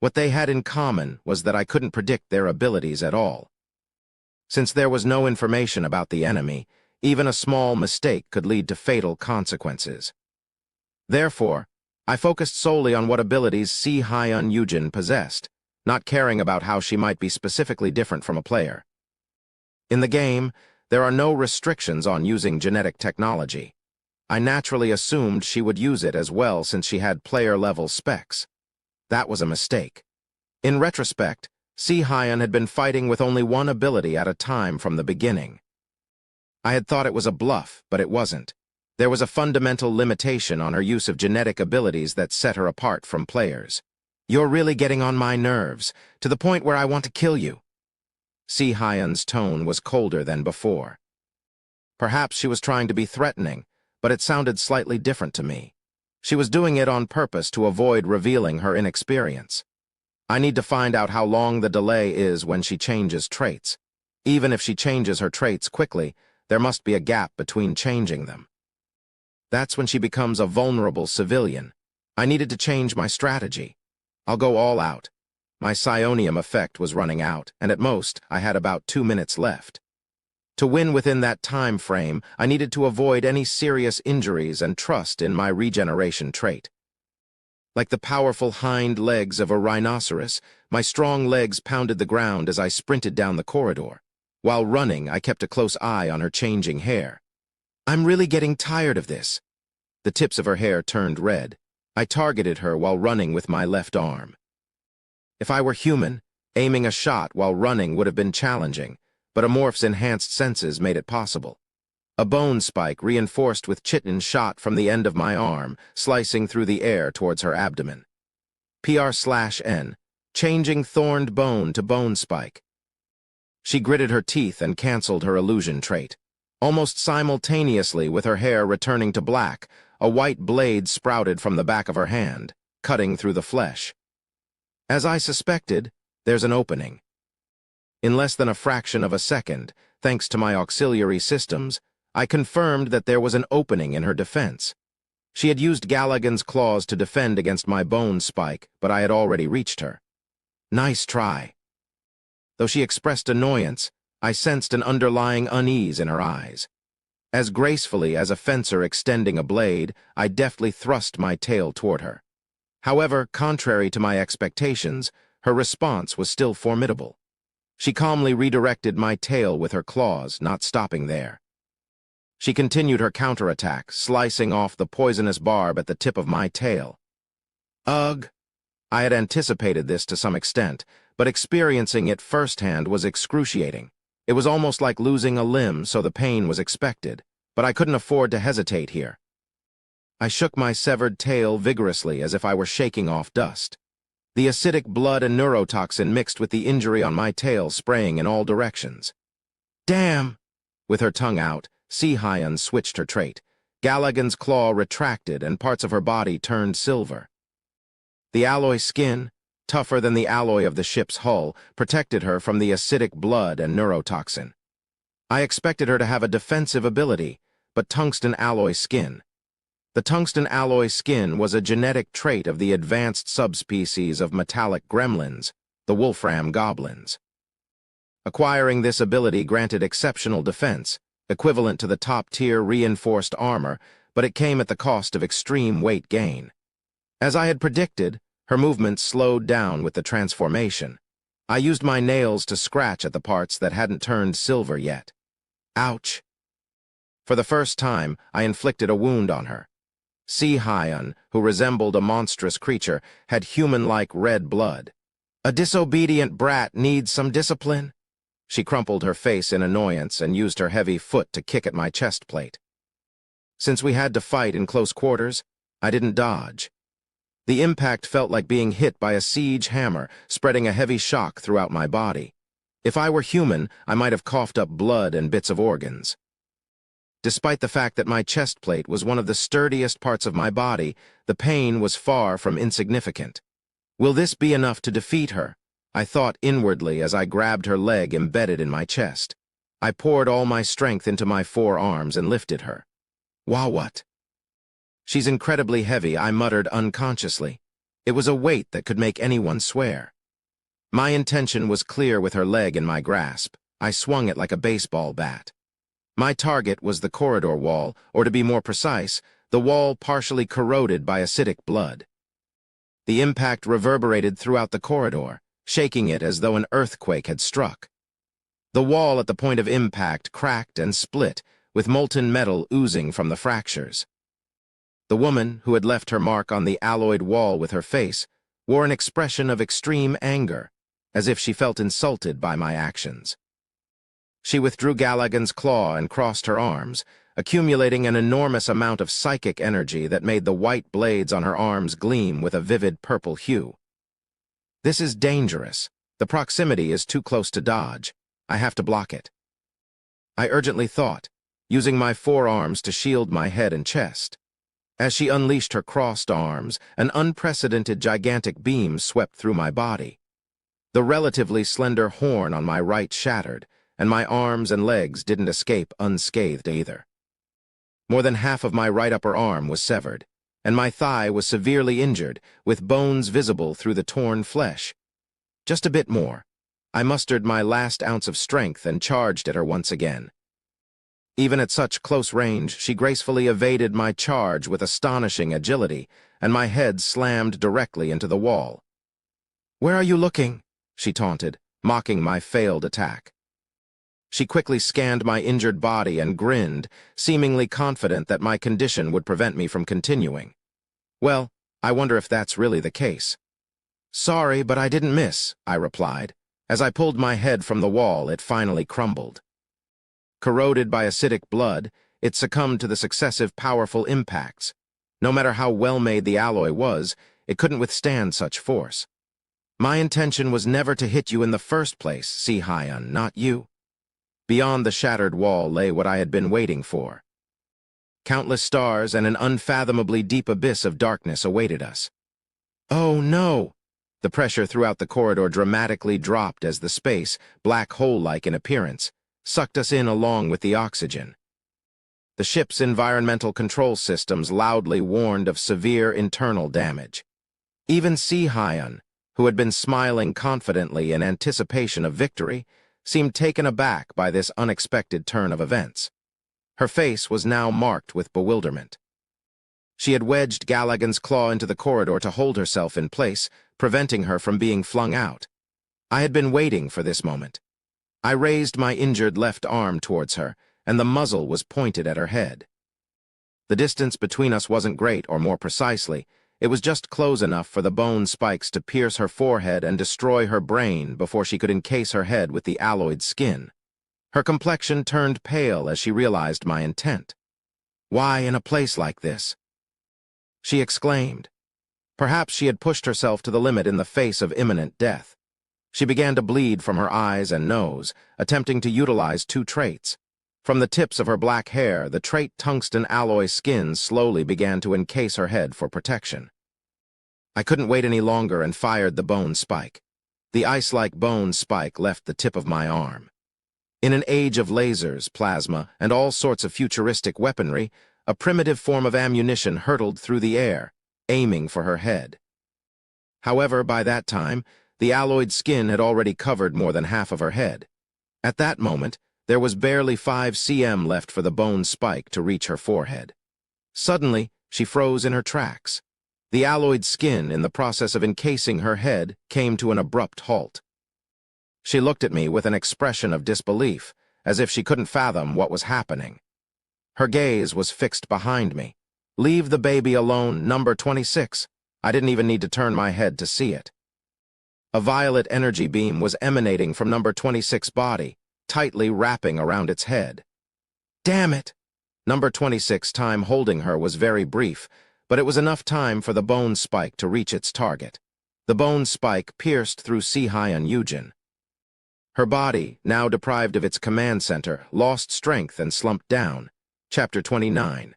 What they had in common was that I couldn't predict their abilities at all. Since there was no information about the enemy, even a small mistake could lead to fatal consequences. Therefore, I focused solely on what abilities Si-Hyun Yujin possessed, not caring about how she might be specifically different from a player. In the game, there are no restrictions on using genetic technology. I naturally assumed she would use it as well since she had player-level specs. That was a mistake. In retrospect, Si-Hyun had been fighting with only one ability at a time from the beginning. I had thought it was a bluff, but it wasn't. There was a fundamental limitation on her use of genetic abilities that set her apart from players. You're really getting on my nerves, to the point where I want to kill you. Si-Hyun's tone was colder than before. Perhaps she was trying to be threatening, but it sounded slightly different to me. She was doing it on purpose to avoid revealing her inexperience. I need to find out how long the delay is when she changes traits. Even if she changes her traits quickly, there must be a gap between changing them. That's when she becomes a vulnerable civilian. I needed to change my strategy. I'll go all out. My psionium effect was running out, and at most, I had about 2 minutes left. To win within that time frame, I needed to avoid any serious injuries and trust in my regeneration trait. Like the powerful hind legs of a rhinoceros, my strong legs pounded the ground as I sprinted down the corridor. While running, I kept a close eye on her changing hair. I'm really getting tired of this. The tips of her hair turned red. I targeted her while running with my left arm. If I were human, aiming a shot while running would have been challenging, but Amorph's enhanced senses made it possible. A bone spike reinforced with chitin shot from the end of my arm, slicing through the air towards her abdomen. PR/N, changing thorned bone to bone spike. She gritted her teeth and canceled her illusion trait. Almost simultaneously with her hair returning to black, a white blade sprouted from the back of her hand, cutting through the flesh. As I suspected, there's an opening. In less than a fraction of a second, thanks to my auxiliary systems, I confirmed that there was an opening in her defense. She had used Galligan's claws to defend against my bone spike, but I had already reached her. Nice try. Though she expressed annoyance, I sensed an underlying unease in her eyes. As gracefully as a fencer extending a blade, I deftly thrust my tail toward her. However, contrary to my expectations, her response was still formidable. She calmly redirected my tail with her claws, not stopping there. She continued her counterattack, slicing off the poisonous barb at the tip of my tail. Ugh! I had anticipated this to some extent, but experiencing it firsthand was excruciating. It was almost like losing a limb, so the pain was expected, but I couldn't afford to hesitate here. I shook my severed tail vigorously as if I were shaking off dust. The acidic blood and neurotoxin mixed with the injury on my tail spraying in all directions. Damn! With her tongue out, Si-Hyun switched her trait. Galligan's claw retracted and parts of her body turned silver. The alloy skin, tougher than the alloy of the ship's hull, protected her from the acidic blood and neurotoxin. I expected her to have a defensive ability, but tungsten alloy skin. The tungsten alloy skin was a genetic trait of the advanced subspecies of metallic gremlins, the Wolfram goblins. Acquiring this ability granted exceptional defense, equivalent to the top-tier reinforced armor, but it came at the cost of extreme weight gain. As I had predicted, her movements slowed down with the transformation. I used my nails to scratch at the parts that hadn't turned silver yet. Ouch! For the first time, I inflicted a wound on her. Si-Hyun, who resembled a monstrous creature, had human-like red blood. A disobedient brat needs some discipline. She crumpled her face in annoyance and used her heavy foot to kick at my chest plate. Since we had to fight in close quarters, I didn't dodge. The impact felt like being hit by a siege hammer, spreading a heavy shock throughout my body. If I were human, I might have coughed up blood and bits of organs. Despite the fact that my chest plate was one of the sturdiest parts of my body, the pain was far from insignificant. Will this be enough to defeat her? I thought inwardly as I grabbed her leg embedded in my chest. I poured all my strength into my forearms and lifted her. What? She's incredibly heavy, I muttered unconsciously. It was a weight that could make anyone swear. My intention was clear with her leg in my grasp. I swung it like a baseball bat. My target was the corridor wall, or to be more precise, the wall partially corroded by acidic blood. The impact reverberated throughout the corridor, shaking it as though an earthquake had struck. The wall at the point of impact cracked and split, with molten metal oozing from the fractures. The woman, who had left her mark on the alloyed wall with her face, wore an expression of extreme anger, as if she felt insulted by my actions. She withdrew Galligan's claw and crossed her arms, accumulating an enormous amount of psychic energy that made the white blades on her arms gleam with a vivid purple hue. This is dangerous. The proximity is too close to dodge. I have to block it. I urgently thought, using my forearms to shield my head and chest. As she unleashed her crossed arms, an unprecedented gigantic beam swept through my body. The relatively slender horn on my right shattered, and my arms and legs didn't escape unscathed either. More than half of my right upper arm was severed, and my thigh was severely injured, with bones visible through the torn flesh. Just a bit more. I mustered my last ounce of strength and charged at her once again. Even at such close range, she gracefully evaded my charge with astonishing agility, and my head slammed directly into the wall. "Where are you looking?" she taunted, mocking my failed attack. She quickly scanned my injured body and grinned, seemingly confident that my condition would prevent me from continuing. Well, I wonder if that's really the case. "Sorry, but I didn't miss," I replied. As I pulled my head from the wall, it finally crumbled. Corroded by acidic blood, it succumbed to the successive powerful impacts. No matter how well-made the alloy was, it couldn't withstand such force. My intention was never to hit you in the first place, Si-Hyun, not you. Beyond the shattered wall lay what I had been waiting for. Countless stars and an unfathomably deep abyss of darkness awaited us. Oh no! The pressure throughout the corridor dramatically dropped as the space, black hole-like in appearance, sucked us in along with the oxygen. The ship's environmental control systems loudly warned of severe internal damage. Even Si-Hyun, who had been smiling confidently in anticipation of victory, seemed taken aback by this unexpected turn of events. Her face was now marked with bewilderment. She had wedged Galligan's claw into the corridor to hold herself in place, preventing her from being flung out. I had been waiting for this moment. I raised my injured left arm towards her, and the muzzle was pointed at her head. The distance between us wasn't great, or more precisely, it was just close enough for the bone spikes to pierce her forehead and destroy her brain before she could encase her head with the alloyed skin. Her complexion turned pale as she realized my intent. "Why in a place like this?" she exclaimed. Perhaps she had pushed herself to the limit in the face of imminent death. She began to bleed from her eyes and nose, attempting to utilize two traits. From the tips of her black hair, the trait tungsten alloy skin slowly began to encase her head for protection. I couldn't wait any longer and fired the bone spike. The ice-like bone spike left the tip of my arm. In an age of lasers, plasma, and all sorts of futuristic weaponry, a primitive form of ammunition hurtled through the air, aiming for her head. However, by that time, the alloyed skin had already covered more than half of her head. At that moment, there was barely 5 cm left for the bone spike to reach her forehead. Suddenly, she froze in her tracks. The alloyed skin, in the process of encasing her head, came to an abrupt halt. She looked at me with an expression of disbelief, as if she couldn't fathom what was happening. Her gaze was fixed behind me. "Leave the baby alone, number 26. I didn't even need to turn my head to see it. A violet energy beam was emanating from number 26's body, tightly wrapping around its head. Damn it! Number 26's time holding her was very brief, but it was enough time for the bone spike to reach its target. The bone spike pierced through Ainz Audioverse. Her body, now deprived of its command center, lost strength and slumped down. Chapter 29.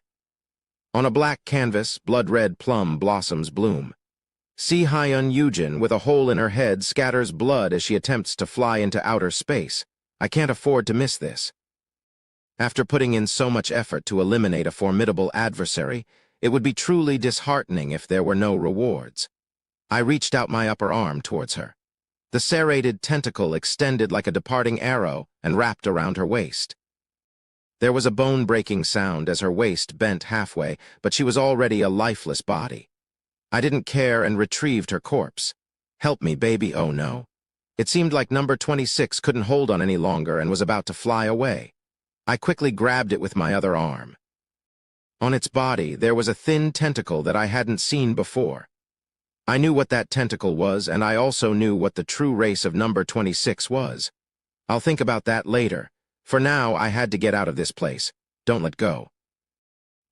On a black canvas, blood-red plum blossoms bloom. Ainz Audioverse, with a hole in her head, scatters blood as she attempts to fly into outer space. I can't afford to miss this. After putting in so much effort to eliminate a formidable adversary, it would be truly disheartening if there were no rewards. I reached out my upper arm towards her. The serrated tentacle extended like a departing arrow and wrapped around her waist. There was a bone-breaking sound as her waist bent halfway, but she was already a lifeless body. I didn't care and retrieved her corpse. "Help me, baby, oh no." It seemed like number 26 couldn't hold on any longer and was about to fly away. I quickly grabbed it with my other arm. On its body, there was a thin tentacle that I hadn't seen before. I knew what that tentacle was, and I also knew what the true race of number 26 was. I'll think about that later. For now, I had to get out of this place. Don't let go.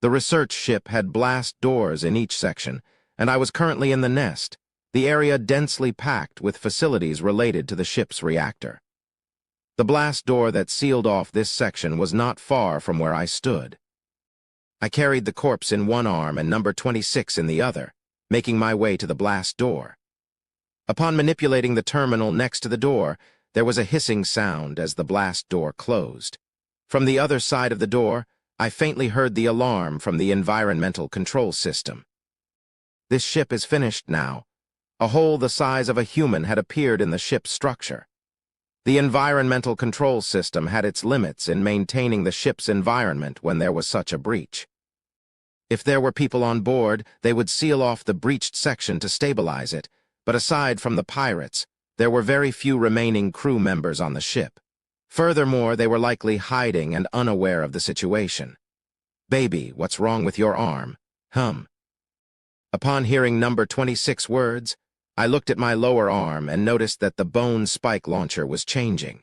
The research ship had blast doors in each section, and I was currently in the nest, the area densely packed with facilities related to the ship's reactor. The blast door that sealed off this section was not far from where I stood. I carried the corpse in one arm and number 26 in the other, making my way to the blast door. Upon manipulating the terminal next to the door, there was a hissing sound as the blast door closed. From the other side of the door, I faintly heard the alarm from the environmental control system. This ship is finished now. A hole the size of a human had appeared in the ship's structure. The environmental control system had its limits in maintaining the ship's environment when there was such a breach. If there were people on board, they would seal off the breached section to stabilize it, but aside from the pirates, there were very few remaining crew members on the ship. Furthermore, they were likely hiding and unaware of the situation. "Baby, what's wrong with your arm?" Upon hearing number 26 words, I looked at my lower arm and noticed that the bone spike launcher was changing.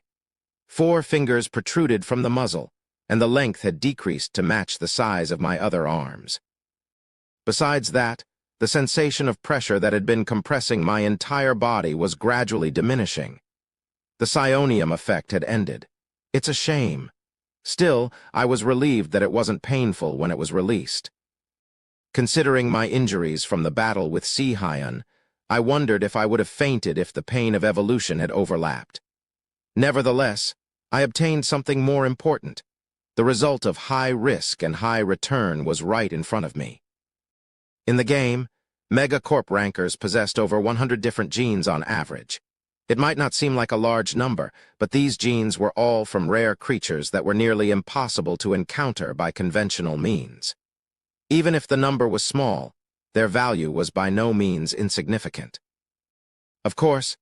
4 fingers protruded from the muzzle, and the length had decreased to match the size of my other arms. Besides that, the sensation of pressure that had been compressing my entire body was gradually diminishing. The psionium effect had ended. It's a shame. Still, I was relieved that it wasn't painful when it was released. Considering my injuries from the battle with Ainz, I wondered if I would have fainted if the pain of evolution had overlapped. Nevertheless, I obtained something more important. The result of high risk and high return was right in front of me. In the game, Megacorp rankers possessed over 100 different genes on average. It might not seem like a large number, but these genes were all from rare creatures that were nearly impossible to encounter by conventional means. Even if the number was small, their value was by no means insignificant. Of course,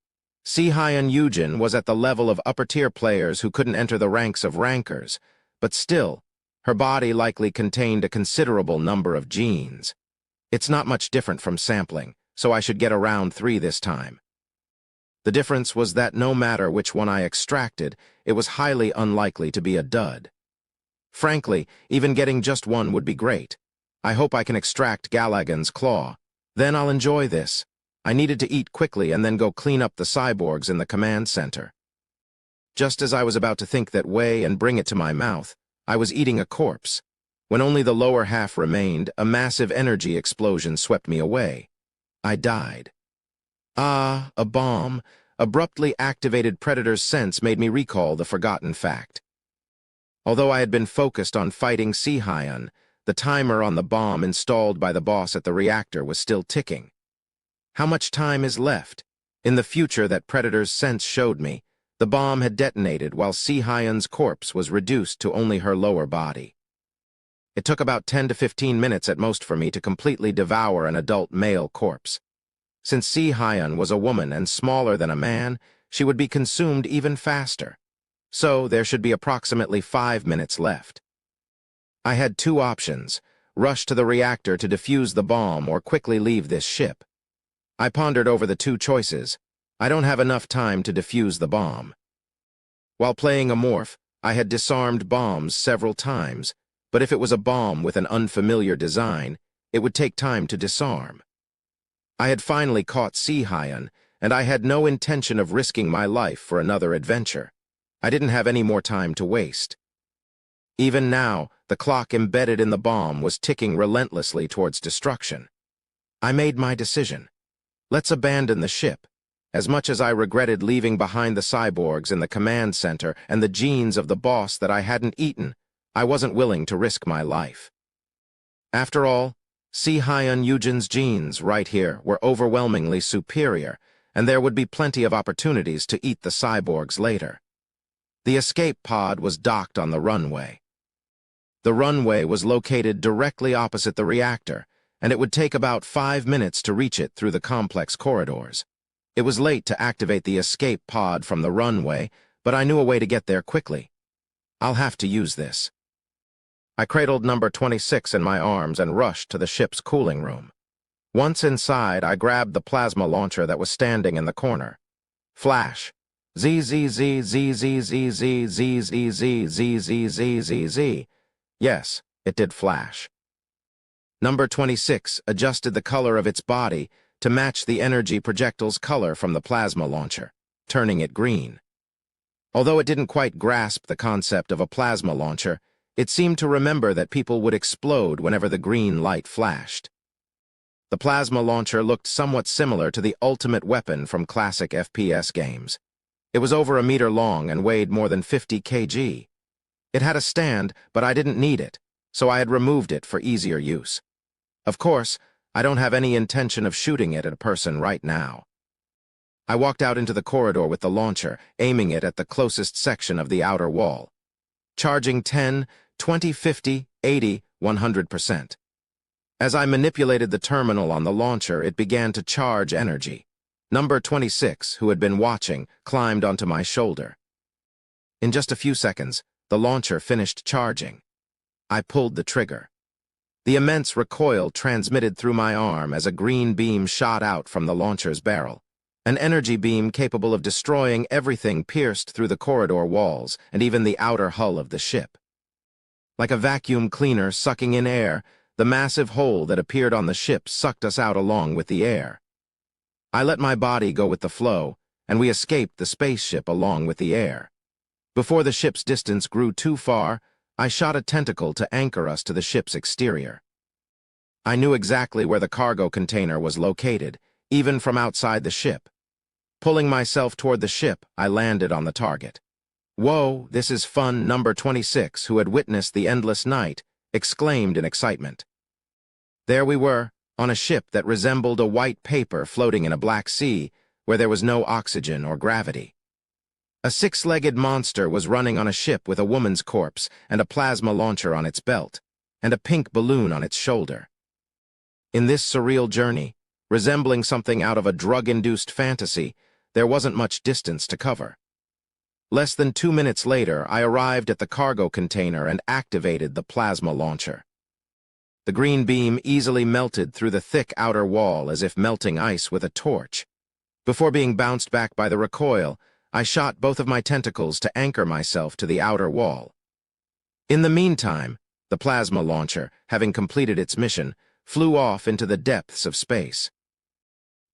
Ainz Audioverse was at the level of upper-tier players who couldn't enter the ranks of rankers, but still, her body likely contained a considerable number of genes. It's not much different from sampling, so I should get around 3 this time. The difference was that no matter which one I extracted, it was highly unlikely to be a dud. Frankly, even getting just one would be great. I hope I can extract Galagan's claw. Then I'll enjoy this. I needed to eat quickly and then go clean up the cyborgs in the command center. Just as I was about to think that way and bring it to my mouth, I was eating a corpse. When only the lower half remained, a massive energy explosion swept me away. I died. A bomb. Abruptly activated Predator's sense made me recall the forgotten fact. Although I had been focused on fighting Ainz, the timer on the bomb installed by the boss at the reactor was still ticking. How much time is left? In the future that Predator's sense showed me, the bomb had detonated while Ainz's corpse was reduced to only her lower body. It took about 10 to 15 minutes at most for me to completely devour an adult male corpse. Since Si Hyun was a woman and smaller than a man, she would be consumed even faster. So there should be approximately 5 minutes left. I had two options: rush to the reactor to defuse the bomb or quickly leave this ship. I pondered over the two choices. I don't have enough time to defuse the bomb. While playing a morph, I had disarmed bombs several times, but if it was a bomb with an unfamiliar design, it would take time to disarm. I had finally caught Si Hyun, and I had no intention of risking my life for another adventure. I didn't have any more time to waste. Even now, the clock embedded in the bomb was ticking relentlessly towards destruction. I made my decision. Let's abandon the ship. As much as I regretted leaving behind the cyborgs in the command center and the genes of the boss that I hadn't eaten, I wasn't willing to risk my life. After all, Si Hyun Yujin's genes right here were overwhelmingly superior, and there would be plenty of opportunities to eat the cyborgs later. The escape pod was docked on the runway. The runway was located directly opposite the reactor, and it would take about 5 minutes to reach it through the complex corridors. It was late to activate the escape pod from the runway, but I knew a way to get there quickly. I'll have to use this. I cradled number 26 in my arms and rushed to the ship's cooling room. Once inside, I grabbed the plasma launcher that was standing in the corner. Flash. Z. Yes, it did flash. Number 26 adjusted the color of its body to match the energy projectile's color from the plasma launcher, turning it green. Although it didn't quite grasp the concept of a plasma launcher, it seemed to remember that people would explode whenever the green light flashed. The plasma launcher looked somewhat similar to the ultimate weapon from classic FPS games. It was over a meter long and weighed more than 50 kg. It had a stand, but I didn't need it, so I had removed it for easier use. Of course, I don't have any intention of shooting it at a person right now. I walked out into the corridor with the launcher, aiming it at the closest section of the outer wall. Charging 10, 20, 50, 80, 100%. As I manipulated the terminal on the launcher, it began to charge energy. Number 26, who had been watching, climbed onto my shoulder. In just a few seconds, the launcher finished charging. I pulled the trigger. The immense recoil transmitted through my arm as a green beam shot out from the launcher's barrel. An energy beam capable of destroying everything pierced through the corridor walls and even the outer hull of the ship. Like a vacuum cleaner sucking in air, the massive hole that appeared on the ship sucked us out along with the air. I let my body go with the flow, and we escaped the spaceship along with the air. Before the ship's distance grew too far, I shot a tentacle to anchor us to the ship's exterior. I knew exactly where the cargo container was located, even from outside the ship. Pulling myself toward the ship, I landed on the target. "Whoa, this is fun," number 26, who had witnessed the endless night, exclaimed in excitement. There we were, on a ship that resembled a white paper floating in a black sea, where there was no oxygen or gravity. A six-legged monster was running on a ship with a woman's corpse and a plasma launcher on its belt, and a pink balloon on its shoulder. In this surreal journey, resembling something out of a drug-induced fantasy, there wasn't much distance to cover. Less than 2 minutes later, I arrived at the cargo container and activated the plasma launcher. The green beam easily melted through the thick outer wall as if melting ice with a torch. Before being bounced back by the recoil, I shot both of my tentacles to anchor myself to the outer wall. In the meantime, the plasma launcher, having completed its mission, flew off into the depths of space.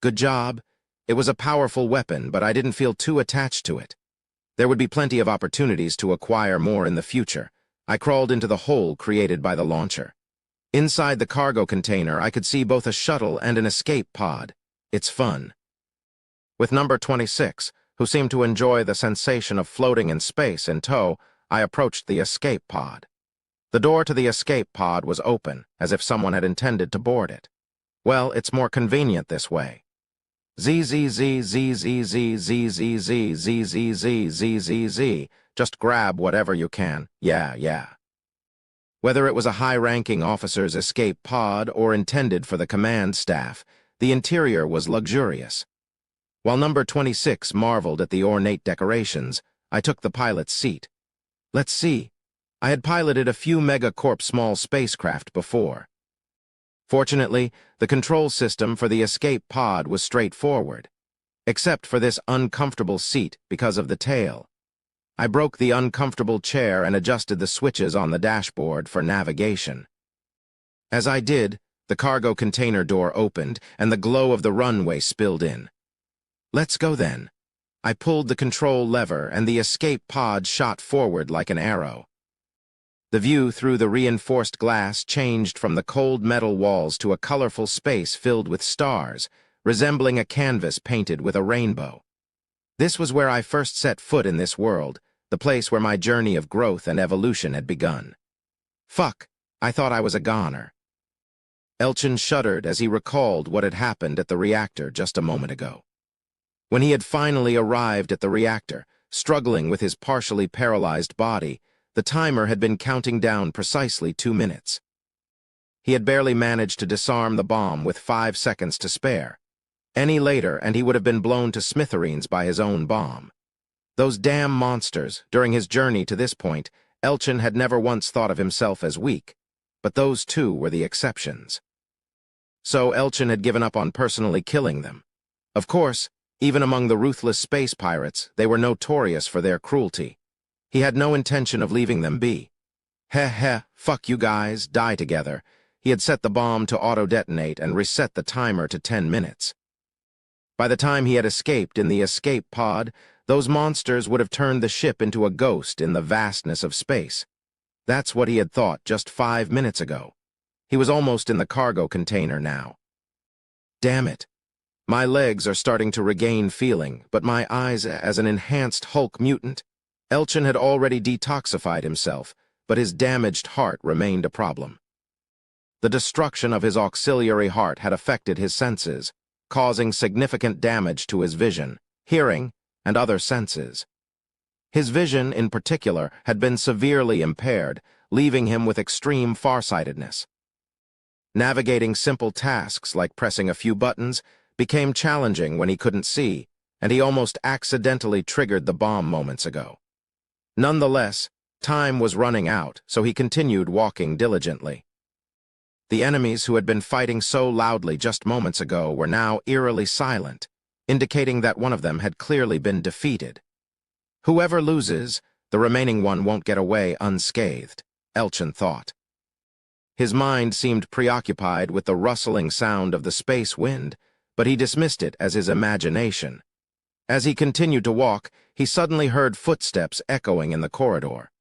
Good job. It was a powerful weapon, but I didn't feel too attached to it. There would be plenty of opportunities to acquire more in the future. I crawled into the hole created by the launcher. Inside the cargo container, I could see both a shuttle and an escape pod. It's fun. With number 26, who seemed to enjoy the sensation of floating in space in tow, I approached the escape pod. The door to the escape pod was open, as if someone had intended to board it. Well, it's more convenient this way. ZZZ. Just grab whatever you can. Yeah. Whether it was a high-ranking officer's escape pod or intended for the command staff, the interior was luxurious. While number 26 marveled at the ornate decorations, I took the pilot's seat. Let's see. I had piloted a few Megacorp small spacecraft before. Fortunately, the control system for the escape pod was straightforward, except for this uncomfortable seat because of the tail. I broke the uncomfortable chair and adjusted the switches on the dashboard for navigation. As I did, the cargo container door opened and the glow of the runway spilled in. Let's go then. I pulled the control lever and the escape pod shot forward like an arrow. The view through the reinforced glass changed from the cold metal walls to a colorful space filled with stars, resembling a canvas painted with a rainbow. This was where I first set foot in this world, the place where my journey of growth and evolution had begun. Fuck, I thought I was a goner. Elchin shuddered as he recalled what had happened at the reactor just a moment ago. When he had finally arrived at the reactor, struggling with his partially paralyzed body, the timer had been counting down precisely 2 minutes. He had barely managed to disarm the bomb with 5 seconds to spare. Any later, and he would have been blown to smithereens by his own bomb. Those damn monsters, during his journey to this point, Elchin had never once thought of himself as weak, but those two were the exceptions. So Elchin had given up on personally killing them. Of course, even among the ruthless space pirates, they were notorious for their cruelty. He had no intention of leaving them be. Heh, fuck you guys, die together. He had set the bomb to auto-detonate and reset the timer to 10 minutes. By the time he had escaped in the escape pod, those monsters would have turned the ship into a ghost in the vastness of space. That's what he had thought just 5 minutes ago. He was almost in the cargo container now. Damn it. My legs are starting to regain feeling, but my eyes as an enhanced Hulk mutant. Elchin had already detoxified himself, but his damaged heart remained a problem. The destruction of his auxiliary heart had affected his senses, causing significant damage to his vision, hearing, and other senses. His vision, in particular, had been severely impaired, leaving him with extreme farsightedness. Navigating simple tasks like pressing a few buttons became challenging when he couldn't see, and he almost accidentally triggered the bomb moments ago. Nonetheless, time was running out, so he continued walking diligently. The enemies who had been fighting so loudly just moments ago were now eerily silent, indicating that one of them had clearly been defeated. Whoever loses, the remaining one won't get away unscathed, Elchin thought. His mind seemed preoccupied with the rustling sound of the space wind, but he dismissed it as his imagination. As he continued to walk, he suddenly heard footsteps echoing in the corridor.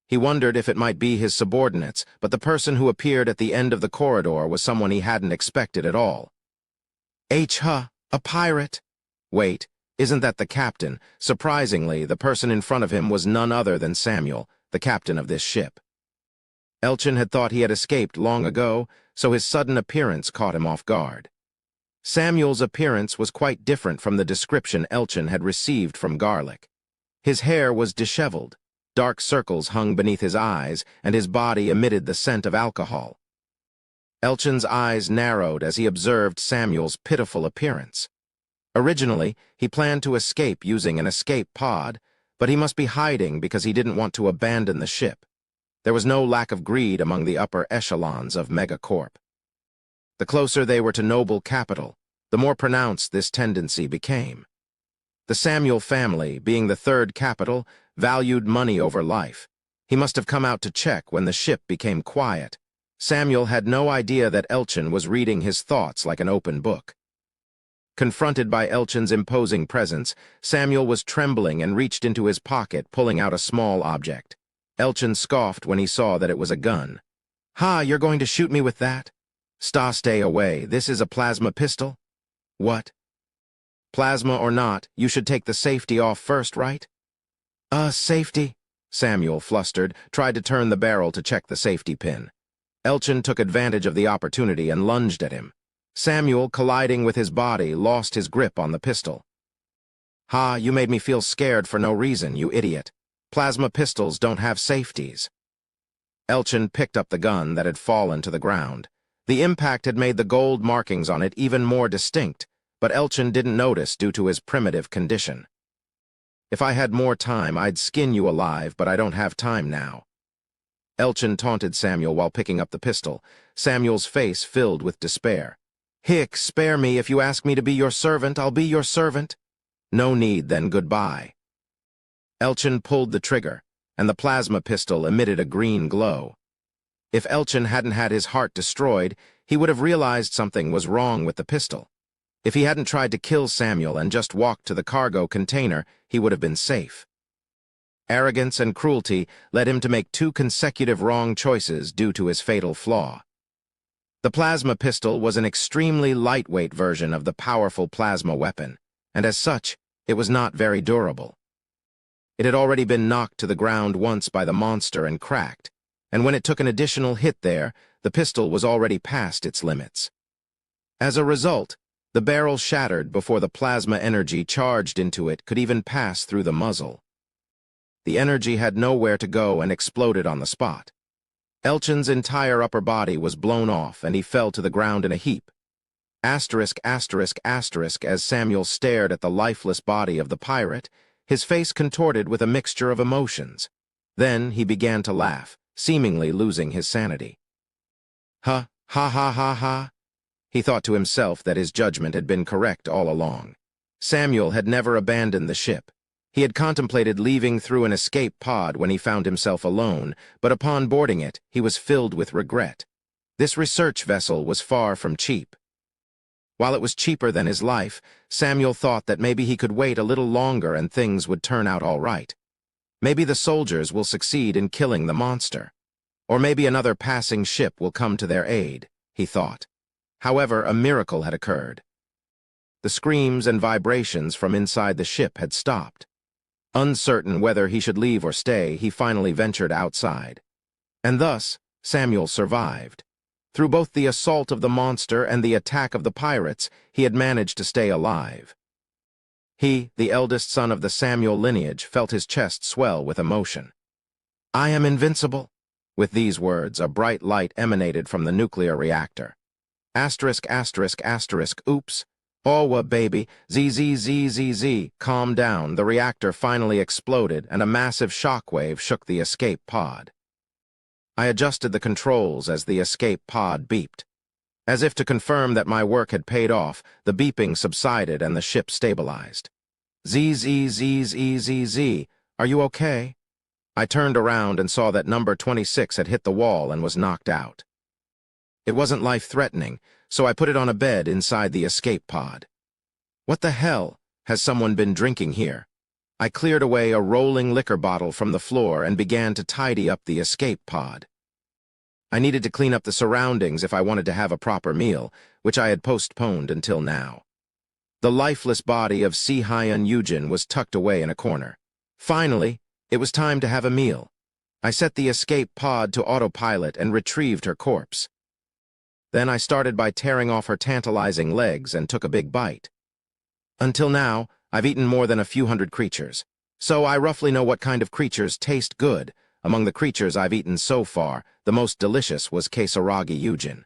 He wondered if it might be his subordinates, but the person who appeared at the end of the corridor was someone he hadn't expected at all. A pirate! Wait, isn't that the captain? Surprisingly, the person in front of him was none other than Samuel, the captain of this ship. Elchin had thought he had escaped long ago, so his sudden appearance caught him off guard. Samuel's appearance was quite different from the description Elchin had received from Garlic. His hair was disheveled, dark circles hung beneath his eyes, and his body emitted the scent of alcohol. Elchin's eyes narrowed as he observed Samuel's pitiful appearance. Originally, he planned to escape using an escape pod, but he must be hiding because he didn't want to abandon the ship. There was no lack of greed among the upper echelons of Megacorp. The closer they were to noble capital, the more pronounced this tendency became. The Samuel family, being the third capital, valued money over life. He must have come out to check when the ship became quiet. Samuel had no idea that Elchin was reading his thoughts like an open book. Confronted by Elchin's imposing presence, Samuel was trembling and reached into his pocket, pulling out a small object. Elchin scoffed when he saw that it was a gun. You're going to shoot me with that? Stay away, this is a plasma pistol? What? Plasma or not, you should take the safety off first, right? Safety? Samuel, flustered, tried to turn the barrel to check the safety pin. Elchin took advantage of the opportunity and lunged at him. Samuel, colliding with his body, lost his grip on the pistol. You made me feel scared for no reason, you idiot. Plasma pistols don't have safeties. Elchin picked up the gun that had fallen to the ground. The impact had made the gold markings on it even more distinct, but Elchin didn't notice due to his primitive condition. "If I had more time, I'd skin you alive, but I don't have time now." Elchin taunted Samuel while picking up the pistol. Samuel's face filled with despair. "Hick, spare me. If you ask me to be your servant, I'll be your servant." "No need, then goodbye." Elchin pulled the trigger, and the plasma pistol emitted a green glow. If Elchin hadn't had his heart destroyed, he would have realized something was wrong with the pistol. If he hadn't tried to kill Samuel and just walked to the cargo container, he would have been safe. Arrogance and cruelty led him to make 2 consecutive wrong choices due to his fatal flaw. The plasma pistol was an extremely lightweight version of the powerful plasma weapon, and as such, it was not very durable. It had already been knocked to the ground once by the monster and cracked, and when it took an additional hit there, the pistol was already past its limits. As a result, the barrel shattered before the plasma energy charged into it could even pass through the muzzle. The energy had nowhere to go and exploded on the spot. Elchin's entire upper body was blown off and he fell to the ground in a heap. As Samuel stared at the lifeless body of the pirate, his face contorted with a mixture of emotions. Then he began to laugh, seemingly losing his sanity. Ha, ha, ha, ha, ha. He thought to himself that his judgment had been correct all along. Samuel had never abandoned the ship. He had contemplated leaving through an escape pod when he found himself alone, but upon boarding it, he was filled with regret. This research vessel was far from cheap. While it was cheaper than his life, Samuel thought that maybe he could wait a little longer and things would turn out all right. Maybe the soldiers will succeed in killing the monster. Or maybe another passing ship will come to their aid, he thought. However, a miracle had occurred. The screams and vibrations from inside the ship had stopped. Uncertain whether he should leave or stay, he finally ventured outside. And thus, Samuel survived. Through both the assault of the monster and the attack of the pirates, he had managed to stay alive. He, the eldest son of the Samuel lineage, felt his chest swell with emotion. "I am invincible." With these words, a bright light emanated from the nuclear reactor. Oops. "Awa, baby, zzz. Calm down." The reactor finally exploded and a massive shockwave shook the escape pod. I adjusted the controls as the escape pod beeped. As if to confirm that my work had paid off, the beeping subsided and the ship stabilized. "Zzz. Are you okay?" I turned around and saw that number 26 had hit the wall and was knocked out. It wasn't life-threatening, so I put it on a bed inside the escape pod. What the hell? Has someone been drinking here? I cleared away a rolling liquor bottle from the floor and began to tidy up the escape pod. I needed to clean up the surroundings if I wanted to have a proper meal, which I had postponed until now. The lifeless body of Si-Hyun Yujin was tucked away in a corner. Finally, it was time to have a meal. I set the escape pod to autopilot and retrieved her corpse. Then I started by tearing off her tantalizing legs and took a big bite. Until now, I've eaten more than a few hundred creatures, so I roughly know what kind of creatures taste good. Among the creatures I've eaten so far, the most delicious was Keisaragi Yujin.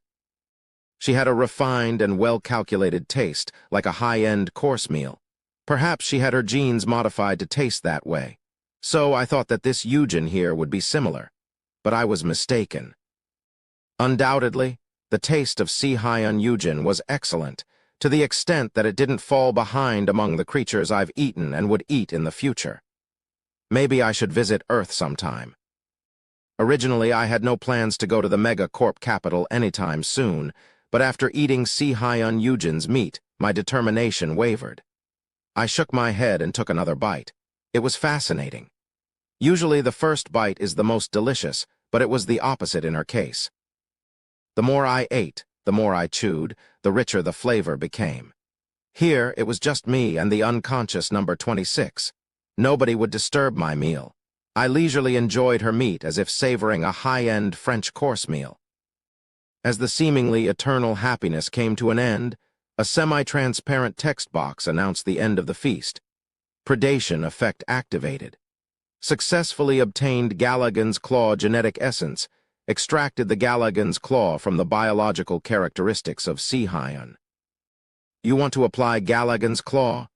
She had a refined and well-calculated taste, like a high-end course meal. Perhaps she had her genes modified to taste that way. So I thought that this Yujin here would be similar. But I was mistaken. Undoubtedly, the taste of Si-Hyun Yujin was excellent, to the extent that it didn't fall behind among the creatures I've eaten and would eat in the future. Maybe I should visit Earth sometime. Originally, I had no plans to go to the Megacorp capital anytime soon, but after eating Si-Hyun Yujin's meat, my determination wavered. I shook my head and took another bite. It was fascinating. Usually the first bite is the most delicious, but it was the opposite in her case. The more I ate, the more I chewed, the richer the flavor became. Here, it was just me and the unconscious number 26. Nobody would disturb my meal. I leisurely enjoyed her meat as if savoring a high-end French course meal. As the seemingly eternal happiness came to an end, a semi-transparent text box announced the end of the feast. Predation effect activated. Successfully obtained Galligan's Claw genetic essence. extracted the Galagan's claw from the biological characteristics of sea hyena. You want to apply Galagan's claw?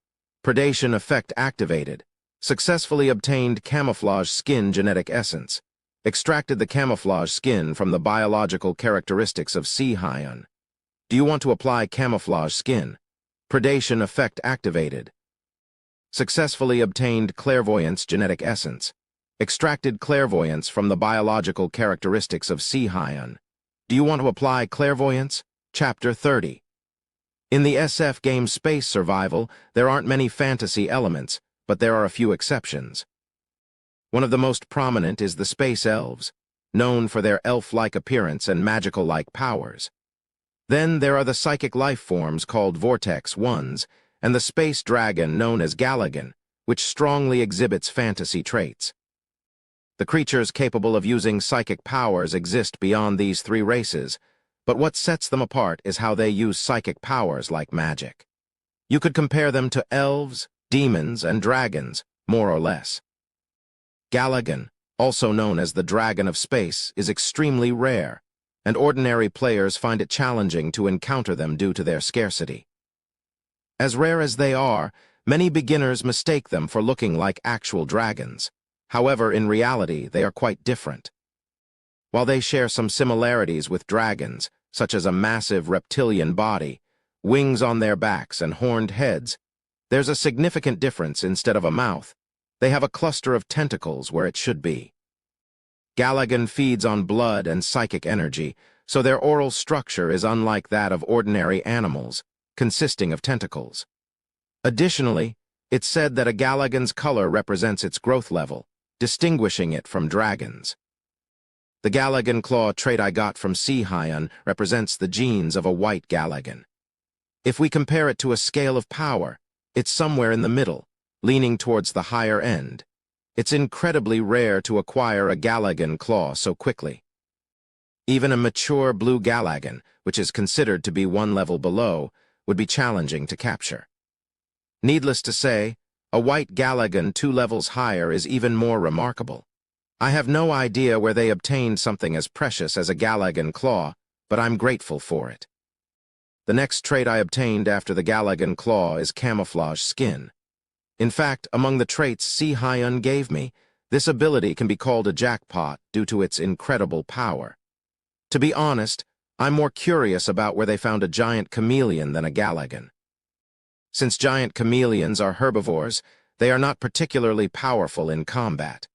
Predation effect activated. Successfully obtained camouflage skin genetic essence. Extracted the camouflage skin from the biological characteristics of sea hyena. Do you want to apply camouflage skin? Predation effect activated. Successfully obtained clairvoyance genetic essence. Extracted clairvoyance from the biological characteristics of sea hyena. Do you want to apply clairvoyance? Chapter 30. In the SF game Space Survival, there aren't many fantasy elements, but there are a few exceptions. One of the most prominent is the space elves, known for their elf-like appearance and magical-like powers. Then there are the psychic life forms called Vortex Ones, and the space dragon known as Galagan, which strongly exhibits fantasy traits. The creatures capable of using psychic powers exist beyond these three races, but what sets them apart is how they use psychic powers like magic. You could compare them to elves, demons, and dragons, more or less. Galagan, also known as the Dragon of Space, is extremely rare, and ordinary players find it challenging to encounter them due to their scarcity. As rare as they are, many beginners mistake them for looking like actual dragons. However, in reality, they are quite different. While they share some similarities with dragons, such as a massive reptilian body, wings on their backs, and horned heads, there's a significant difference. Instead of a mouth, they have a cluster of tentacles where it should be. Galagan feeds on blood and psychic energy, so their oral structure is unlike that of ordinary animals, consisting of tentacles. Additionally, it's said that a Galagan's color represents its growth level, distinguishing it from dragons. The Galagan claw trait I got from sea hyena represents the genes of a white Galagan. If we compare it to a scale of power, it's somewhere in the middle, leaning towards the higher end. It's incredibly rare to acquire a Galagan claw so quickly. Even a mature blue Galagan, which is considered to be one level below, would be challenging to capture. Needless to say, a white Galagan 2 levels higher is even more remarkable. I have no idea where they obtained something as precious as a Galagan claw, but I'm grateful for it. The next trait I obtained after the Galagan claw is camouflage skin. In fact, among the traits sea hyena gave me, this ability can be called a jackpot due to its incredible power. To be honest, I'm more curious about where they found a giant chameleon than a Galagan. Since giant chameleons are herbivores, they are not particularly powerful in combat.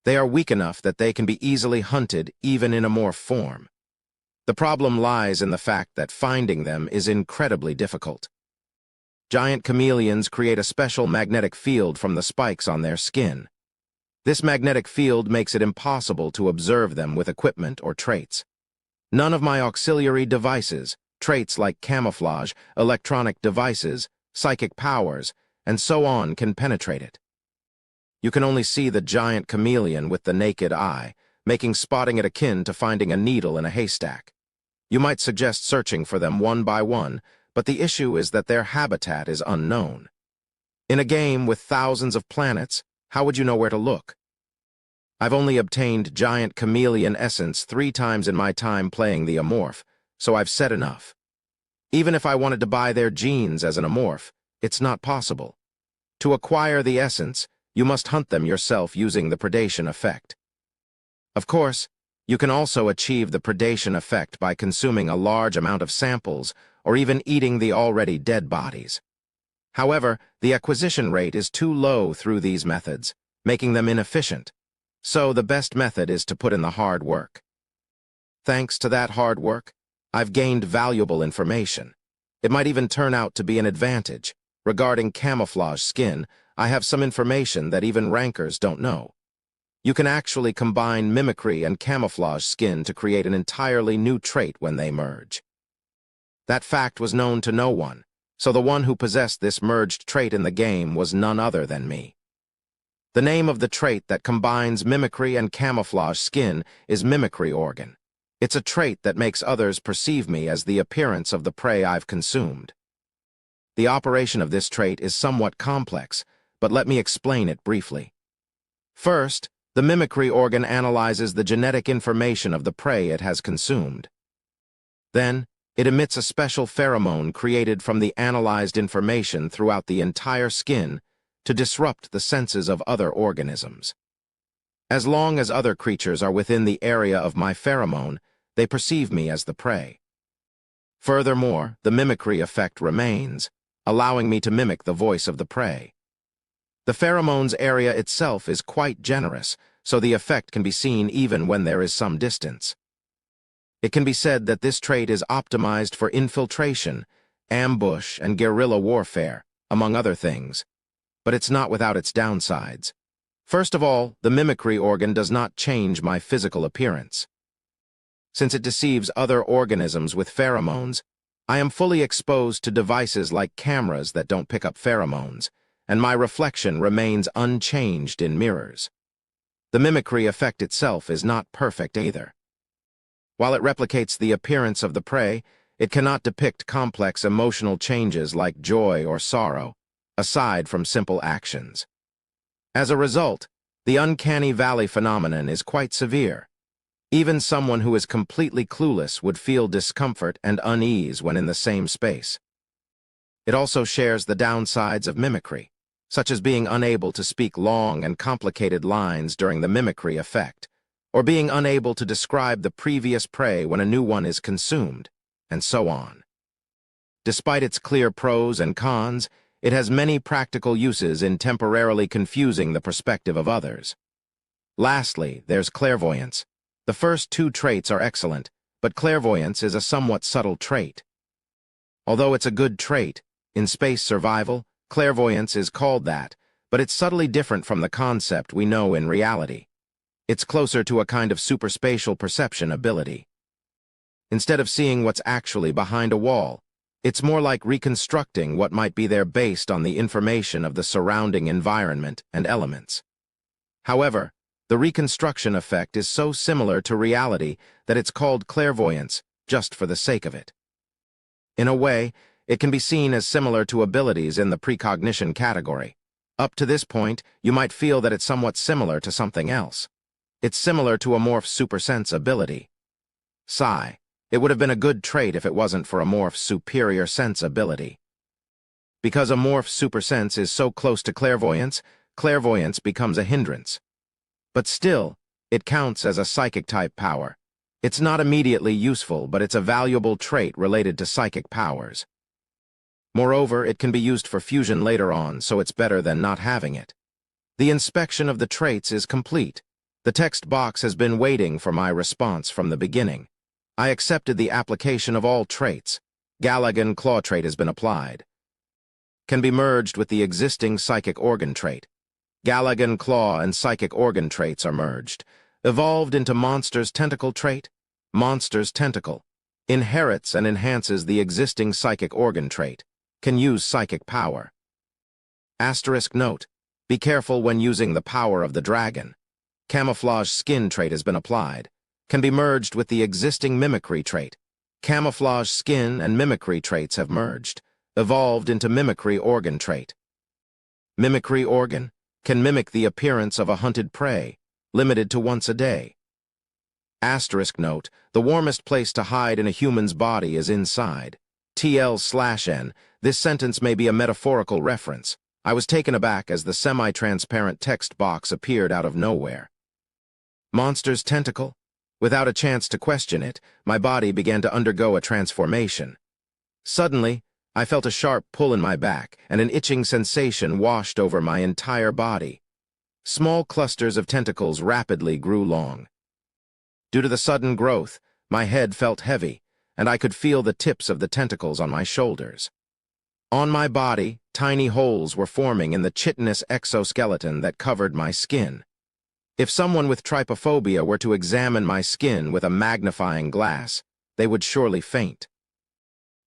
They are weak enough that they can be easily hunted even in a morph form. The problem lies in the fact that finding them is incredibly difficult. Giant chameleons create a special magnetic field from the spikes on their skin. This magnetic field makes it impossible to observe them with equipment or traits. None of my auxiliary devices, traits like camouflage, electronic devices, psychic powers, and so on can penetrate it. You can only see the giant chameleon with the naked eye, making spotting it akin to finding a needle in a haystack. You might suggest searching for them one by one, but the issue is that their habitat is unknown. In a game with thousands of planets, how would you know where to look? I've only obtained giant chameleon essence 3 times in my time playing the Amorph, so I've said enough. Even if I wanted to buy their genes as an Amorph, it's not possible. To acquire the essence, you must hunt them yourself using the predation effect. Of course, you can also achieve the predation effect by consuming a large amount of samples or even eating the already dead bodies. However, the acquisition rate is too low through these methods, making them inefficient. So the best method is to put in the hard work. Thanks to that hard work, I've gained valuable information. It might even turn out to be an advantage. Regarding camouflage skin, I have some information that even rankers don't know. You can actually combine mimicry and camouflage skin to create an entirely new trait when they merge. That fact was known to no one, so the one who possessed this merged trait in the game was none other than me. The name of the trait that combines mimicry and camouflage skin is mimicry organ. It's a trait that makes others perceive me as the appearance of the prey I've consumed. The operation of this trait is somewhat complex, but let me explain it briefly. First, The mimicry organ analyzes the genetic information of the prey it has consumed. Then, it emits a special pheromone created from the analyzed information throughout the entire skin to disrupt the senses of other organisms. As long as other creatures are within the area of my pheromone, they perceive me as the prey. Furthermore, the mimicry effect remains, allowing me to mimic the voice of the prey. The pheromone's area itself is quite generous, so the effect can be seen even when there is some distance. It can be said that this trait is optimized for infiltration, ambush, and guerrilla warfare, among other things. But it's not without its downsides. First of all, the mimicry organ does not change my physical appearance. Since it deceives other organisms with pheromones, I am fully exposed to devices like cameras that don't pick up pheromones, and my reflection remains unchanged in mirrors. The mimicry effect itself is not perfect either. While it replicates the appearance of the prey, it cannot depict complex emotional changes like joy or sorrow, aside from simple actions. As a result, the uncanny valley phenomenon is quite severe. Even someone who is completely clueless would feel discomfort and unease when in the same space. It also shares the downsides of mimicry, such as being unable to speak long and complicated lines during the mimicry effect, or being unable to describe the previous prey when a new one is consumed, and so on. Despite its clear pros and cons, it has many practical uses in temporarily confusing the perspective of others. Lastly, there's clairvoyance. The first two traits are excellent, but clairvoyance is a somewhat subtle trait. Although it's a good trait, in space survival, clairvoyance is called that, but it's subtly different from the concept we know in reality. It's closer to a kind of superspatial perception ability. Instead of seeing what's actually behind a wall, it's more like reconstructing what might be there based on the information of the surrounding environment and elements. However, the reconstruction effect is so similar to reality that it's called clairvoyance just for the sake of it. In a way, it can be seen as similar to abilities in the precognition category. Up to this point, you might feel that it's somewhat similar to something else. It's similar to a morph's supersense ability. Sigh. It would have been a good trait if it wasn't for a morph's superior sense ability. Because a morph's supersense is so close to clairvoyance, clairvoyance becomes a hindrance. But still, it counts as a psychic-type power. It's not immediately useful, but it's a valuable trait related to psychic powers. Moreover, it can be used for fusion later on, so it's better than not having it. The inspection of the traits is complete. The text box has been waiting for my response from the beginning. I accepted the application of all traits. Galligan claw trait has been applied. Can be merged with the existing psychic organ trait. Galligan claw and psychic organ traits are merged. Evolved into monster's tentacle trait. Monster's tentacle. Inherits and enhances the existing psychic organ trait. Can use psychic power. Asterisk note. Be careful when using the power of the dragon. Camouflage skin trait has been applied. Can be merged with the existing mimicry trait. Camouflage skin and mimicry traits have merged. Evolved into mimicry organ trait. Mimicry organ can mimic the appearance of a hunted prey, limited to once a day. Asterisk note, the warmest place to hide in a human's body is inside. TL/N, this sentence may be a metaphorical reference. I was taken aback as the semi-transparent text box appeared out of nowhere. Monster's tentacle? Without a chance to question it, my body began to undergo a transformation. Suddenly, I felt a sharp pull in my back, and an itching sensation washed over my entire body. Small clusters of tentacles rapidly grew long. Due to the sudden growth, my head felt heavy, and I could feel the tips of the tentacles on my shoulders. On my body, tiny holes were forming in the chitinous exoskeleton that covered my skin. If someone with trypophobia were to examine my skin with a magnifying glass, they would surely faint.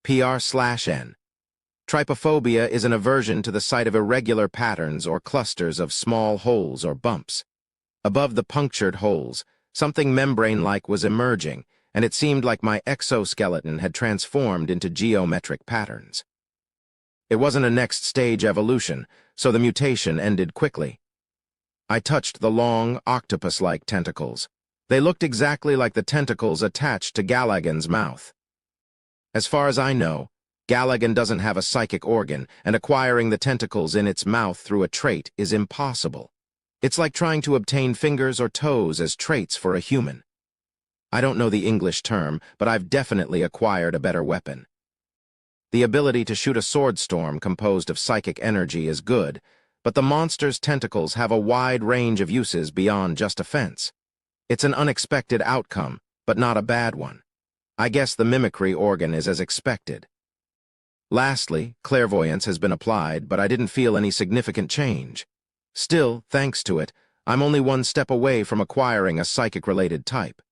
PR/N. Trypophobia is an aversion to the sight of irregular patterns or clusters of small holes or bumps. Above the punctured holes, something membrane-like was emerging, and it seemed like my exoskeleton had transformed into geometric patterns. It wasn't a next-stage evolution, so the mutation ended quickly. I touched the long, octopus-like tentacles. They looked exactly like the tentacles attached to Galagan's mouth. As far as I know, Galagan doesn't have a psychic organ, and acquiring the tentacles in its mouth through a trait is impossible. It's like trying to obtain fingers or toes as traits for a human. I don't know the English term, but I've definitely acquired a better weapon. The ability to shoot a sword storm composed of psychic energy is good, but the monster's tentacles have a wide range of uses beyond just offense. It's an unexpected outcome, but not a bad one. I guess the mimicry organ is as expected. Lastly, clairvoyance has been applied, but I didn't feel any significant change. Still, thanks to it, I'm only one step away from acquiring a psychic-related type.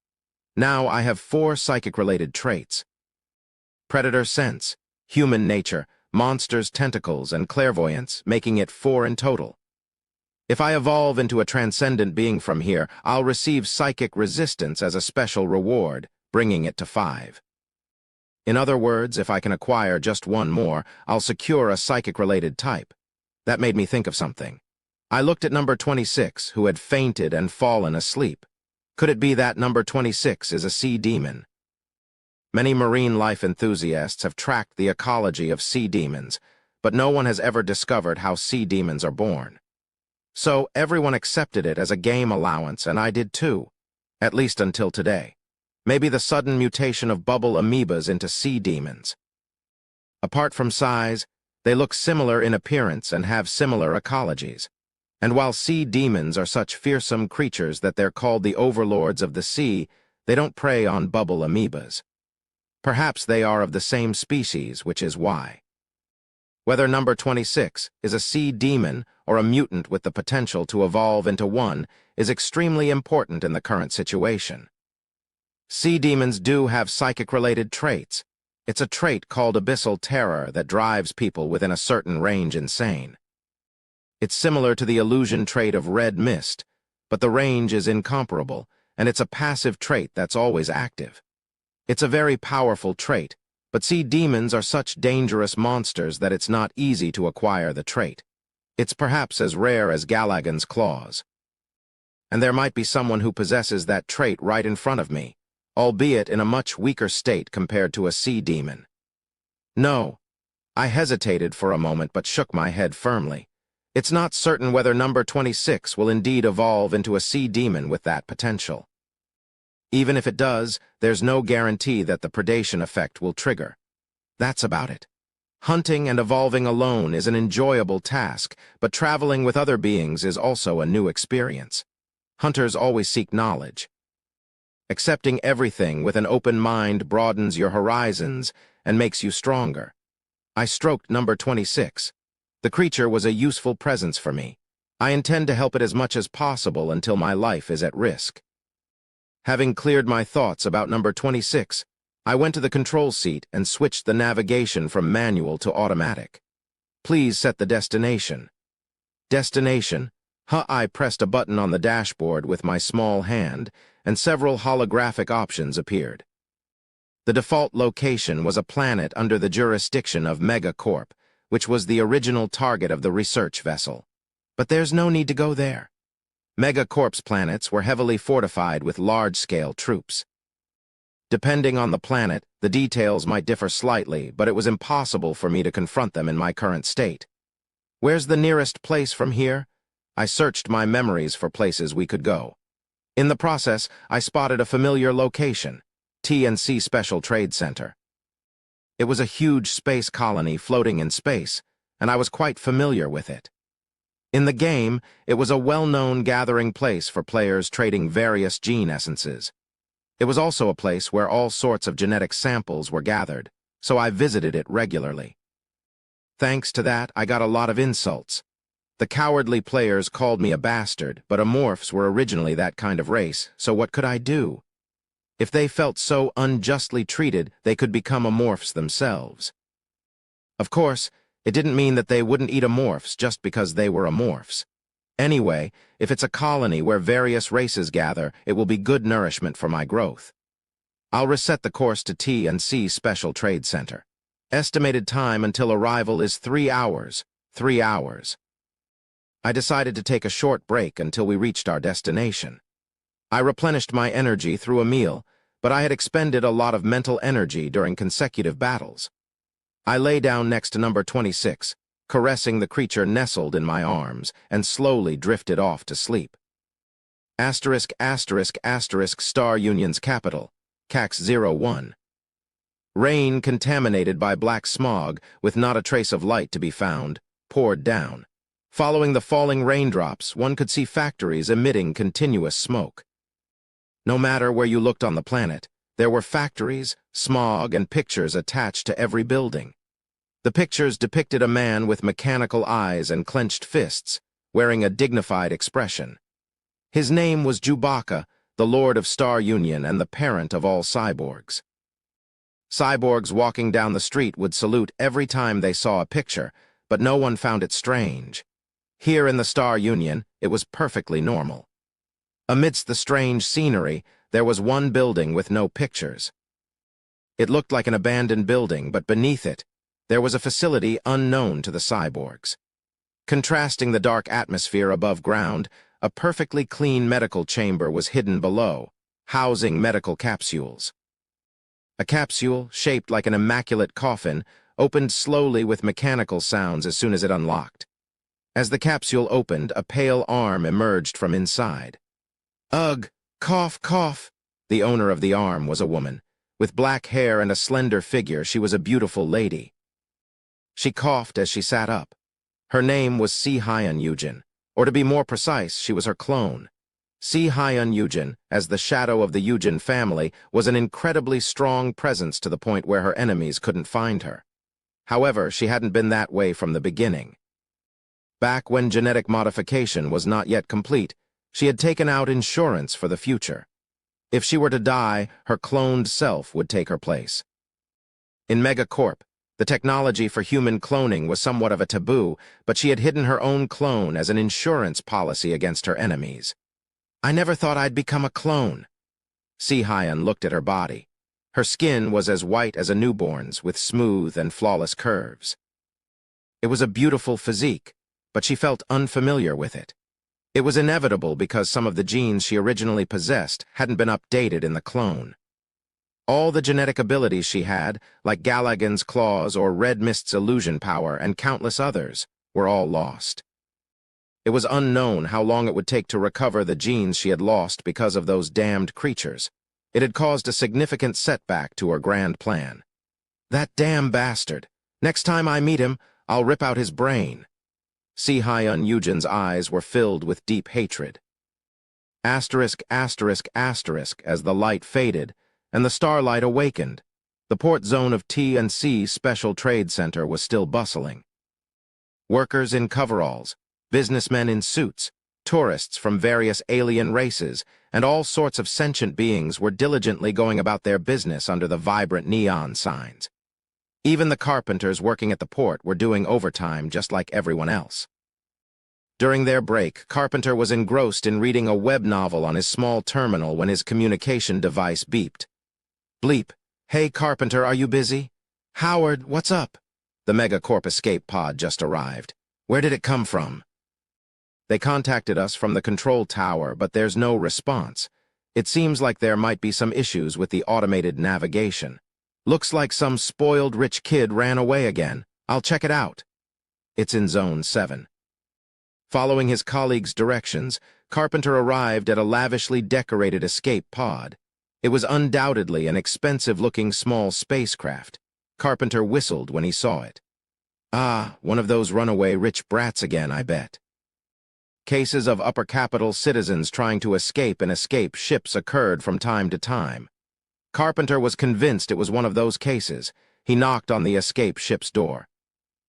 Now I have 4 psychic-related traits: predator sense, human nature, monster's tentacles, and clairvoyance, making it 4 in total. If I evolve into a transcendent being from here, I'll receive psychic resistance as a special reward, bringing it to 5. In other words, if I can acquire just 1 more, I'll secure a psychic-related type. That made me think of something. I looked at number 26, who had fainted and fallen asleep. Could it be that number 26 is a sea demon? Many marine life enthusiasts have tracked the ecology of sea demons, but no one has ever discovered how sea demons are born. So everyone accepted it as a game allowance, and I did too, at least until today. Maybe the sudden mutation of bubble amoebas into sea demons. Apart from size, they look similar in appearance and have similar ecologies. And while sea demons are such fearsome creatures that they're called the overlords of the sea, they don't prey on bubble amoebas. Perhaps they are of the same species, which is why. Whether number 26 is a sea demon or a mutant with the potential to evolve into one is extremely important in the current situation. Sea demons do have psychic-related traits. It's a trait called abyssal terror that drives people within a certain range insane. It's similar to the illusion trait of red mist, but the range is incomparable, and it's a passive trait that's always active. It's a very powerful trait, but sea demons are such dangerous monsters that it's not easy to acquire the trait. It's perhaps as rare as Galagan's claws. And there might be someone who possesses that trait right in front of me, albeit in a much weaker state compared to a sea demon. No. I hesitated for a moment but shook my head firmly. It's not certain whether number 26 will indeed evolve into a sea demon with that potential. Even if it does, there's no guarantee that the predation effect will trigger. That's about it. Hunting and evolving alone is an enjoyable task, but traveling with other beings is also a new experience. Hunters always seek knowledge. Accepting everything with an open mind broadens your horizons and makes you stronger. I stroked number 26. The creature was a useful presence for me. I intend to help it as much as possible until my life is at risk. Having cleared my thoughts about number 26, I went to the control seat and switched the navigation from manual to automatic. Please set the destination. Destination? I pressed a button on the dashboard with my small hand, and several holographic options appeared. The default location was a planet under the jurisdiction of Megacorp, which was the original target of the research vessel. But there's no need to go there. Megacorp's planets were heavily fortified with large-scale troops. Depending on the planet, the details might differ slightly, but it was impossible for me to confront them in my current state. Where's the nearest place from here? I searched my memories for places we could go. In the process, I spotted a familiar location, T&C Special Trade Center. It was a huge space colony floating in space, and I was quite familiar with it. In the game, it was a well-known gathering place for players trading various gene essences. It was also a place where all sorts of genetic samples were gathered, so I visited it regularly. Thanks to that, I got a lot of insults. The cowardly players called me a bastard, but amorphs were originally that kind of race, so what could I do? If they felt so unjustly treated, they could become amorphs themselves. Of course, it didn't mean that they wouldn't eat amorphs just because they were amorphs. Anyway, if it's a colony where various races gather, it will be good nourishment for my growth. I'll reset the course to T&C Special Trade Center. Estimated time until arrival is 3 hours. 3 hours. I decided to take a short break until we reached our destination. I replenished my energy through a meal, but I had expended a lot of mental energy during consecutive battles. I lay down next to number 26, caressing the creature nestled in my arms, and slowly drifted off to sleep. Asterisk, asterisk, asterisk, Star Union's capital, CAX-01. Rain contaminated by black smog, with not a trace of light to be found, poured down. Following the falling raindrops, one could see factories emitting continuous smoke. No matter where you looked on the planet, there were factories, smog, and pictures attached to every building. The pictures depicted a man with mechanical eyes and clenched fists, wearing a dignified expression. His name was Chewbacca, the Lord of Star Union and the parent of all cyborgs. Cyborgs walking down the street would salute every time they saw a picture, but no one found it strange. Here in the Star Union, it was perfectly normal. Amidst the strange scenery, there was one building with no pictures. It looked like an abandoned building, but beneath it, there was a facility unknown to the cyborgs. Contrasting the dark atmosphere above ground, a perfectly clean medical chamber was hidden below, housing medical capsules. A capsule, shaped like an immaculate coffin, opened slowly with mechanical sounds as soon as it unlocked. As the capsule opened, a pale arm emerged from inside. Ugh, cough, cough. The owner of the arm was a woman. With black hair and a slender figure, she was a beautiful lady. She coughed as she sat up. Her name was Si-Hyun Yujin, or to be more precise, she was her clone. Si-Hyun Yujin, as the shadow of the Yujin family, was an incredibly strong presence to the point where her enemies couldn't find her. However, she hadn't been that way from the beginning. Back when genetic modification was not yet complete, she had taken out insurance for the future. If she were to die, her cloned self would take her place. In Megacorp, the technology for human cloning was somewhat of a taboo, but she had hidden her own clone as an insurance policy against her enemies. I never thought I'd become a clone. Si-Hyun looked at her body. Her skin was as white as a newborn's, with smooth and flawless curves. It was a beautiful physique, but she felt unfamiliar with it. It was inevitable because some of the genes she originally possessed hadn't been updated in the clone. All the genetic abilities she had, like Galagan's claws or Red Mist's illusion power and countless others, were all lost. It was unknown how long it would take to recover the genes she had lost because of those damned creatures. It had caused a significant setback to her grand plan. That damn bastard. Next time I meet him, I'll rip out his brain. Si-Hyun Yujin's eyes were filled with deep hatred. Asterisk, asterisk, asterisk, as the light faded, and the starlight awakened. The port zone of T&C Special Trade Center was still bustling. Workers in coveralls, businessmen in suits, tourists from various alien races, and all sorts of sentient beings were diligently going about their business under the vibrant neon signs. Even the carpenters working at the port were doing overtime just like everyone else. During their break, Carpenter was engrossed in reading a web novel on his small terminal when his communication device beeped. Bleep. Hey, Carpenter, are you busy? Howard, what's up? The Megacorp escape pod just arrived. Where did it come from? They contacted us from the control tower, but there's no response. It seems like there might be some issues with the automated navigation. Looks like some spoiled rich kid ran away again. I'll check it out. It's in Zone 7. Following his colleague's directions, Carpenter arrived at a lavishly decorated escape pod. It was undoubtedly an expensive-looking small spacecraft. Carpenter whistled when he saw it. Ah, one of those runaway rich brats again, I bet. Cases of upper capital citizens trying to escape in escape ships occurred from time to time. Carpenter was convinced it was one of those cases. He knocked on the escape ship's door.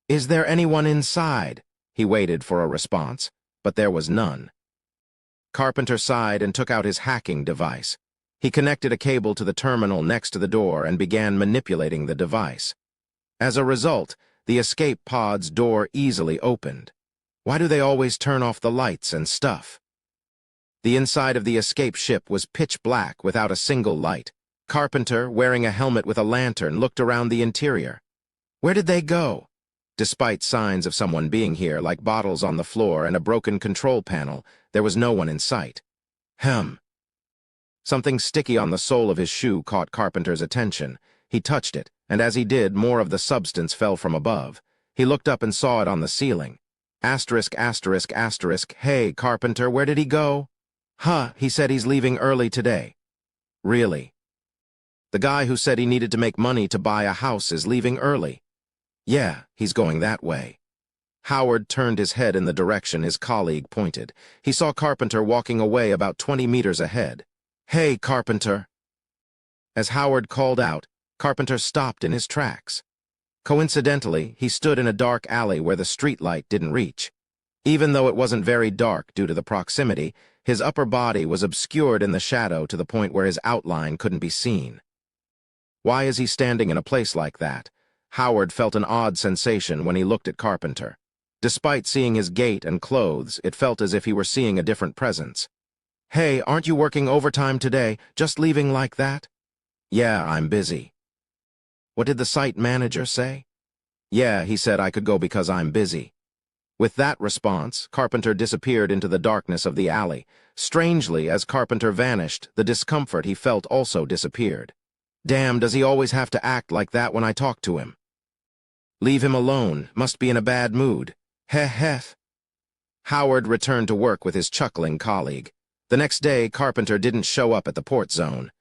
Is there anyone inside? He waited for a response, but there was none. Carpenter sighed and took out his hacking device. He connected a cable to the terminal next to the door and began manipulating the device. As a result, the escape pod's door easily opened. Why do they always turn off the lights and stuff? The inside of the escape ship was pitch black without a single light. Carpenter, wearing a helmet with a lantern, looked around the interior. Where did they go? Despite signs of someone being here, like bottles on the floor and a broken control panel, there was no one in sight. Something sticky on the sole of his shoe caught Carpenter's attention. He touched it, and as he did, more of the substance fell from above. He looked up and saw it on the ceiling. Asterisk, asterisk, asterisk. Hey, Carpenter, where did he go? He said he's leaving early today. Really? The guy who said he needed to make money to buy a house is leaving early. Yeah, he's going that way. Howard turned his head in the direction his colleague pointed. He saw Carpenter walking away about 20 meters ahead. Hey, Carpenter! As Howard called out, Carpenter stopped in his tracks. Coincidentally, he stood in a dark alley where the streetlight didn't reach. Even though it wasn't very dark due to the proximity, his upper body was obscured in the shadow to the point where his outline couldn't be seen. Why is he standing in a place like that? Howard felt an odd sensation when he looked at Carpenter. Despite seeing his gait and clothes, it felt as if he were seeing a different presence. Hey, aren't you working overtime today? Just leaving like that? Yeah, I'm busy. What did the site manager say? Yeah, he said I could go because I'm busy. With that response, Carpenter disappeared into the darkness of the alley. Strangely, as Carpenter vanished, the discomfort he felt also disappeared. Damn, does he always have to act like that when I talk to him? Leave him alone. Must be in a bad mood. Heh. Howard returned to work with his chuckling colleague. The next day, Carpenter didn't show up at the port zone.